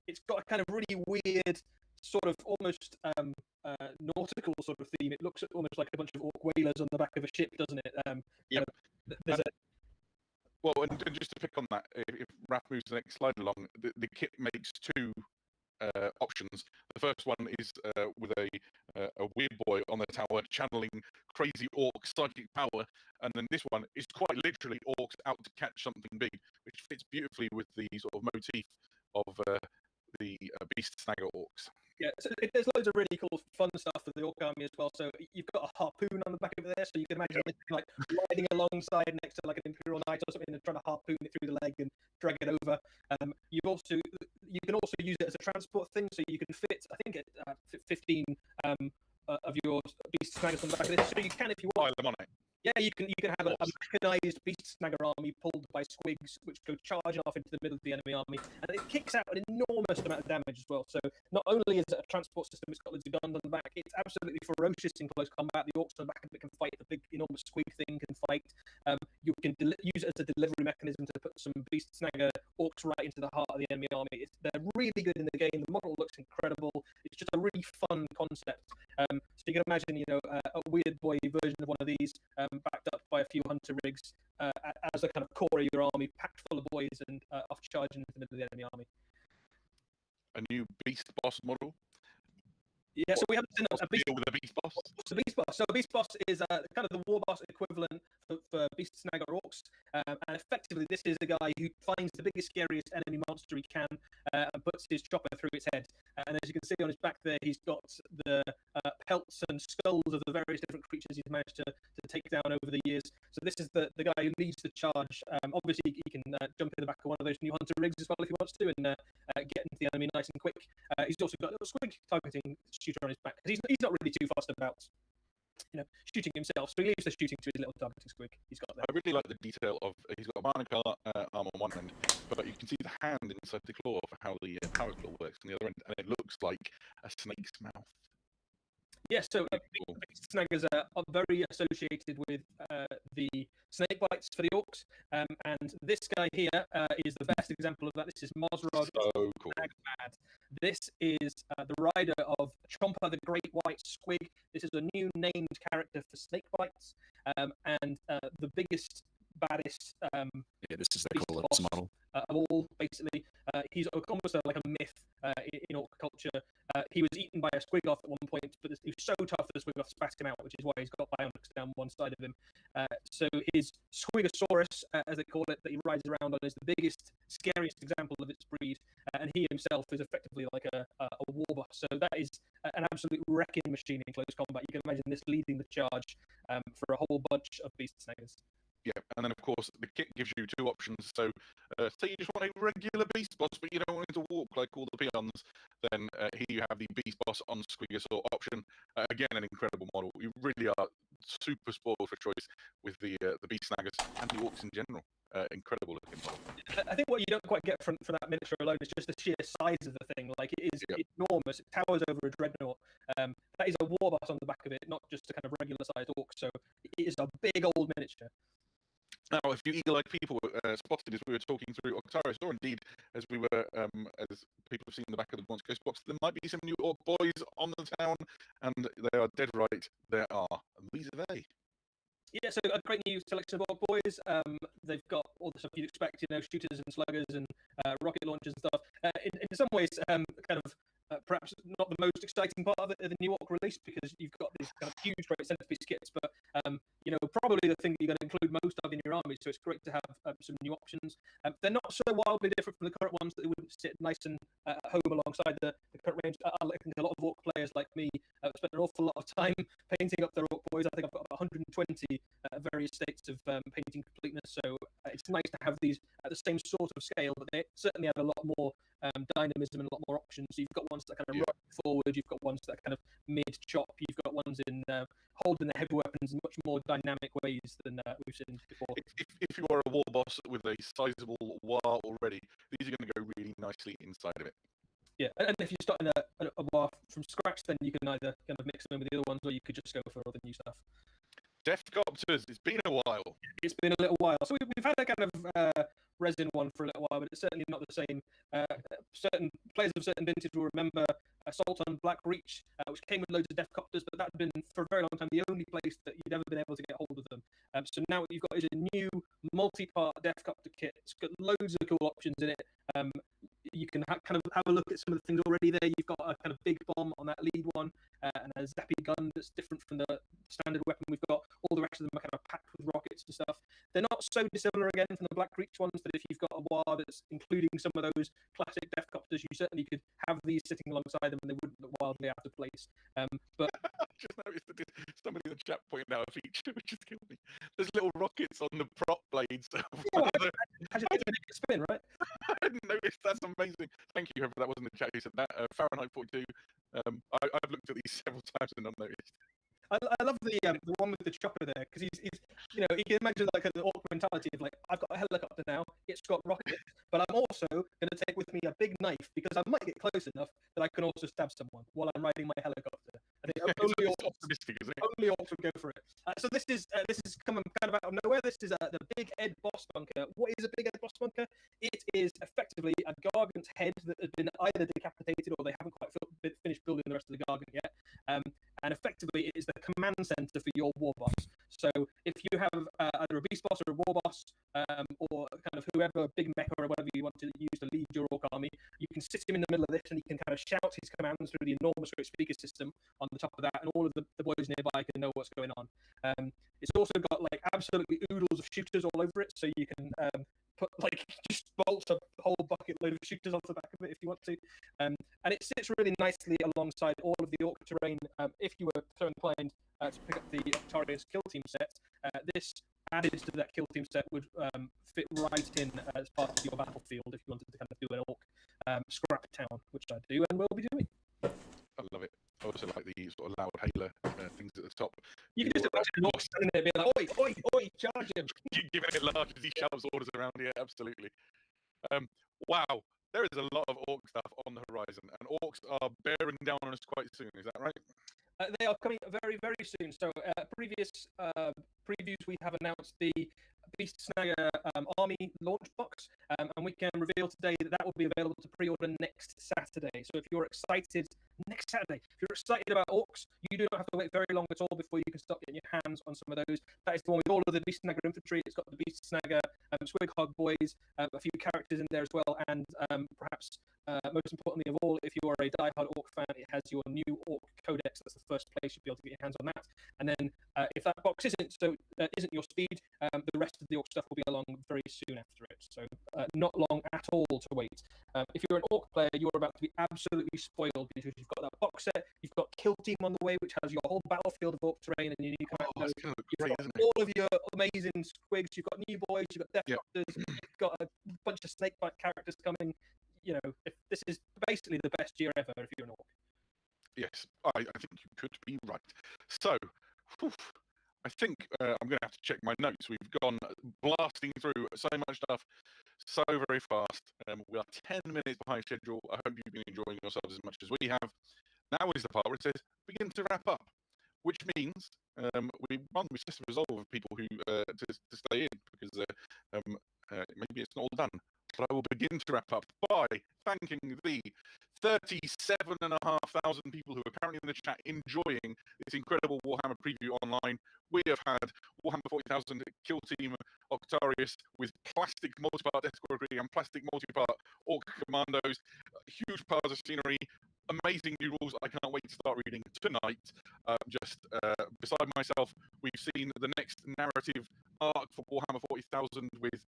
It's got a kind of really weird sort of almost nautical sort of theme. It looks almost like a bunch of Orc whalers on the back of a ship, doesn't it? Yep. There's Well, and just to pick on that, if Raph moves the next slide along, the kit makes two options. The first one is with a weird boy on the tower channeling crazy orc psychic power, and then this one is quite literally orcs out to catch something big, which fits beautifully with the sort of motif of the Beast Snagger orcs. Yeah, so there's loads of really cool, fun stuff for the Orc army as well. So you've got a harpoon on the back of it there, so you can imagine it like riding alongside next to like an Imperial Knight or something and trying to harpoon it through the leg and drag it over. You can also use it as a transport thing, so you can fit, I think, 15 of your beast snaggers on the back of this. So you can, if you want. Pile them on it. Yeah, you can have a mechanized beast snagger army pulled by squigs, which go charging off into the middle of the enemy army, and it kicks out an enormous amount of damage as well. So not only is it a transport system, it's got loads of guns on the back. It's absolutely ferocious in close combat. The orcs on the back of it can fight. The big, enormous squig thing can fight. You can use it as a delivery mechanism to put some beast snagger orcs right into the heart of the enemy army. They're really good in the game. The model looks incredible. It's just a really fun concept. So you can imagine, a weird boy version of one of these. Backed up by a few hunter rigs as a kind of core of your army, packed full of boys and off charging into the middle of the enemy army. A new beast boss model. Yeah, so we have a beast deal with a beast boss. What's a beast boss? So a beast boss is kind of the war boss equivalent for beast snagger orcs, and effectively this is the guy who finds the biggest, scariest enemy monster he can and puts his chopper through its head. And as you can see on his back there, he's got the pelts and skulls of the various different creatures he's managed to take down over the years. So this is the guy who leads the charge. Obviously, he can jump in the back of one of those new hunter rigs as well if he wants to, and get into the enemy nice and quick. He's also got a little squig targeting shooter on his back. He's not really too fussed about shooting himself, so he leaves the shooting to his little targeting squig he's got there. I really like the detail of he's got a barnacle arm on one end, but you can see the hand inside the claw for how the power claw works on the other end, and it looks like a snake's mouth. Yeah, so beast snaggers are very associated with the snake bites for the orcs, and this guy here is the best example of that. This is Mozrog. So cool. Snagbad. This is the rider of Chomper the Great White Squig. This is a new named character for snake bites, and the biggest, baddest this is the beast cool boss model. of all, basically. He's almost like a myth in orc culture. He was eaten by a squigoth at one point, but he was so tough that the squigoth spat him out, which is why he's got bionics down one side of him. So his Squigosaurus, as they call it, that he rides around on, is the biggest, scariest example of its breed, and he himself is effectively like a war boss. So that is an absolute wrecking machine in close combat. You can imagine this leading the charge for a whole bunch of beast snaggers. Yeah, and then of course the kit gives you two options. So, say you just want a regular beast boss, but you don't want him to walk like all the peons. Then here you have the beast boss on Squigosaur option. Again, an incredible model. You really are super spoiled for choice with the beast snaggers and the orcs in general. Incredible looking model. I think what you don't quite get from that miniature alone is just the sheer size of the thing. Like, it is enormous. It towers over a dreadnought. That is a war boss on the back of it, not just a kind of regular sized orc. So it is a big old miniature. Now, if you eagle-eyed people spotted as we were talking through Octarius, or indeed as we were, as people have seen the back of the Once Ghost box, there might be some new orc boys on the town, and they are dead right. There are. And these are they. Yeah, so a great new selection of orc boys. They've got all the stuff you'd expect, shooters and sluggers and rocket launchers and stuff. In some ways, kind of perhaps not the most exciting part of the new orc release, because you've got these kind of huge great centerpiece kits, but probably the thing that you're going to include most of in your army. So it's great to have some new options. They're not so wildly different from the current ones that they wouldn't sit nice and at home alongside the current range. I think a lot of orc players like me spent an awful lot of time painting up their orc boys. I think I've got about 120 various states of painting completeness. So it's nice to have these at the same sort of scale, but they certainly have a lot more dynamism and a lot more options. So you've got ones that kind of rock forward, you've got ones that are kind of mid-chop, you've got ones in holding the heavy weapons in much more dynamic ways than we've seen before. If you are a war boss with a sizable war already, these are going to go really nicely inside of it. Yeah, and if you're starting a war from scratch, then you can either kind of mix them in with the other ones, or you could just go for all the new stuff. Deathcopters, it's been a while. It's been a little while. So we've had a kind of resin one for a little while, but it's certainly not the same. Certain players of certain vintage will remember Assault on Black Reach, which came with loads of Deathcopters, but that had been for a very long time the only place that you'd ever been able to get hold of them. So now what you've got is a new multi-part Deathcopter kit. It's got loads of cool options in it. you can kind of have a look at some of the things already there. You've got a kind of big bomb on that lead one, and a zappy gun that's different from the standard weapon we've got. All the rest of them are kind of packed with rockets and stuff. They're not so dissimilar again from the Black Reach ones, but if you've got a war that's including some of those classic Deathcopters, you certainly could have these sitting alongside them and they wouldn't look wildly out of place. But I just noticed that somebody in the chat pointed out a feature which just killed me. There's little rockets on the prop blades. as you make it spin, right? I hadn't noticed. That's amazing. Thank you, whoever that was in the chat who said that. Fahrenheit 42. I've looked at these several times and not noticed. I love the one with the chopper there, because he's you know, you can imagine like an orc mentality of like, I've got a helicopter now, it's got rockets, but I'm also going to take with me a big knife because I might get close enough that I can also stab someone while I'm riding my helicopter. I think only orcs, optimistic, isn't it? only orcs would go for it. So this is coming kind of out of nowhere. This is the Big Ed Boss Bunker. What is a Big Ed Boss Bunker? It is effectively a Gargant's head that has been either decapitated or they haven't quite finished building the rest of the Gargant yet. And effectively, it is the command center for your war boss. So if you have either a beast boss or a war boss, or kind of whoever, big mecha or whatever you want to use to lead your orc army, you can sit him in the middle of this and he can kind of shout his commands through the enormous great speaker system on the top of that, and all of the boys nearby can know what's going on. It's also got like absolutely oodles of shooters all over it, so you can put like just bolt a whole bucket load of shooters onto the back of it if you want to. And it sits really nicely alongside all of the orc terrain. If you were so inclined to pick up the Octarius kill team set, this added to that kill team set would fit right in as part of your battlefield if you wanted to kind of do an orc scrap town, which I do and will be doing. I love it. I also like the sort of loud hailer things at the top. You can just imagine an orc standing there being like, oi, oi, oi, charge him. Giving it large as he shouts orders around. Yeah, absolutely. Wow, there is a lot of orc stuff on the horizon, and orcs are bearing down on us quite soon. Is that right? They are coming very, very soon. So previous previews, we have announced the Beast Snagger Army launch box, and we can reveal today that that will be available to pre-order next Saturday. So if you're excited, next Saturday, if you're excited about orcs, you do not have to wait very long at all before you can start getting your hands on some of those. That is the one with all of the Beast Snagger infantry. It's got the Beast Snagger Swig Hog boys, a few characters in there as well, and perhaps most importantly of all, if you are a diehard orc fan, it has your new orc codex. That's the first place you'll be able to get your hands on that. And then if that box isn't your speed, the rest of the orc stuff will be along very soon after it. So not long at all to wait. If you're an orc player, you're about to be absolutely spoiled because you've got that box set, you've got Kill Team on the way, which has your whole battlefield of orc terrain, and your new commandos. You've got all of your amazing squigs. You've got new boys. You've got Deathcopters. You've got a bunch of snakebite characters coming. You know, if this is basically the best year ever if you're an orc. Yes, I think you could be right. So, I think I'm going to have to check my notes. We've gone blasting through so much stuff so very fast. We are 10 minutes behind schedule. I hope you've been enjoying yourselves as much as we have. Now is the part where it says begin to wrap up, which means we just resolve people who to stay in because maybe it's not all done. But I will begin to wrap up by thanking the 37,500 people who are currently in the chat enjoying this incredible Warhammer preview online. We have had Warhammer 40,000 Kill Team Octarius with plastic multi-part Death Squadron and plastic multi-part Orc Commandos, huge piles of scenery, amazing new rules I cannot wait to start reading tonight. Beside myself, we've seen the next narrative arc for Warhammer 40,000 with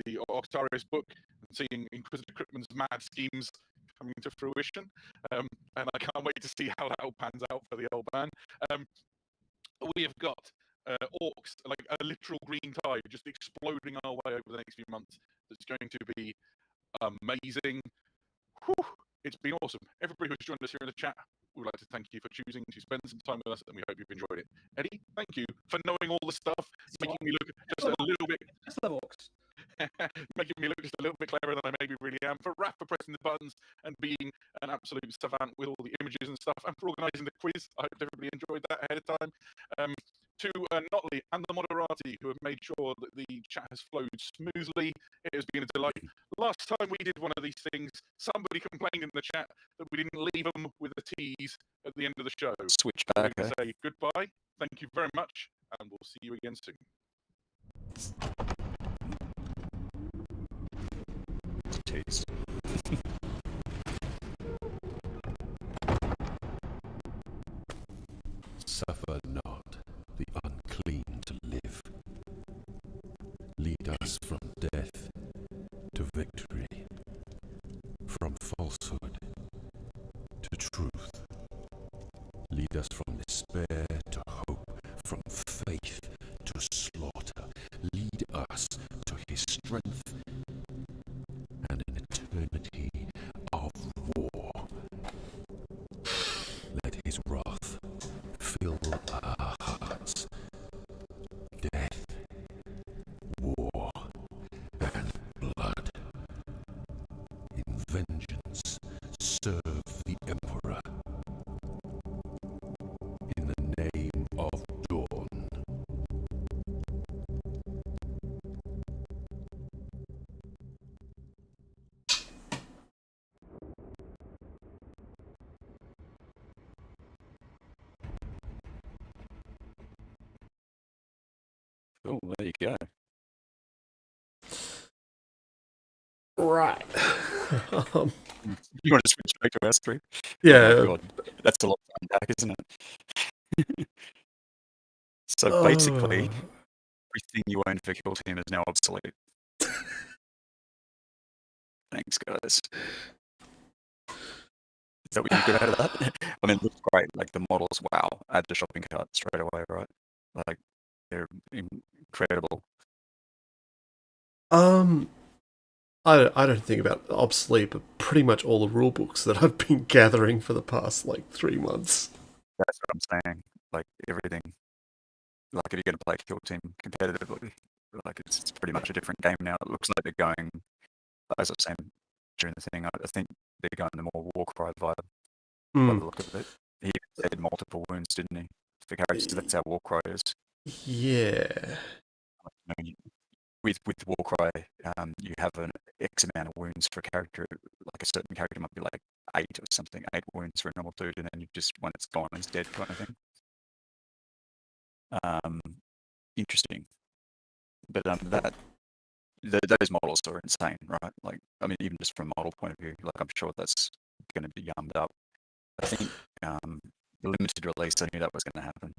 the Octarius book, and seeing Inquisitor Cryptman's mad schemes coming to fruition. And I can't wait to see how that all pans out for the old man. We have got orcs, like a literal green tide, just exploding our way over the next few months. That's going to be amazing. Whew. It's been awesome. Everybody who's joined us here in the chat, we would like to thank you for choosing to spend some time with us, and we hope you've enjoyed it. Eddie, thank you for knowing all the stuff, making me look just a little bit... Just love orcs. making me look just a little bit cleverer than I maybe really am. For Raph for pressing the buttons and being an absolute savant with all the images and stuff, and for organising the quiz. I hope everybody enjoyed that ahead of time. To Notley and the Moderati, who have made sure that the chat has flowed smoothly. It has been a delight. Last time we did one of these things, somebody complained in the chat that we didn't leave them with a tease at the end of the show. Switch back. We're going to say goodbye. Thank you very much, and we'll see you again soon. Tease. victory. From falsehood to truth. Lead us from despair to hope, from faith to slaughter. Lead us to his strength and an eternity of war. Let his wrath fill our hearts. Death, war, and blood. In vengeance, serve the Emperor. In the name of Dawn. Oh, there you go. Right. You want to switch back to S3? Yeah. Oh my God. That's a lot to unpack, isn't it? So Oh. basically, everything you own for Kill Team is now obsolete. Thanks, guys. Is that what you got out of that? I mean, it looks great. Like the models, wow. Add to shopping cart straight away, right? Like they're incredible. I don't think about obsolete, but pretty much all the rule books that I've been gathering for the past like 3 months. That's what I'm saying. Like everything. Like if you're going to play Kill Team competitively, like it's pretty much a different game now. It looks like they're going, as I was saying during the thing, I think they're going the more Warcry vibe by the look of it. He said multiple wounds, didn't he? For characters, that's how Warcry is. Yeah. With Warcry, you have an X amount of wounds for a character. Like a certain character might be like 8 or something, 8 wounds for a normal dude, and then you just when it's gone, it's dead kind of thing. Interesting, but those models are insane, right? Like, I mean, even just from a model point of view, like I'm sure that's going to be yummed up. I think the limited release, I knew that was going to happen.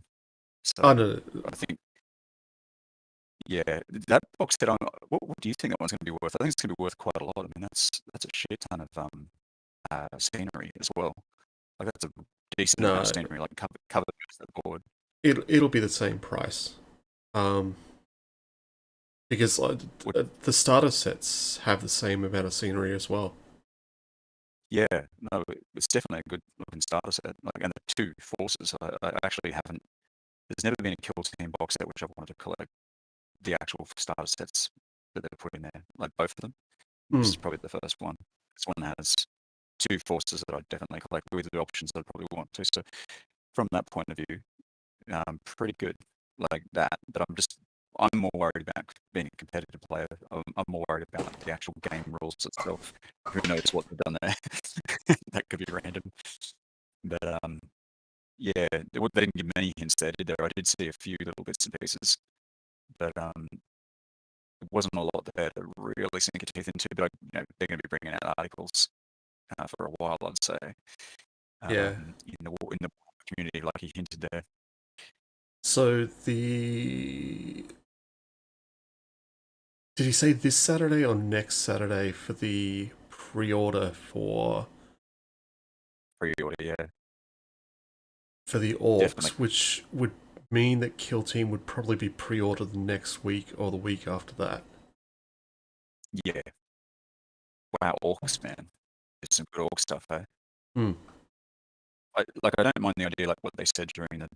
So I think. Yeah, that box set on. What do you think that one's going to be worth? I think it's going to be worth quite a lot. I mean, that's a shit ton of scenery as well. Like that's a decent amount of scenery, like cover the board. It'll be the same price, because the starter sets have the same amount of scenery as well. Yeah, no, it's definitely a good looking starter set. Like, and the 2 forces, I actually haven't. There's never been a Kill Team box set which I've wanted to collect. The actual starter sets that they're putting there, like both of them. This is probably the first one. This one has 2 forces that I'd definitely collect with the options that I'd probably want to. So from that point of view, pretty good like that. But I'm more worried about being a competitive player. I'm more worried about the actual game rules itself. Who knows what they've done there? That could be random. But yeah, they didn't give many hints there, did there? I did see a few little bits and pieces. But it wasn't a lot there to really sink your teeth into. But they're going to be bringing out articles for a while, I'd say. In the community, like he hinted there. So did he say this Saturday or next Saturday for the pre-order for? Pre-order, yeah. For the orcs, Definitely. Which would mean that Kill Team would probably be pre-ordered the next week or the week after that. Yeah. Wow, orcs, man. It's some good orc stuff, eh? I don't mind the idea, like what they said during the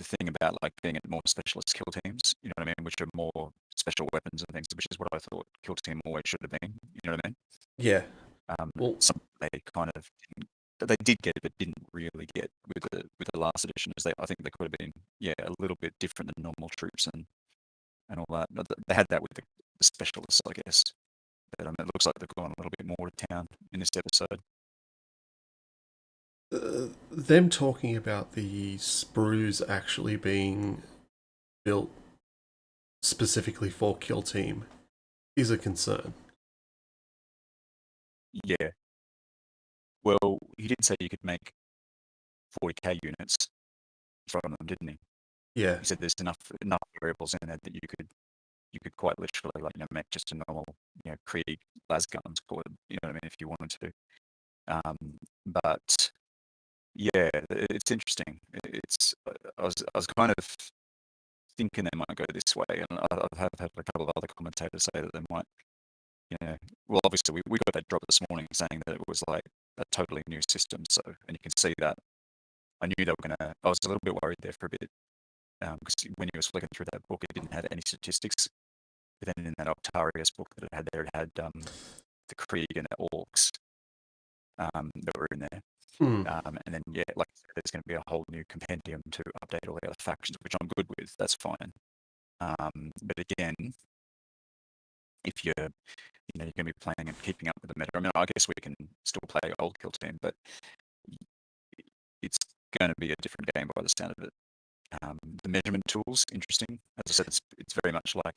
thing about like being at more specialist kill teams, you know what I mean, which are more special weapons and things, which is what I thought Kill Team always should have been. You know what I mean? Yeah. Well, they kind of they did get it, but didn't really get with the last edition. I think they could have been a little bit different than normal troops and all that. They had that with the specialists, I guess. But it looks like they've gone a little bit more to town in this episode. Them talking about the sprues actually being built specifically for Kill Team is a concern. Yeah. Well, he did say you could make 40k units from them, didn't he? Yeah. He said there's enough variables in there that you could you could quite literally like make just a normal Krieg las gun squad, you know what I mean, if you wanted to. But yeah, it's interesting. It's I was kind of thinking they might go this way, and I've had a couple of other commentators say that they might, well, obviously we got that drop this morning saying that it was like a totally new system. So, and you can see that I knew they were gonna. I was a little bit worried there for a bit because when you was flicking through that book, it didn't have any statistics. But then in that Octarius book that it had there, it had the Krieg and the Orcs that were in there. And then, yeah, like there's going to be a whole new compendium to update all the other factions, which I'm good with. That's fine. But again, if you're going to be playing and keeping up with the meta, I mean, I guess we can still play old Kill Team, but it's going to be a different game by the sound of it. The measurement tools, interesting. As I said, it's very much like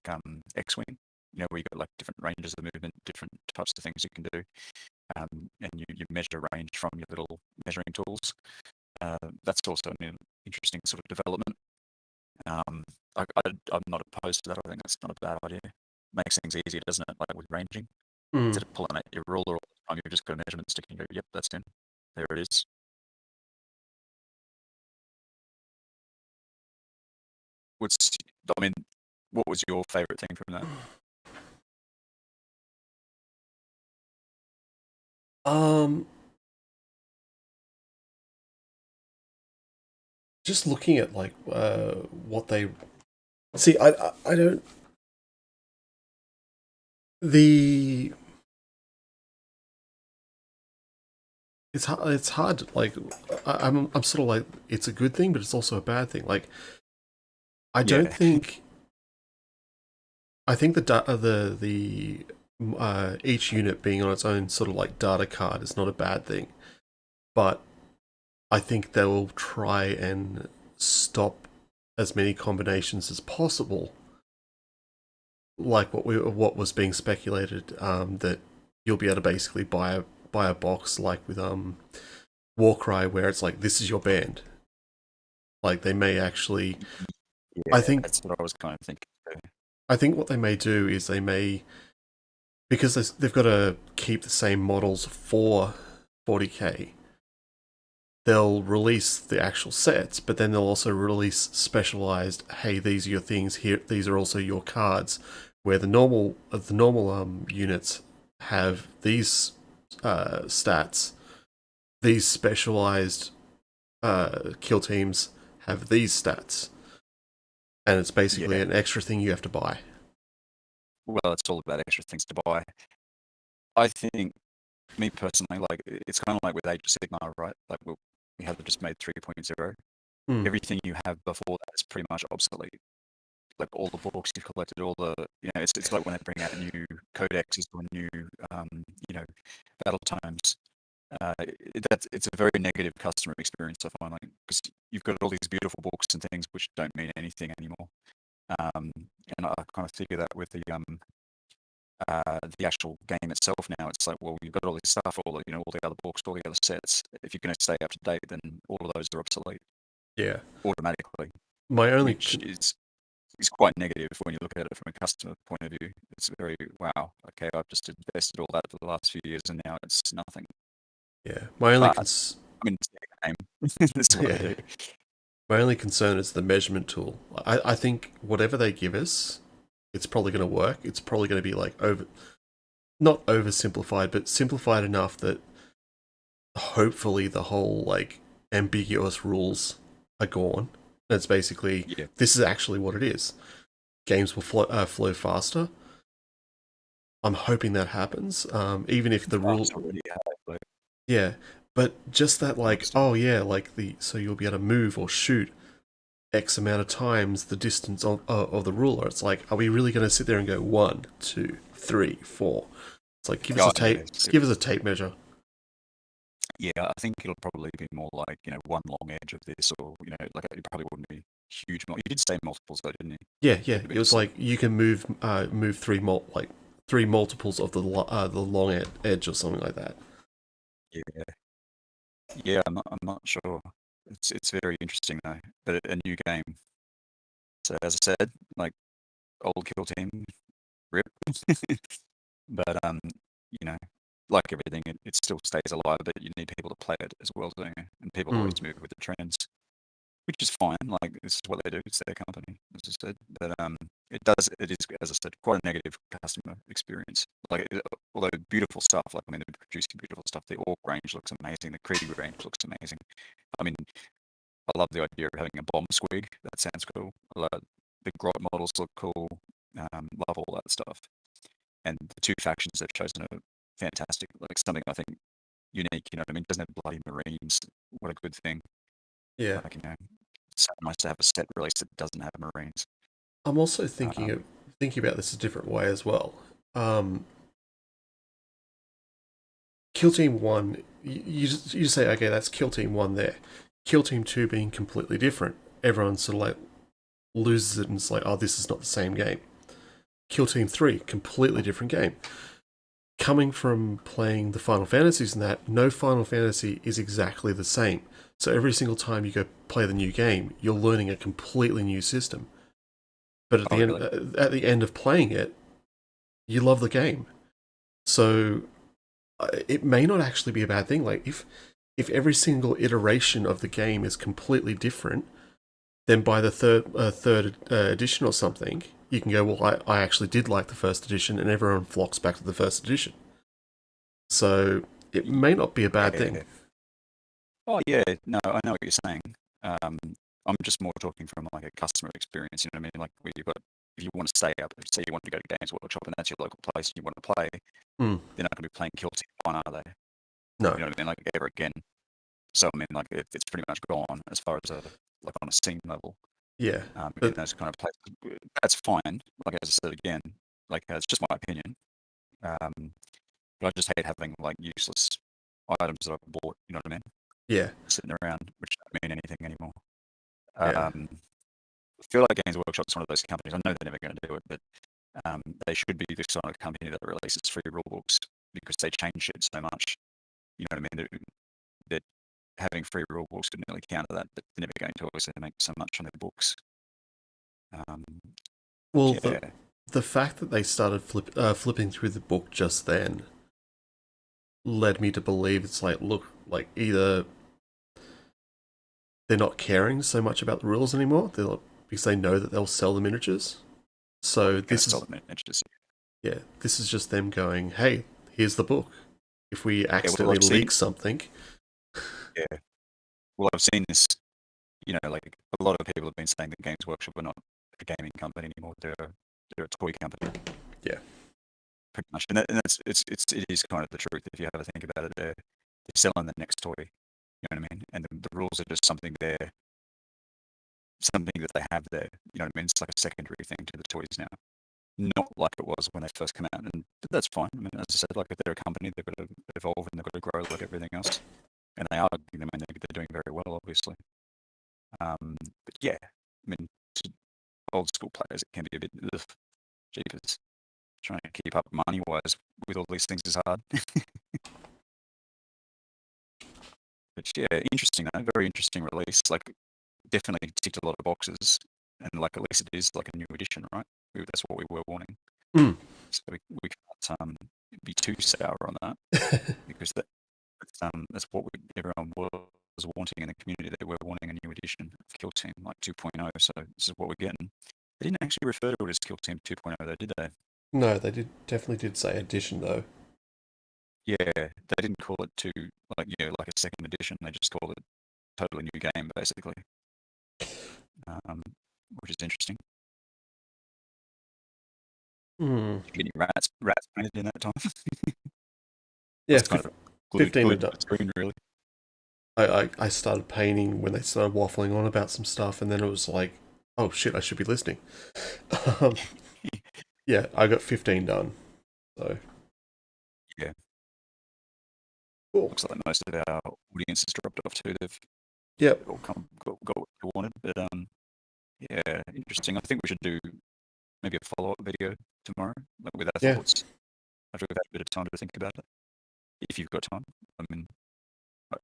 X-Wing, where you got like different ranges of movement, different types of things you can do. And you measure range from your little measuring tools. That's also an interesting sort of development. I'm not opposed to that. I think that's not a bad idea. Makes things easier, doesn't it? Like with ranging, instead of pulling out your ruler all the time, you've just got a measurement stick and go, yep, that's in. There it is. What was your favorite thing from that? Just looking at like what they see, I don't it's hard. Like I'm sort of like, it's a good thing, but it's also a bad thing. Like I don't think. I think the each unit being on its own sort of like data card is not a bad thing, but I think they'll try and stop as many combinations as possible, like what was being speculated, that you'll be able to basically buy a box like with Warcry, where it's like, this is your band. Like they may actually, I think that's what I was kind of thinking. I think what they may do is they may, because they've got to keep the same models for 40k, they'll release the actual sets, but then they'll also release specialized, hey, these are your things here, these are also your cards, where the normal units have these stats, these specialized kill teams have these stats. And it's basically an extra thing you have to buy. Well, it's all about extra things to buy. I think, me personally, like it's kind of like with Age of Sigmar, right? Like we have just made 3.0. Everything you have before that is pretty much obsolete. Like all the books you've collected, all the it's like when they bring out new codexes or new battle times. It's a very negative customer experience, I find, like, because you've got all these beautiful books and things which don't mean anything anymore. And I kind of figure that with the actual game itself now, it's like, well, you've got all this stuff, all the other books, all the other sets. If you're going to stay up to date, then all of those are obsolete. Yeah, automatically. Which is quite negative when you look at it from a customer point of view. It's very, wow, okay, I've just invested all that for the last few years and now it's nothing. Yeah, my only it's a game. That's what I do. My only concern is the measurement tool. I think whatever they give us, it's probably going to work. It's probably going to be like not oversimplified, but simplified enough that hopefully the whole like ambiguous rules are gone. It's basically, this is actually what it is. Games will flow faster. I'm hoping that happens. Even if the rules, but just that, like, so you'll be able to move or shoot X amount of times the distance of the ruler. It's like, are we really going to sit there and go 1, 2, 3, 4? It's like, give us a tape. Give us a tape measure. Yeah, I think it'll probably be more like, one long edge of this, or, like it probably wouldn't be huge. You did say multiples though, didn't you? Yeah. It was like you can move three multiples of the long edge or something like that. Yeah, I'm not sure. It's very interesting though, but a new game. So as I said, like old Kill Team, rip. But you know, like everything, it still stays alive, but you need people to play it as well, don't you? And people always move with the trends, which is fine. Like, this is what they do. It's their company, as I said. But it is, as I said, quite a negative customer experience. Like, although beautiful stuff, like, I mean, they're producing beautiful stuff. The Orc range looks amazing. The Creedy range looks amazing. I mean, I love the idea of having a bomb squig. That sounds cool. I love the grot models look cool. Love all that stuff. And the two factions they've chosen are fantastic. Like, something I think unique. You know what I mean? It doesn't have bloody Marines. What a good thing. Yeah. Like, you know, it's nice to have a set release that doesn't have Marines. I'm also thinking about this a different way as well. Kill Team 1, you just say, okay, that's Kill Team 1 there. Kill Team 2 being completely different. Everyone sort of like loses it and it's like, oh, this is not the same game. Kill Team 3, completely different game. Coming from playing the Final Fantasies and that, no Final Fantasy is exactly the same. So every single time you go play the new game, you're learning a completely new system. But at the end of playing it, you love the game. So it may not actually be a bad thing. Like, if every single iteration of the game is completely different, then by the third edition or something, you can go, well, I actually did like the first edition, and everyone flocks back to the first edition. So it may not be a bad thing. Oh yeah, no, I know what you're saying. I'm just more talking from like a customer experience. You know what I mean? Like, where you've got, if you want to stay up, say you want to go to Games Workshop and that's your local place and you want to play, they're not going to be playing Kill Team 1, are they? No. You know what I mean? Like, ever again. So I mean, like, it's pretty much gone as far as like on a scene level. Yeah. In those kind of places, that's fine. Like, as I said again, like, it's just my opinion. But I just hate having like useless items that I've bought. You know what I mean? Yeah. Sitting around, which don't mean anything anymore. Yeah. I feel like Games Workshop's one of those companies. I know they're never going to do it, but they should be this sort of company that releases free rulebooks, because they change it so much. You know what I mean? That having free rulebooks could nearly counter that, but they're never going to, obviously, make so much on their books. Well, yeah. the fact that they started flipping through the book just then led me to believe it's like, look, like, either they're not caring so much about the rules anymore, because they know that they'll sell the miniatures. So this is this is just them going, hey, here's the book. If we accidentally leak something, well, I've seen this. You know, like, a lot of people have been saying that Games Workshop are not a gaming company anymore; they're a toy company. Yeah, pretty much, and it is kind of the truth if you have a think about it. They're selling the next toy. You know what I mean? And the rules are just something that they have there. You know what I mean? It's like a secondary thing to the toys now, not like it was when they first came out. And that's fine. I mean, as I said, like, if they're a company, they've got to evolve and they've got to grow like everything else. And they are. I mean, they're doing very well, obviously. But yeah, I mean, to old school players, it can be a bit jeepers. Trying to keep up money wise with all these things is hard. But yeah, interesting though. Very interesting release. Like, definitely ticked a lot of boxes, and like, at least it is like a new edition, right? That's what we were wanting. So we can't be too sour on that, because that's what everyone was wanting in the community. They were wanting a new edition of Kill Team, like 2.0. So this is what we're getting. They didn't actually refer to it as Kill Team 2.0, though, did they? No, they definitely did say edition, though. Yeah, they didn't call it like a second edition. They just called it a totally new game, basically. Which is interesting. Did you get any rats painted in that time? Yeah, kind of 15 glued to the screen, really. I started painting when they started waffling on about some stuff, and then it was like, oh shit, I should be listening. Yeah, I got 15 done. So yeah, cool. Looks like most of our audience has dropped off too. They've all got what they wanted, but yeah, interesting. I think we should do maybe a follow-up video tomorrow, like, with our thoughts after we've had a bit of time to think about it. If you've got time, I mean,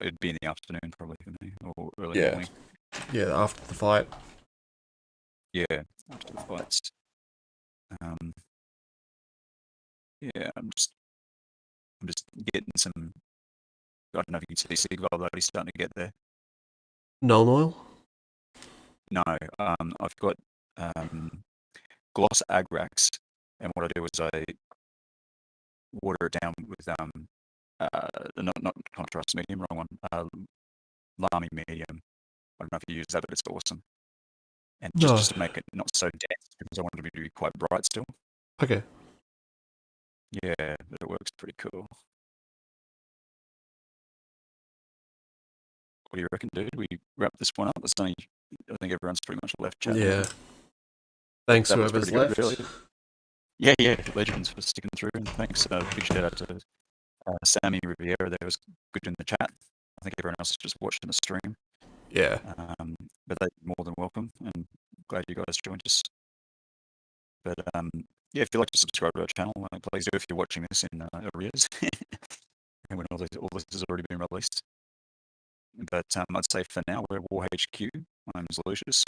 it'd be in the afternoon probably for me, or early morning. Yeah, after the fight. Yeah, after the fights. Um, yeah, I'm just getting some. I don't know if you can see Sigval, but he's starting to get there. Null oil? No, I've got gloss agrax, and what I do is I water it down with not contrast medium, wrong one. Lamy medium. I don't know if you use that, but it's awesome. And No. just to make it not so dense, because I wanted it to be quite bright still. Okay. Yeah, but it works pretty cool. What do you reckon, dude? We wrap this one up. There's only, I think everyone's pretty much left chat. Yeah. Thanks, That was whoever's pretty left. good, really. Yeah, legends for sticking through, and thanks. Big shout out to Sammy Riviera. There was good in the chat. I think everyone else is just watching the stream. Yeah. But they're more than welcome, and glad you guys joined us. But yeah, if you'd like to subscribe to our channel, please do if you're watching this in arrears, and when all this has already been released. But I'd say for now, we're War HQ. My name's Lucius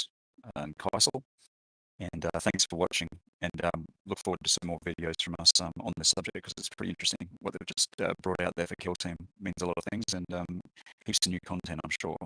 and Kaisel, and thanks for watching. And look forward to some more videos from us on this subject, because it's pretty interesting. What they've just brought out there for Kill Team means a lot of things, and heaps of new content, I'm sure.